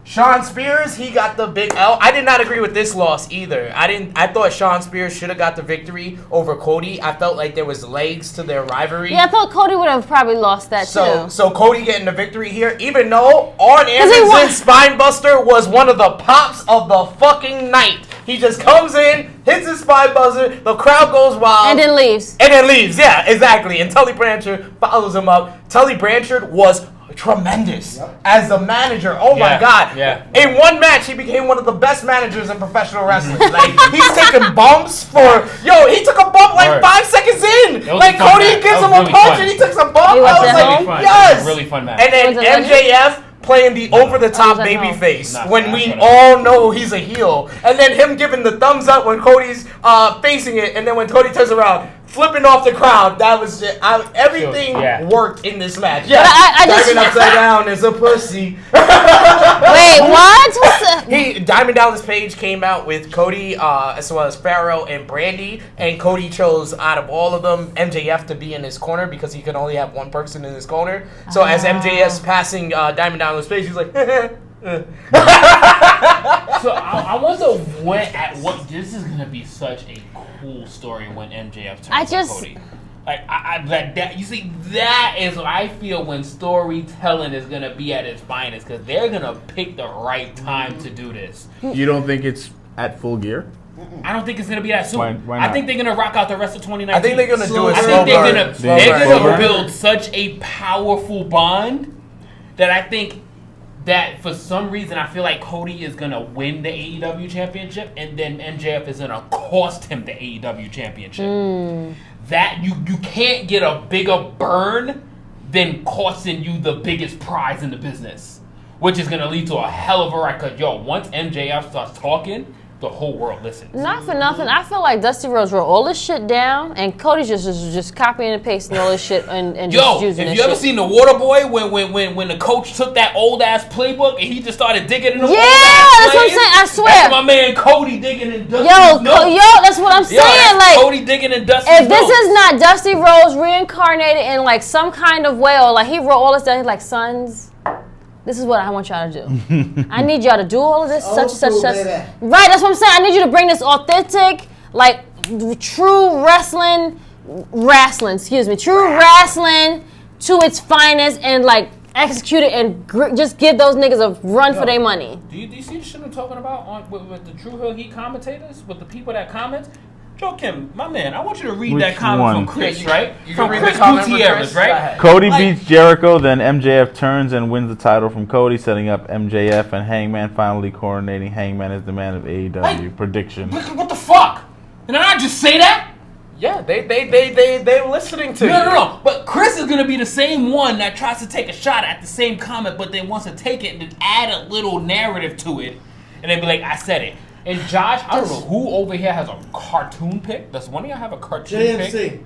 Shawn Spears, he got the big L. I did not agree with this loss either. I thought Shawn Spears should have got the victory over Cody. I felt like there was legs to their rivalry. Yeah, I thought Cody would have probably lost that too. So Cody getting the victory here, even though Arn Anderson's Spinebuster was one of the pops of the fucking night. He just comes in, hits his Spinebuster, the crowd goes wild. And then leaves. Yeah, exactly. And Tully Blanchard follows him up. Tully Blanchard was tremendous as the manager. Oh my God. Yeah. In one match, he became one of the best managers in professional wrestling. Like, he's taking bumps he took a bump like 5 seconds in. Like, Cody gives him a punch and he took some bump. I was like, yes. It was a really fun match. And then MJF playing the over-the-top baby face when we all know he's a heel. And then him giving the thumbs up when Cody's facing it. And then when Cody turns around, flipping off the crowd. That was it. Everything worked in this match. Yeah, Diamond upside down is a pussy. Wait, what? Diamond Dallas Page came out with Cody as well as Pharaoh and Brandy, and Cody chose out of all of them MJF to be in his corner because he could only have one person in his corner. So as MJF's passing Diamond Dallas Page, he's like. So I wonder what this is gonna be such a cool story when MJF turns on Cody. Like that is what I feel when storytelling is gonna be at its finest, because they're gonna pick the right time to do this. You don't think it's at Full Gear? I don't think it's gonna be that soon. Why not? I think they're gonna rock out the rest of 2019. I think they're gonna do it. I think they're gonna build such a powerful bond that I think that for some reason I feel like Cody is gonna win the AEW championship, and then MJF is gonna cost him the AEW championship. That you can't get a bigger burn than costing you the biggest prize in the business, which is gonna lead to a hell of a record. Once MJF starts talking, the whole world listens. Not for nothing, I feel like Dusty Rhodes wrote all this shit down, and Cody's just copying and pasting all this shit and just using it. Have you ever seen The Waterboy when the coach took that old ass playbook and he just started digging in the old ass that's what I'm saying. I swear. That's my man Cody digging in Dusty's that's what I'm saying. Like Cody digging in Dusty's if this is not Dusty Rhodes reincarnated in like some kind of way, or like he wrote all this down, he's like, sons, this is what I want y'all to do. I need y'all to do all of this, such and such. Right, that's what I'm saying. I need you to bring this authentic, like, true wrestling to its finest and, like, execute it and just give those niggas a run for their money. Do you see the shit I'm talking about with the Tru Heel Heat commentators, with the people that comment? Joakim, my man, I want you to read that comment from Krssi, right? From Chris Gutierrez, right? Cody beats Jericho, then MJF turns and wins the title from Cody, setting up MJF and Hangman, finally coronating Hangman as the man of AEW. Prediction. What the fuck? Did I not just say that? Yeah, they're listening to you. No. But Chris is gonna be the same one that tries to take a shot at the same comment, but then wants to take it and then add a little narrative to it, and then be like, I said it. And Josh, I don't know who over here has a cartoon pick. Does one of y'all have a cartoon pick? JMC.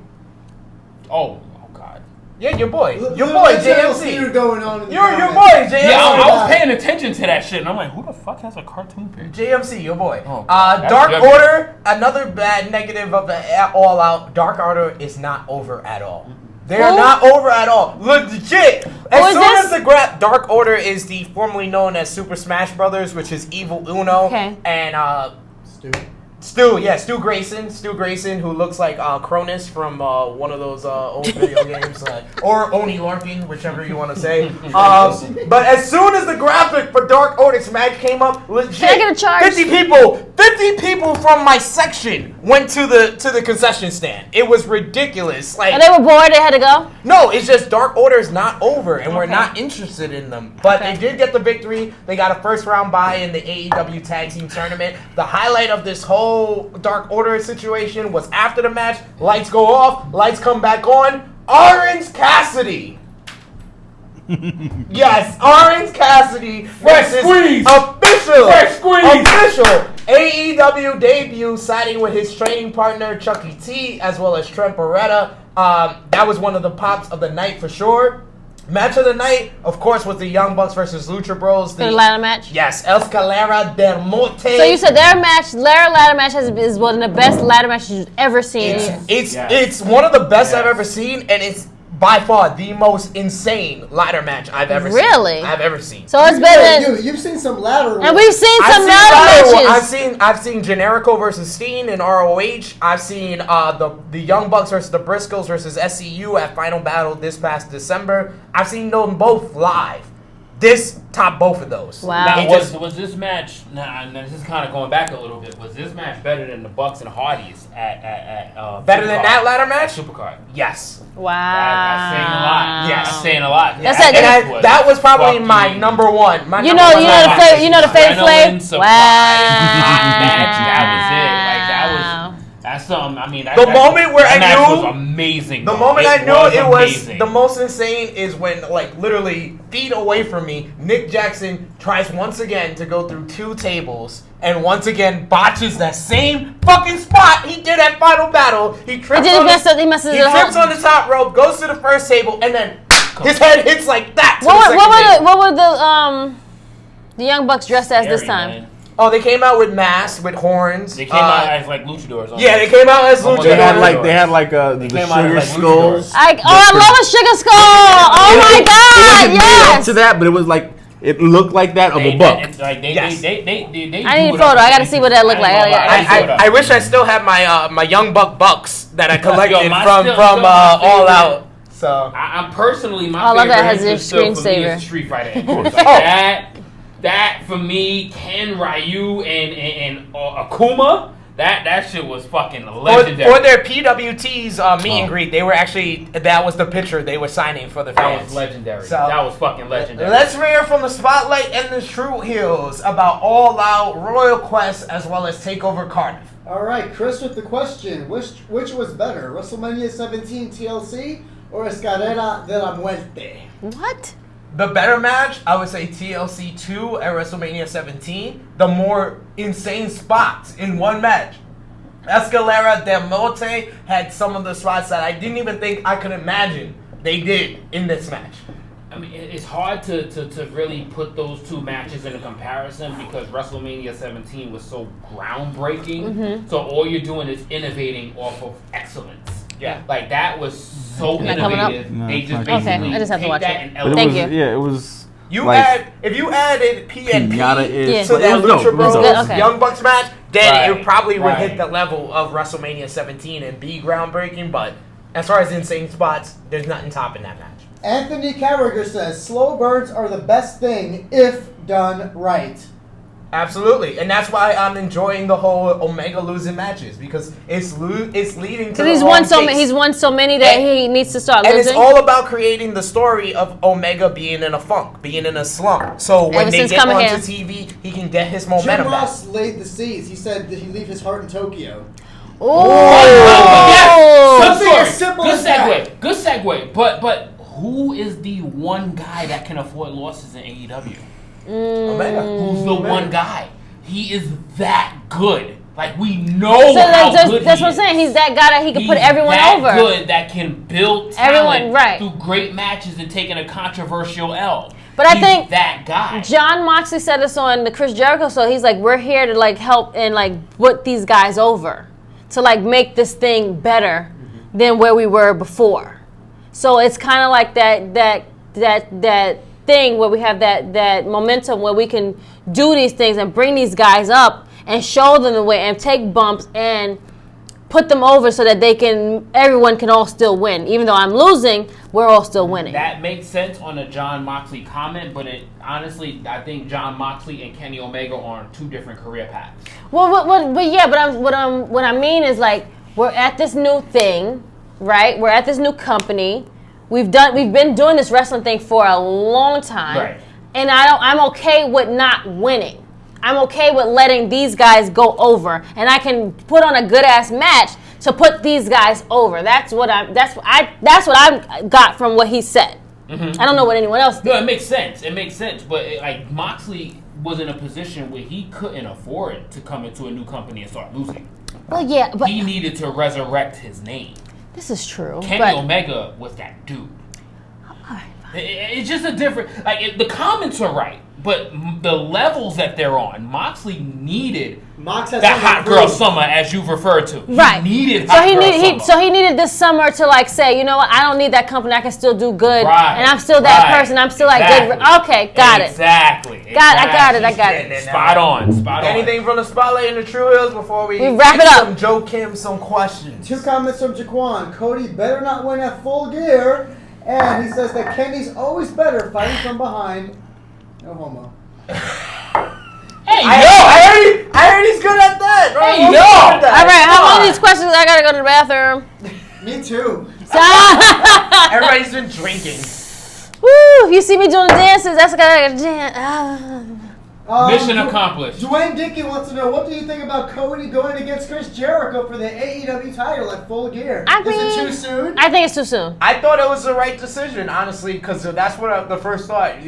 Oh God. Yeah, your boy JMC. Going on in the your comments. boy JMC. Yeah, I was paying attention to that shit, and I'm like, who the fuck has a cartoon pick? JMC, your boy. Oh, Dark Order, another bad negative of the All Out. Dark Order is not over at all. They are not over at all. Legit. As soon as the Dark Order is the formerly known as Super Smash Brothers, which is Evil Uno and Stu Grayson, who looks like Cronus from one of those old video games, or Oni Larkin, whichever you want to say. But as soon as the graphic for Dark Order's match came up, legit, Can I get a charge? 50 people from my section went to the concession stand. It was ridiculous. Like, and they were bored. They had to go. No, it's just Dark Order is not over, and we're not interested in them. But they did get the victory. They got a first round bye in the AEW Tag Team Tournament. The highlight of this whole Dark Order situation was after the match, lights go off, lights come back on, Orange Cassidy. Yes, Orange Cassidy versus official AEW debut, siding with his training partner Chucky T as well as Trent Beretta. That was one of the pops of the night for sure. Match of the night, of course, was the Young Bucks versus Lucha Bros. The ladder match? Yes, Escalera del Monte. So you said their ladder match is one of the best ladder matches you've ever seen. It's one of the best I've ever seen, and it's by far the most insane ladder match I've ever seen. Really? I've ever seen. So it's better than... You've seen some ladder And we've seen some ladder matches. I've seen Generico versus Steen in ROH. I've seen the Young Bucks versus the Briscoes versus SCU at Final Battle this past December. I've seen them both live. This topped both of those. Wow. Now, was this match? Nah, this is kind of going back a little bit. Was this match better than the Bucks and Hardys at better than that ladder match? Supercard. Yes. Wow. That's saying a lot. Yes. That's saying a lot. That was probably my number one. You know the favorite flavor. Wow. Match. That was it. Like that was. That's something. I mean, the moment where I knew was amazing. The moment I knew it was the most insane is when, like, literally feet away from me, Nick Jackson tries once again to go through two tables and once again botches that same fucking spot he did at Final Battle. He trips on the top rope, goes to the first table, and then his head hits like that. What were the Young Bucks dressed as this time? Man. Oh, they came out with masks, with horns. They came out as like luchadors. Yeah, they came out as luchadors. They had the sugar skulls. I love a sugar skull. Oh my god, yes. To that, but it was like it looked like that of a buck. I need a photo. I gotta see what that looked like. I wish I still had my Young Bucks that I collected from All Out. So I'm personally my favorite is still for me is Street Fighter. That for me, Ken, Ryu, and Akuma, that shit was fucking legendary. For their PWTs meet and greet, they were actually, that was the picture they were signing for the fans. That was legendary. So, that was fucking legendary. Let's hear from the Spotlight and the Tru Heels about All Out, Royal Quest, as well as Takeover Cardiff. All right, Chris with the question. Which was better, WrestleMania 17 TLC or Escalera de la Muerte? What? The better match, I would say TLC 2 at WrestleMania 17. The more insane spots in one match. Escalera del Monte had some of the spots that I didn't even think I could imagine they did in this match. I mean, it's hard to really put those two matches in a comparison because WrestleMania 17 was so groundbreaking. Mm-hmm. So all you're doing is innovating off of excellence. Yeah, like that was so innovative. No, they just basically I just have to watch it. Thank you. Yeah, it was. If you added PNP to that Lucha Bros Young Bucks match, then it probably would hit the level of WrestleMania 17 and be groundbreaking. But as far as insane spots, there's nothing topping that match. Anthony Carragher says slow burns are the best thing if done right. Absolutely, and that's why I'm enjoying the whole Omega losing matches because it's leading to. He's won so many that he needs to start losing. And it's all about creating the story of Omega being in a funk, being in a slump. So when they get onto TV, he can get his momentum Jim back. Ross laid the seeds. He said that he'd leave his heart in Tokyo. Something as simple as that. Good segue. But who is the one guy that can afford losses in AEW? Omega. Who's the one guy? He is that good. Like, we know how good that's what I'm saying. He's that guy that he can put everyone over. He's that good that can build talent through great matches and taking a controversial L. But I think that guy. John Moxley said this on the Chris Jericho show. He's like, we're here to like help and like put these guys over to like make this thing better than where we were before. So it's kind of like that thing where we have that momentum where we can do these things and bring these guys up and show them the way and take bumps and put them over so that everyone can all still win. Even though I'm losing, we're all still winning. That makes sense on a John Moxley comment, but honestly, I think John Moxley and Kenny Omega are on two different career paths. Well, what I mean is like we're at this new thing, right? We're at this new company. We've been doing this wrestling thing for a long time, right? And I'm okay with not winning. I'm okay with letting these guys go over, and I can put on a good ass match to put these guys over. That's what I got from what he said. Mm-hmm. I don't know what anyone else did. No, it makes sense. But like Moxley was in a position where he couldn't afford to come into a new company and start losing. Well, yeah, but he needed to resurrect his name. This is true. Kenny Omega was that dude. It's just a different. Like the comments are right. But the levels that they're on, Moxley needed that hot girl summer, as you've referred to. Right. He needed hot girl summer. So he needed this summer to like say, you know what, I don't need that company. I can still do good, and I'm still that person. I'm still like good. Okay, got it. Exactly. I got it. Spot on. Anything from the spotlight in the True Heels before we wrap it up? Some questions. 2 comments from Jaquan. Cody better not win at Full Gear, and he says that Kenny's always better fighting from behind. No homo. Hey, I heard he's good at that. Hey, all right, how long are these questions? I gotta go to the bathroom. Me too. Everybody's been drinking. Woo! You see me doing the dances? That's gotta dance. Mission accomplished. Dwayne Dickey wants to know, what do you think about Cody going against Chris Jericho for the AEW title at Full Gear? Is it too soon? I think it's too soon. I thought it was the right decision, honestly, because that's what the first thought.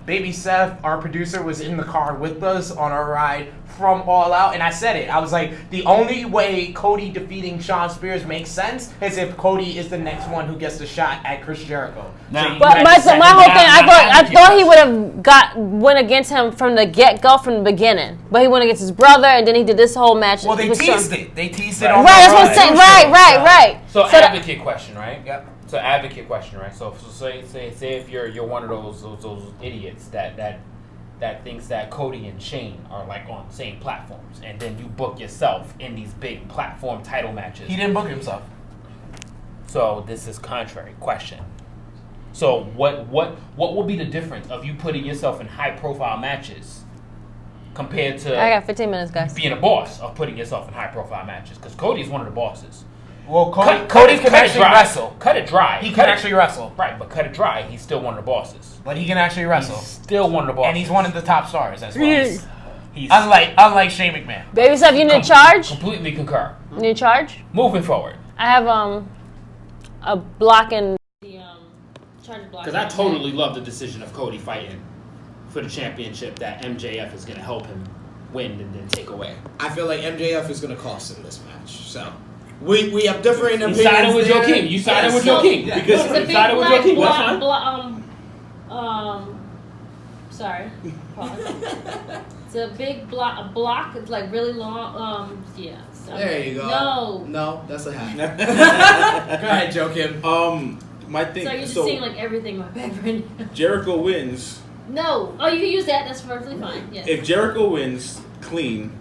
Baby Seth, our producer, was in the car with us on our ride from All Out, and I said it. I was like, the only way Cody defeating Shawn Spears makes sense is if Cody is the next one who gets the shot at Chris Jericho. But my whole thing, I thought he would have went against him from the get-go, from the beginning. But he went against his brother, and then he did this whole match. Well, they teased it. They teased it on on that's what I'm saying. Right. So advocate question, right? Yep. So advocate question, right? So say if you're one of those idiots that thinks that Cody and Shane are like on the same platforms, and then you book yourself in these big platform title matches. He didn't book himself. So this is contrary question. So what will be the difference of you putting yourself in high profile matches compared to I got 15 minutes, guys. being a boss of putting yourself in high profile matches? Because Cody's one of the bosses. Well, Cody can actually wrestle. Cut it dry. He can actually wrestle. Right, but cut it dry. He's still one of the bosses. But he can actually wrestle. He's still one of the bosses. And he's one of the top stars as well. He's unlike Shane McMahon. Baby Seth, you need a charge? Completely concur. You need a charge? Moving forward. I have a block in the charge block. Because I totally love the decision of Cody fighting for the championship that MJF is going to help him win and then take away. I feel like MJF is going to cost him this match. So we have differing opinions. You sided with Joakim. You sided with Joakim. Yeah. Because it's a you sided with Joakim. That's fine. Sorry. It's a big block. It's like really long. Yeah. So. There you go. No, that's a hat. Go ahead, Joakim. My thing. So you're just seeing like everything in my back right now. Jericho wins. No. Oh, you can use that. That's perfectly fine. Yeah. If Jericho wins clean.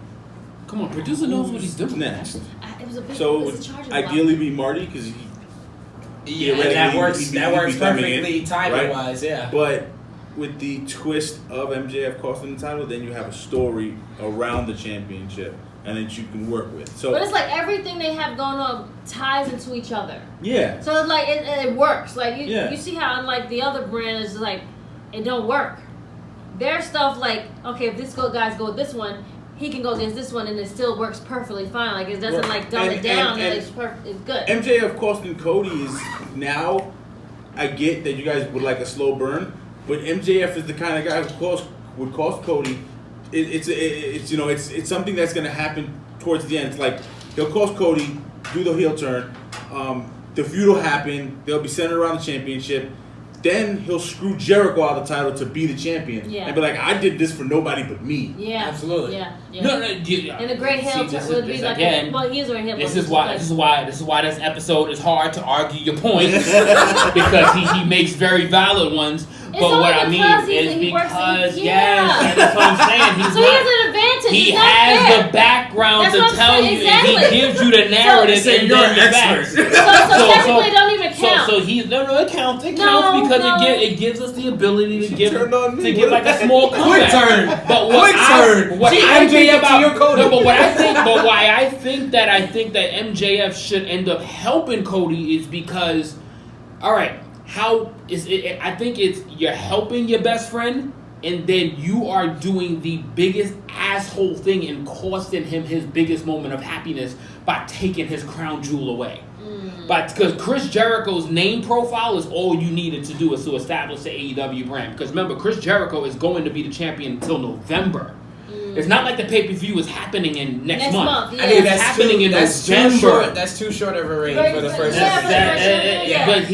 Come on, producer knows what he's doing. Next. It was a big, so ideally be Marty because that works perfectly timing wise, yeah. But with the twist of MJF costing the title, then you have a story around the championship and that you can work with. So, but it's like everything they have going on ties into each other. Yeah. So it's like it works. Like you see how unlike the other brand is like it don't work. Their stuff like okay, if this guys go with this one. He can go against this one and it still works perfectly fine. Like it doesn't like dumb it down. It's good. MJF costing Cody is now. I get that you guys would like a slow burn, but MJF is the kind of guy who would cost Cody it's something that's gonna happen towards the end. It's like he'll cost Cody, do the heel turn. The feud will happen. They'll be centered around the championship. Then he'll screw Jericho out of the title to be the champion and be like, I did this for nobody but me. Yeah, absolutely. Yeah. No, and the great heel would be like, well, he is a heel. This is why this episode is hard to argue your point because he makes very valid ones. But what I mean is because that's what I'm saying. So he has an advantage. He has the background to tell you, and he gives you the narrative and then the facts. So technically, it don't even count. So he's it counts. It counts because it gives us the ability to give like a small comeback. Quick turn. But why I think that MJF should end up helping Cody is because, all right, how is it? I think it's you're helping your best friend, and then you are doing the biggest asshole thing and costing him his biggest moment of happiness by taking his crown jewel away. But because Chris Jericho's name profile is all you needed to do is to establish the AEW brand. Because remember, Chris Jericho is going to be the champion until November. It's not like the pay-per-view is happening in next month. Yeah. I mean, that's happening in November. That's too short of a reign for the first But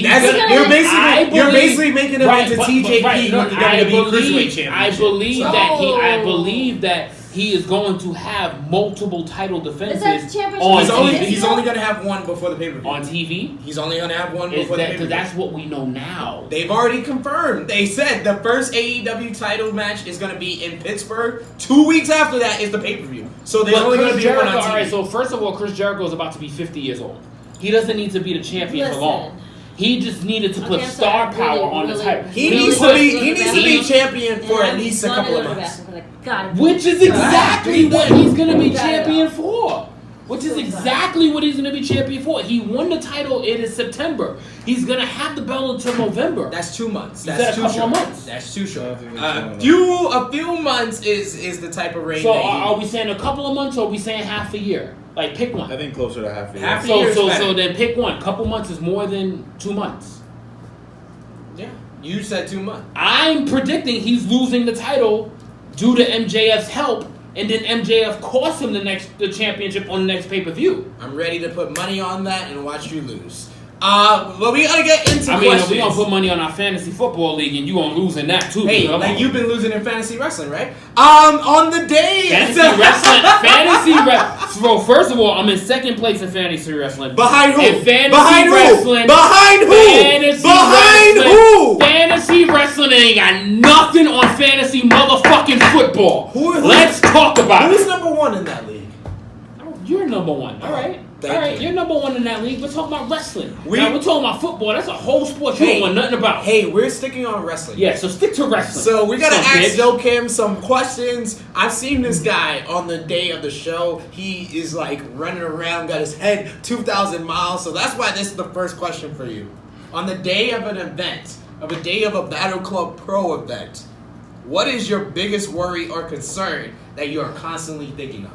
you're basically making him into TJP with the WWE Cruiserweight Championship. I believe that he is going to have multiple title defenses on TV. He's only going to have one before the pay-per-view. On TV? He's only going to have one before the pay-per-view. Because that's what we know now. They've already confirmed. They said the first AEW title match is going to be in Pittsburgh. 2 weeks after that is the pay-per-view. So there's only going to be one on TV. All right, so first of all, Chris Jericho is about to be 50 years old. He doesn't need to be the champion for long. He just needed to put star power on the title. He needs to be champion for at least a couple of months. Which is exactly what he's going to be champion for. He won the title in September. He's going to have the belt until November. That's 2 months. That's too short. That's too short. A few months is the type of reign. So are we saying a couple of months or are we saying half a year? Like, pick one. I think closer to half a year. Half a year. So then pick one. Couple months is more than 2 months. Yeah. You said 2 months. I'm predicting he's losing the title due to MJF's help, and then MJF costs him the championship on the next pay-per-view. I'm ready to put money on that and watch you lose. But we gotta get into questions. We gonna put money on our fantasy football league, and you gonna lose in that too. Hey, like you've been losing in fantasy wrestling, right? On the day fantasy wrestling. Well, first of all, I'm in second place in fantasy wrestling. Behind who? Behind who? Fantasy wrestling ain't got nothing on fantasy motherfucking football. Let's talk about who's number one in that league? You're number one. All right. You're number one in that league. We're talking about wrestling. We're talking about football. That's a whole sport you don't know nothing about. Hey, we're sticking on wrestling. Yeah, so stick to wrestling. So we gotta ask Joakim some questions. I've seen this guy on the day of the show. He is like running around, got his head 2,000 miles. So that's why this is the first question for you. On the day of an event, of a day of a Battle Club Pro event, what is your biggest worry or concern that you are constantly thinking of?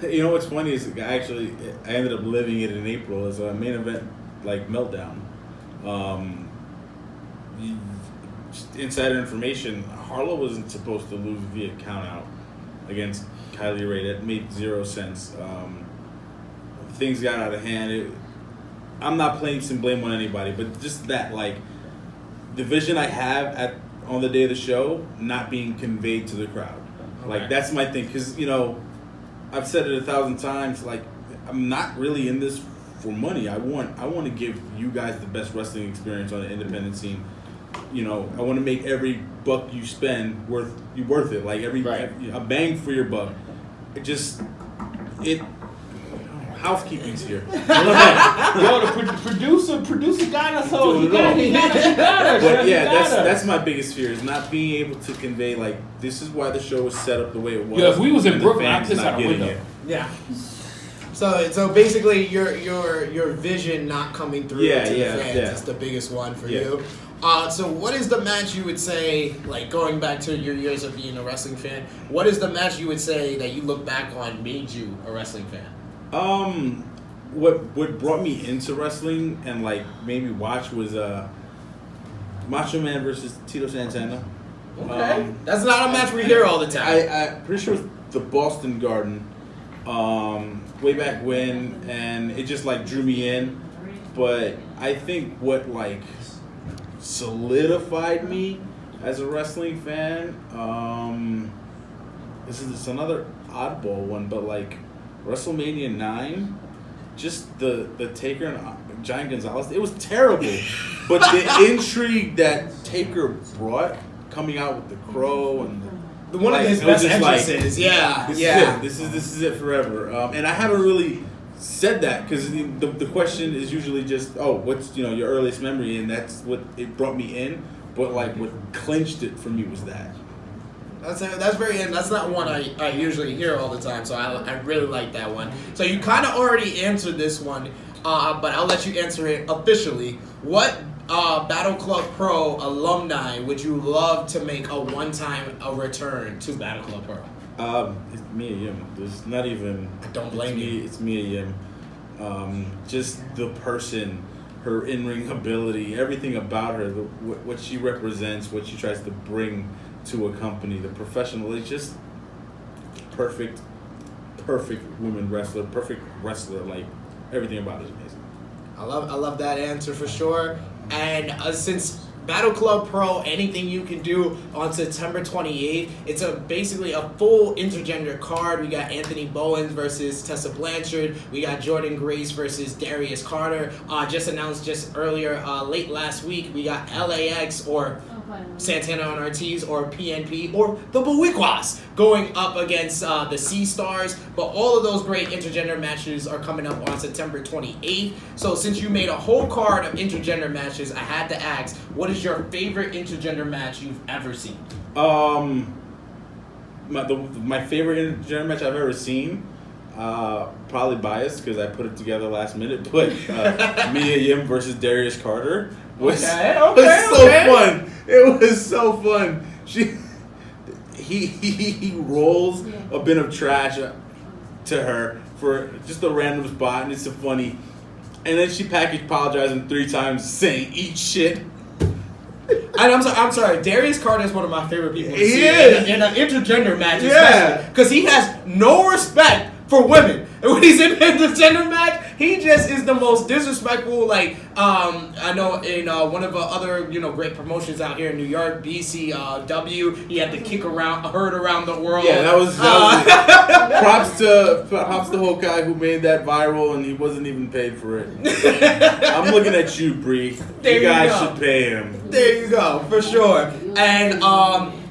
You know what's funny is I ended up living it in April as a main event like meltdown. Insider information: Harlow wasn't supposed to lose via countout against Kylie Ray. That made zero sense. Things got out of hand. I'm not placing blame on anybody, but just that the vision I have on the day of the show not being conveyed to the crowd. Okay. Like that's my thing, because I've said it 1,000 times. Like, I'm not really in this for money. I want to give you guys the best wrestling experience on the independent scene. I want to make every buck you spend worth it. Like a bang for your buck. Housekeeping's here. Yo, the producer got us home. He got us. But yeah, that's my biggest fear is not being able to convey this is why the show was set up the way it was. Yeah, if we was in Brooklyn, I'd piss out a window. Yeah. So basically, your vision not coming through to the fans is the biggest one for you. So what is the match you would say, going back to your years of being a wrestling fan, what is the match you would say that you look back on made you a wrestling fan? What brought me into wrestling and made me watch was Macho Man versus Tito Santana. Okay. That's not a match we hear all the time. I'm pretty sure it was the Boston Garden way back when, and it just like drew me in. But I think what like solidified me as a wrestling fan, this is another oddball one, but like WrestleMania 9, just the Taker and Giant Gonzalez, it was terrible. But the intrigue that Taker brought, coming out with the crow and one of his best entrances, This is it forever. And I haven't really said that because the question is usually just, what's your earliest memory, and that's what it brought me in. But like what clinched it for me was that. That's very, and that's not one I usually hear all the time, so I really like that one. So you kind of already answered this one, but I'll let you answer it officially. What Battle Club Pro alumni would you love to make a one-time return to Battle Club Pro? It's Mia Yim. There's not even. I don't blame you. It's Mia Yim. Just the person, her in-ring ability, everything about her, what she represents, what she tries to bring to a company, the professional, it's just perfect women wrestler, perfect wrestler. Like everything about it is amazing. I love that answer for sure. And since Battle Club Pro, anything you can do on September 28th. It's basically a full intergender card. We got Anthony Bowens versus Tessa Blanchard. We got Jordan Grace versus Darius Carter. Just announced just earlier, late last week, we got LAX or Santana and Ortiz or PNP or the Bowiquas going up against the Sea Stars. But all of those great intergender matches are coming up on September 28th. So since you made a whole card of intergender matches, I had to ask, what is your favorite intergender match you've ever seen? My favorite intergender match I've ever seen, probably biased because I put it together last minute, but Mia Yim versus Darius Carter was so fun. It was so fun. He rolls a bin of trash to her for just a random spot, and it's so funny. And then she package apologizing 3 times, saying "eat shit." And I'm sorry. Darius Carter is one of my favorite people to He see is. in an intergender match, especially because he has no respect for women. And when he's in an intergender match, he just is the most disrespectful. Like I know in one of the other great promotions out here in New York, BCW, he had to kick herd around the world. Yeah, that was props to the whole guy who made that viral, and he wasn't even paid for it. I'm looking at you, Bree. You guys should pay him. There you go, for sure. And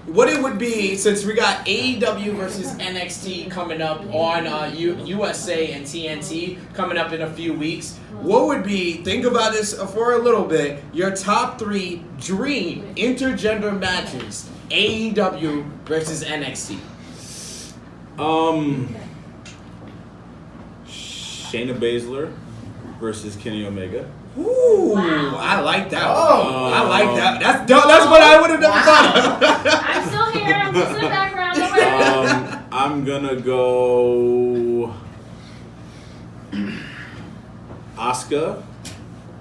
what it would be, since we got AEW versus NXT coming up on USA and TNT coming up in a few weeks, what would be, think about this for a little bit, your top 3 dream intergender matches, AEW versus NXT? Shayna Baszler versus Kenny Omega. Ooh, wow. I like that. I like that. That's what I would have never thought of. I'm still here. I'm just in the background. Don't worry. I'm gonna go Asuka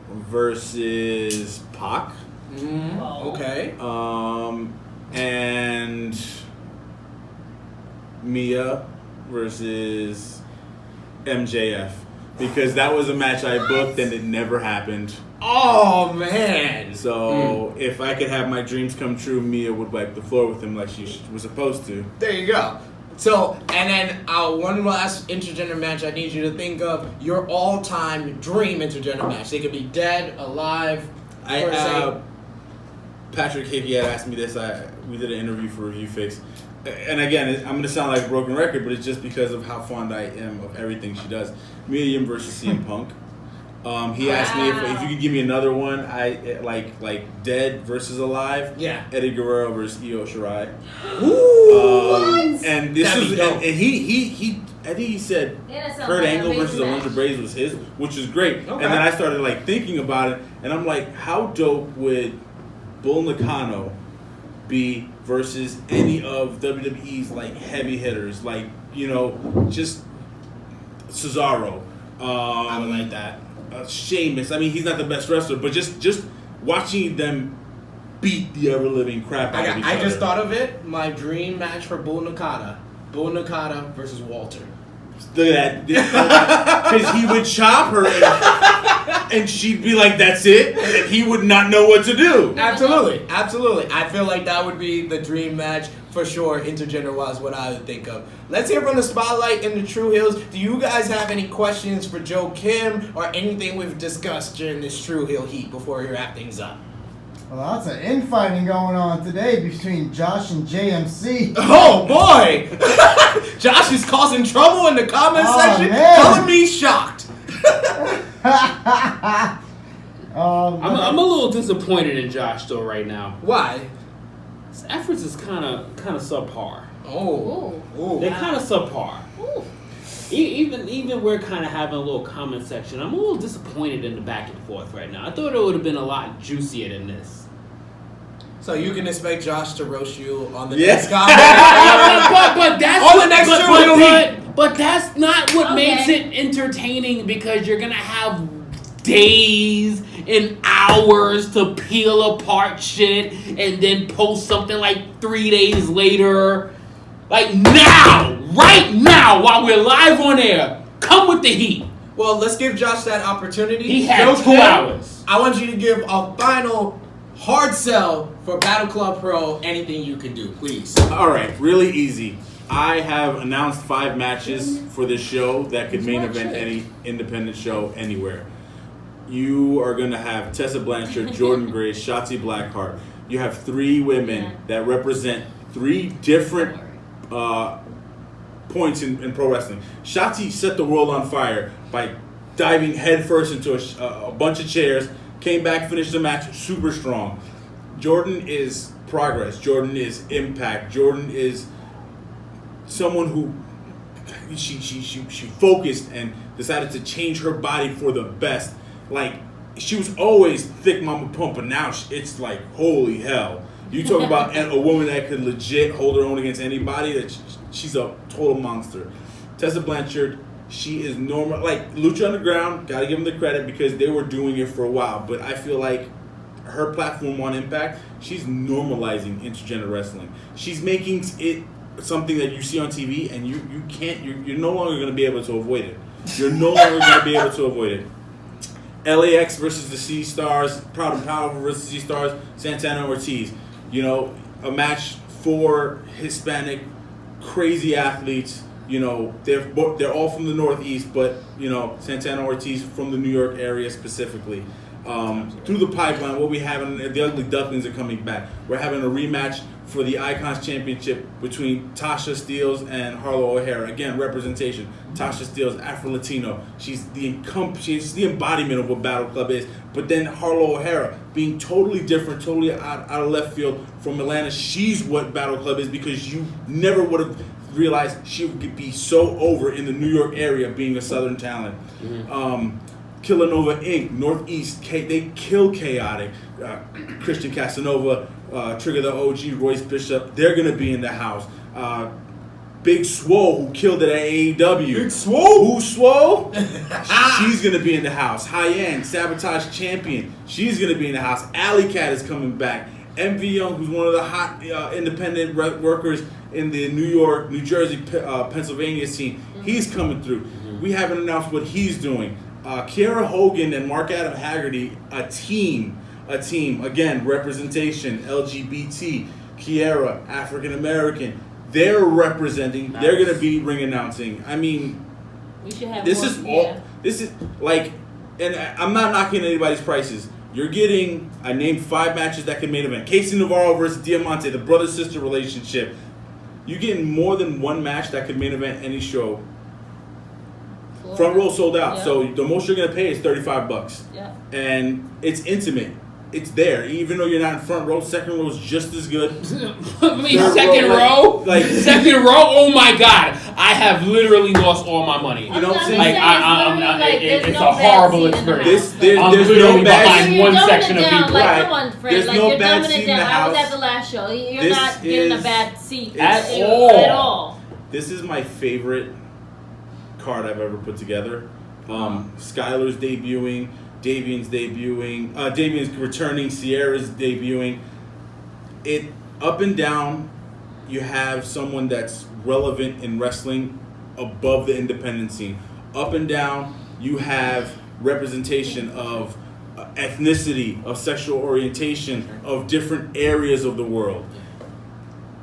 versus Pac. Okay. And Mia versus MJF. Because that was a match I booked and it never happened. Oh, man. So if I could have my dreams come true, Mia would wipe the floor with him like she was supposed to. There you go. So, and then one last intergender match I need you to think of, your all-time dream intergender match. They could be dead, alive, Patrick Hickey had asked me this. We did an interview for Review Fix. And again, I'm going to sound like a broken record, but it's just because of how fond I am of everything she does. Mia Yim versus CM Punk. He asked me if you could give me another one. I like dead versus alive. Yeah. Eddie Guerrero versus Io Shirai. Ooh, and this was and he I think he said Kurt Angle versus Alundra Blaze was his, which is great. Okay. And then I started like thinking about it, and I'm like, how dope would Bull Nakano be versus any of WWE's like heavy hitters, like just Cesaro. I would like that. Sheamus. I mean, he's not the best wrestler, but just watching them beat the ever living crap out of each other. I just thought of it. My dream match for Bull Nakata versus Walter. Look at that. Because he would chop her and she'd be like, that's it. And he would not know what to do. Absolutely. I feel like that would be the dream match for sure, intergender-wise, what I would think of. Let's hear from the Spotlight and the Tru Heels. Do you guys have any questions for Joakim or anything we've discussed during this Tru Heel Heat before we wrap things up? Well, lots of infighting going on today between Josh and JMC. Oh, boy! Josh is causing trouble in the comment section. Man. Color me shocked. I'm a little disappointed in Josh, though, right now. Why? His efforts is kind of subpar. Oh. They're kind of subpar. Ooh. Even we're kind of having a little comment section. I'm a little disappointed in the back and forth right now. I thought it would have been a lot juicier than this. So you can expect Josh to roast you on the Yes. next comment? but that's on the next Tru Heel Heat. But that's not what Okay. makes it entertaining, because you're gonna have days and hours to peel apart shit and then post something like 3 days later. Like now, right now, while we're live on air, come with the heat. Well, let's give Josh that opportunity. He had Joakim, 2 hours. I want you to give a final hard sell for Battle Club Pro. Anything you can do, please. All right, really easy. I have announced 5 matches for this show that could main event any independent show anywhere. You are going to have Tessa Blanchard, Jordan Grace, Shotzi Blackheart. You have 3 women that represent 3 different points in pro wrestling. Shotzi set the world on fire by diving headfirst into a bunch of chairs, came back, finished the match super strong. Jordan is progress. Jordan is impact. Jordan is someone who she focused and decided to change her body for the best. Like, she was always thick mama pump, but now it's like, holy hell. You talk about a woman that could legit hold her own against anybody. That she's a total monster. Tessa Blanchard, she is normal. Like, Lucha Underground, gotta give them the credit because they were doing it for a while. But I feel like her platform on Impact, she's normalizing intergender wrestling. She's making it something that you see on TV, and you're no longer going to be able to avoid it. You're no longer going to be able to avoid it. LAX versus the Sea Stars, Proud and Powerful versus Sea Stars, Santana Ortiz. You know, a match for Hispanic crazy athletes. You know, they're all from the Northeast, but you know, Santana Ortiz from the New York area specifically. Through the pipeline, what we have, the Ugly Ducklings are coming back. We're having a rematch for the Icons Championship between Tasha Steelz and Harlow O'Hara. Again, representation. Tasha Steelz, Afro-Latino. She's the embodiment of what Battle Club is. But then Harlow O'Hara, being totally different, totally out of left field from Atlanta. She's what Battle Club is, because you never would have realized she would be so over in the New York area being a Southern talent. Mm-hmm. Killanova Inc., Northeast, they kill Chaotic. Christian Casanova, Trigger the OG, Royce Bishop, they're going to be in the house. Big Swole, who killed it at AEW. Big Swole? Who's Swole? She's going to be in the house. High-End, Sabotage Champion, she's going to be in the house. Alley Cat is coming back. MV Young, who's one of the hot independent workers in the New York, New Jersey, Pennsylvania scene, he's coming through. Mm-hmm. We haven't announced what he's doing. Kiera Hogan and Mark Adam Haggerty, a team, again, representation, LGBT, Kiera, African American, they're representing, nice. They're going to be ring announcing. I mean, we should have this more, is all, yeah. This is like, and I'm not knocking anybody's prices. You're getting, I named 5 matches that can main event. Casey Navarro versus Diamante, the brother-sister relationship. You're getting more than 1 match that could main event any show. Front row sold out, yeah. So the most you're gonna pay is $35. Yeah. And it's intimate. It's there, even though you're not in front row. Second row is just as good. I mean, second row, like second row. Oh my God, I have literally lost all my money. You know what I'm saying? Like, it's a horrible experience. There's no bad seat in one section of people. Like, come on, Fred. There's like, no you're bad dumbing seat it in the down. I was house. at the last show. You're This not getting a is- bad seat At all. This is my favorite card I've ever put together. Skylar's debuting, Davian's debuting, Davian's returning, Sierra's debuting. it up and down, you have someone that's relevant in wrestling above the independent scene. Up and down, you have representation of ethnicity, of sexual orientation, of different areas of the world.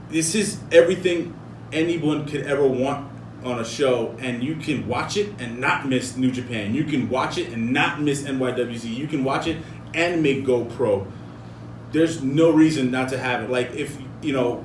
This is everything anyone could ever want on a show, and you can watch it and not miss New Japan. You can watch it and not miss NYWC. You can watch it and make GoPro. There's no reason not to have it. Like, if, you know,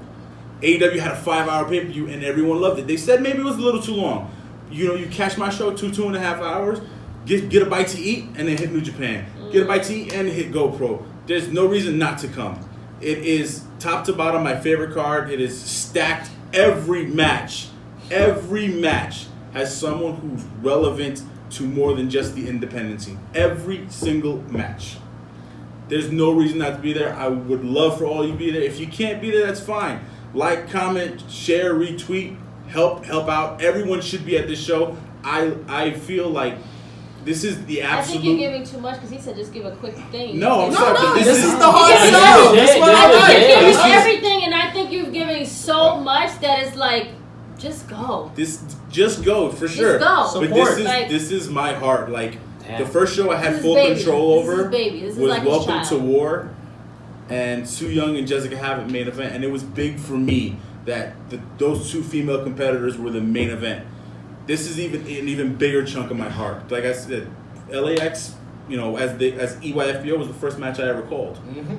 AEW had a 5-hour pay-per-view and everyone loved it. They said maybe it was a little too long. You know, you catch my show 2.5 hours, get a bite to eat, and then hit New Japan. Get a bite to eat and hit GoPro. There's no reason not to come. It is top to bottom my favorite card. It is stacked. Every match has someone who's relevant to more than just the independent scene. Every single match. There's no reason not to be there. I would love for all you to be there. If you can't be there, that's fine. Like, comment, share, retweet, help out. Everyone should be at this show. I feel like this is the absolute... I think you're giving too much because he said just give a quick thing. No, I'm sorry. No, this is the hard sell. That's what I think you're giving everything, and I think you're giving so much that it's like, just go. Just go, for sure. Just go. But this is my heart. Like, the first show I had full control over was like Welcome to War, and Su Yung and Jessica Havoc main event, and it was big for me that those two female competitors were the main event. This is an even bigger chunk of my heart. Like I said, LAX, you know, as EYFBO was the first match I ever called. Mm-hmm.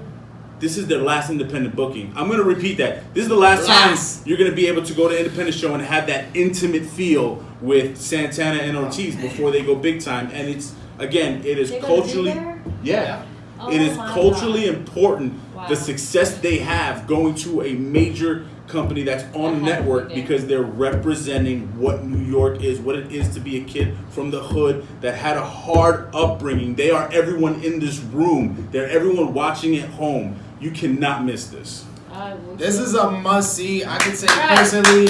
This is their last independent booking. I'm going to repeat that. This is the last time you're going to be able to go to an independent show and have that intimate feel with Santana and Ortiz before they go big time. And it's, again, it is culturally... Yeah. It is culturally important, the success they have going to a major company that's on the network, because they're representing what New York is, what it is to be a kid from the hood that had a hard upbringing. They are everyone in this room. They're everyone watching at home. You cannot miss this. This is a must-see. I can say personally...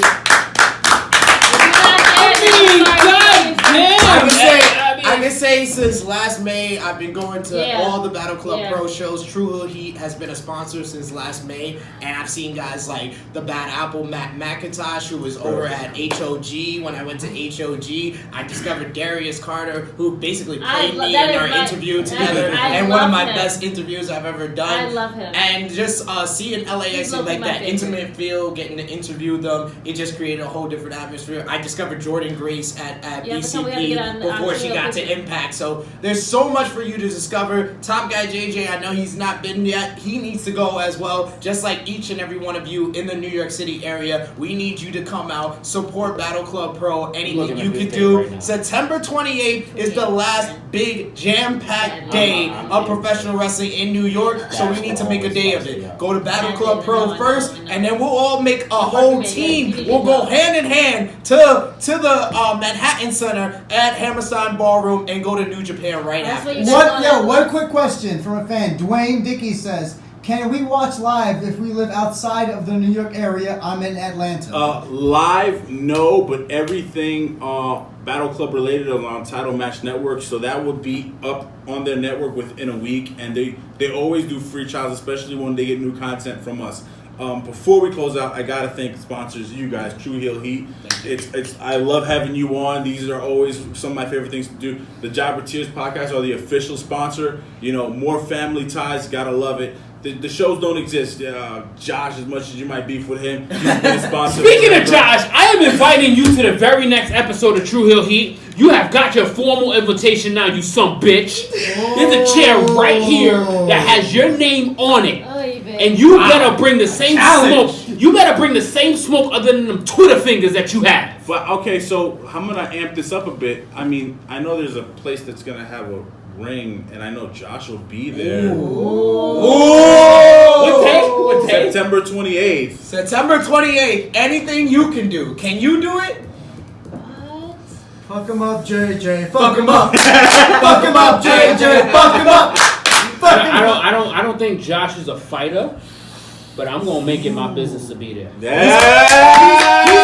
I can say since last May, I've been going to all the Battle Club Pro shows. Tru Heel Heat has been a sponsor since last May, and I've seen guys like the Bad Apple, Matt McIntosh, who was over at HOG. When I went to HOG, I discovered Darius Carter, who basically played me in our interview together, and one of my best interviews I've ever done. I love him. And just seeing LAX in like that intimate feel, getting to interview them, it just created a whole different atmosphere. I discovered Jordan Grace at BCP before she got to Impact. So there's so much for you to discover. Top Guy JJ, I know he's not been yet. He needs to go as well. Just like each and every one of you in the New York City area, we need you to come out, support Battle Club Pro. Anything you can do. Right, September 28th is the last big jam-packed day of professional wrestling in New York. So we need to make a day of it. Go to Battle Club Pro first, and then we'll all make a whole team. We'll go hand in hand to the Manhattan Center at Hammerstein Ballroom and go to New Japan right after. One quick question from a fan. Dwayne Dickey says, can we watch live if we live outside of the New York area? I'm in Atlanta. Live, no, but everything Battle Club related is on Title Match Network, so that will be up on their network within a week, and they always do free trials, especially when they get new content from us. Before we close out, I gotta thank the sponsors, you guys, Tru Heel Heat. I love having you on. These are always some of my favorite things to do. The Jobber Tears podcast are the official sponsor. You know, more family ties, gotta love it. The shows don't exist. Josh, as much as you might beef with him, he's been a sponsor. Speaking of Josh, I am inviting you to the very next episode of Tru Heel Heat. You have got your formal invitation now, you son bitch. There's a chair right here that has your name on it. And you better bring the same smoke. You better bring the same smoke other than them Twitter fingers that you have. But okay, so I'm gonna amp this up a bit. I mean, I know there's a place that's gonna have a ring, and I know Josh will be there. What day? September 28th. September 28th. Anything you can do. Can you do it? Fuck him up, JJ. Fuck him up. Fuck him up, JJ. Fuck him up. I don't think Josh is a fighter, but I'm gonna make it my business to be there. He's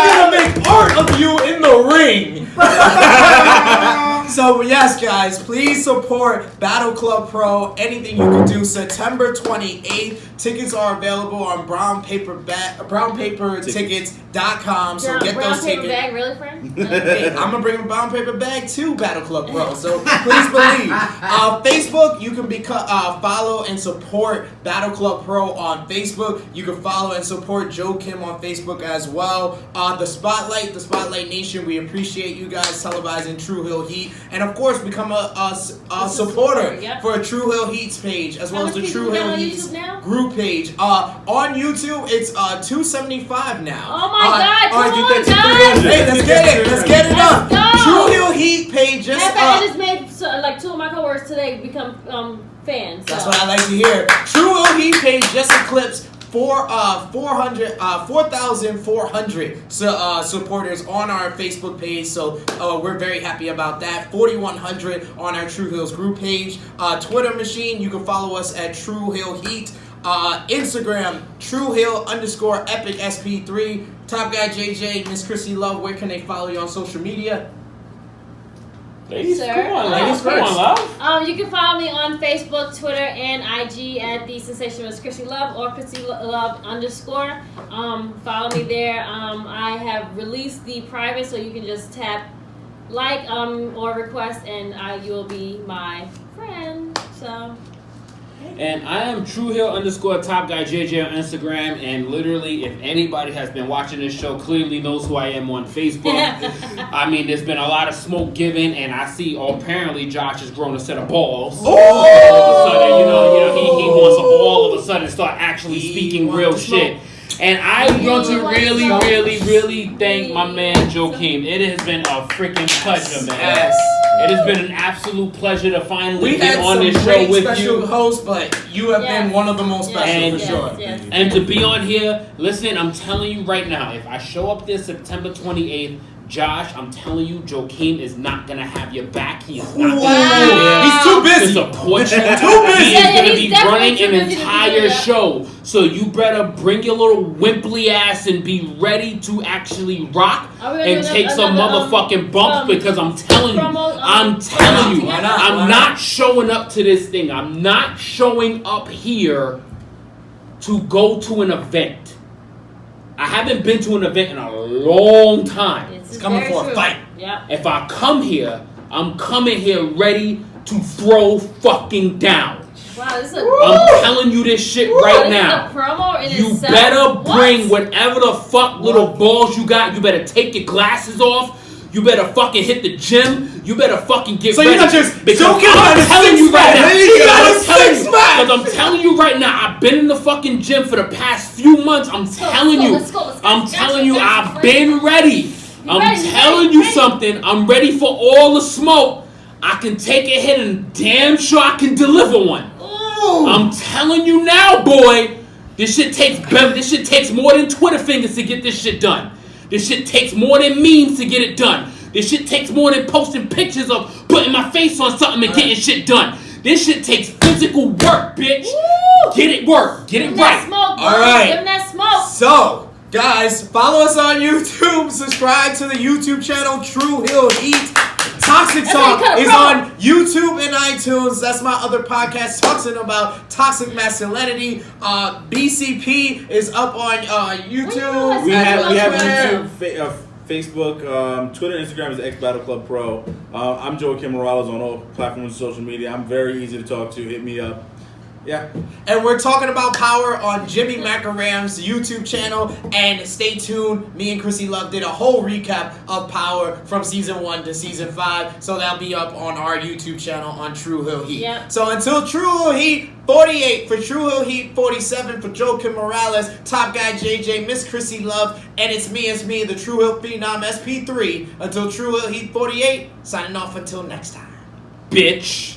gonna make art of you in the ring. So yes, guys, please support Battle Club Pro. Anything you can do. September 28th. Tickets are available on brownpapertickets.com. So get those tickets. Brown paper bag, really, friend? Hey, I'm gonna bring a brown paper bag to Battle Club Pro. So please believe. Facebook, you can follow and support Battle Club Pro on Facebook. You can follow and support Joakim on Facebook as well. The Spotlight Nation, we appreciate you guys televising Tru Heel Heat, and of course become a supporter for Tru Heel Heat's page as well as the Tru Heel Heat's group page. On YouTube, it's $275 now. Oh my God! All right, get that to 300. Hey, let's get it up. Tru Heel Heat page just I just made like 2 of my coworkers today become fans. So. That's what I like to hear. Tru Heel Heat page just eclipsed 4,400 supporters on our Facebook page, so we're very happy about that. 4,100 on our Tru Heel's group page. Twitter machine, you can follow us at Tru Heel Heat. Instagram, Tru Heel _Epic SP3. Top Guy JJ, Miss Krssi Love, where can they follow you on social media? Ladies, Sir? come on, ladies, come on, love. You can follow me on Facebook, Twitter, and IG at the sensationalist Krssi Love or Krssi Love _. Follow me there. I have released the private, so you can just tap like or request, and you will be my friend. So. And I am Tru Heel _Top Guy JJ on Instagram. And literally, if anybody has been watching this show, clearly knows who I am on Facebook. I mean, there's been a lot of smoke given, and I see apparently Josh has grown a set of balls. Oh! All of a sudden, he wants to all of a sudden start actually speaking real shit. And I want to really thank my man Joakim. It has been a freaking pleasure, man. Yes. It has been an absolute pleasure to finally We get had on some this show great with special you. hosts, but you have been one of the most special for sure. Yes. And to be on here, listen, I'm telling you right now, if I show up this September 28th, Josh, I'm telling you, Joakim is not going to have your back. He is not going to be there. He's too busy. To support you. Too busy. He is going to be definitely running too an busy to entire do that. show. So you better bring your little wimply ass and be ready to actually rock and take some motherfucking bumps because I'm telling you, I'm not showing up to this thing. I'm not showing up here to go to an event. I haven't been to an event in a long time. It's coming for a fight. Yep. If I come here, I'm coming here ready to throw fucking down. Wow, this is I'm telling you this shit right now. Is a promo in You itself? better bring whatever the fuck little balls you got. You better take your glasses off. You better fucking hit the gym. You better fucking get ready. So you're not just because joking I'm telling you right now. Because I'm telling you right now. I've been in the fucking gym for the past few months. I'm telling you. I'm telling you. I've been ready. I'm telling you something. I'm ready for all the smoke. I can take a hit and damn sure I can deliver one. I'm telling you now, boy. This shit takes more than Twitter fingers to get this shit done. This shit takes more than memes to get it done. This shit takes more than posting pictures of putting my face on something and getting shit done. This shit takes physical work, bitch. Woo! Get it work. Get it right. Smoke, all right. Give him that smoke. So, guys, follow us on YouTube. Subscribe to the YouTube channel Tru Heel Heat. Toxic Talk is on YouTube and iTunes. That's my other podcast talking about toxic masculinity. BCP is up on YouTube. We have YouTube, Facebook, Twitter, Instagram is X Battle Club Pro. I'm Joakim Morales on all platforms of social media. I'm very easy to talk to. Hit me up. Yeah. And we're talking about Power on Jimmy Macaram's YouTube channel. And stay tuned. Me and Krssi Love did a whole recap of Power from season 1 to season 5. So that'll be up on our YouTube channel on Tru Heel Heat. Yep. So until Tru Heel Heat 48 for Tru Heel Heat 47 for Joakim Morales, Top Guy JJ, Miss Krssi Love, and it's me, the Tru Heel Phenom SP3. Until Tru Heel Heat 48, signing off until next time. Bitch.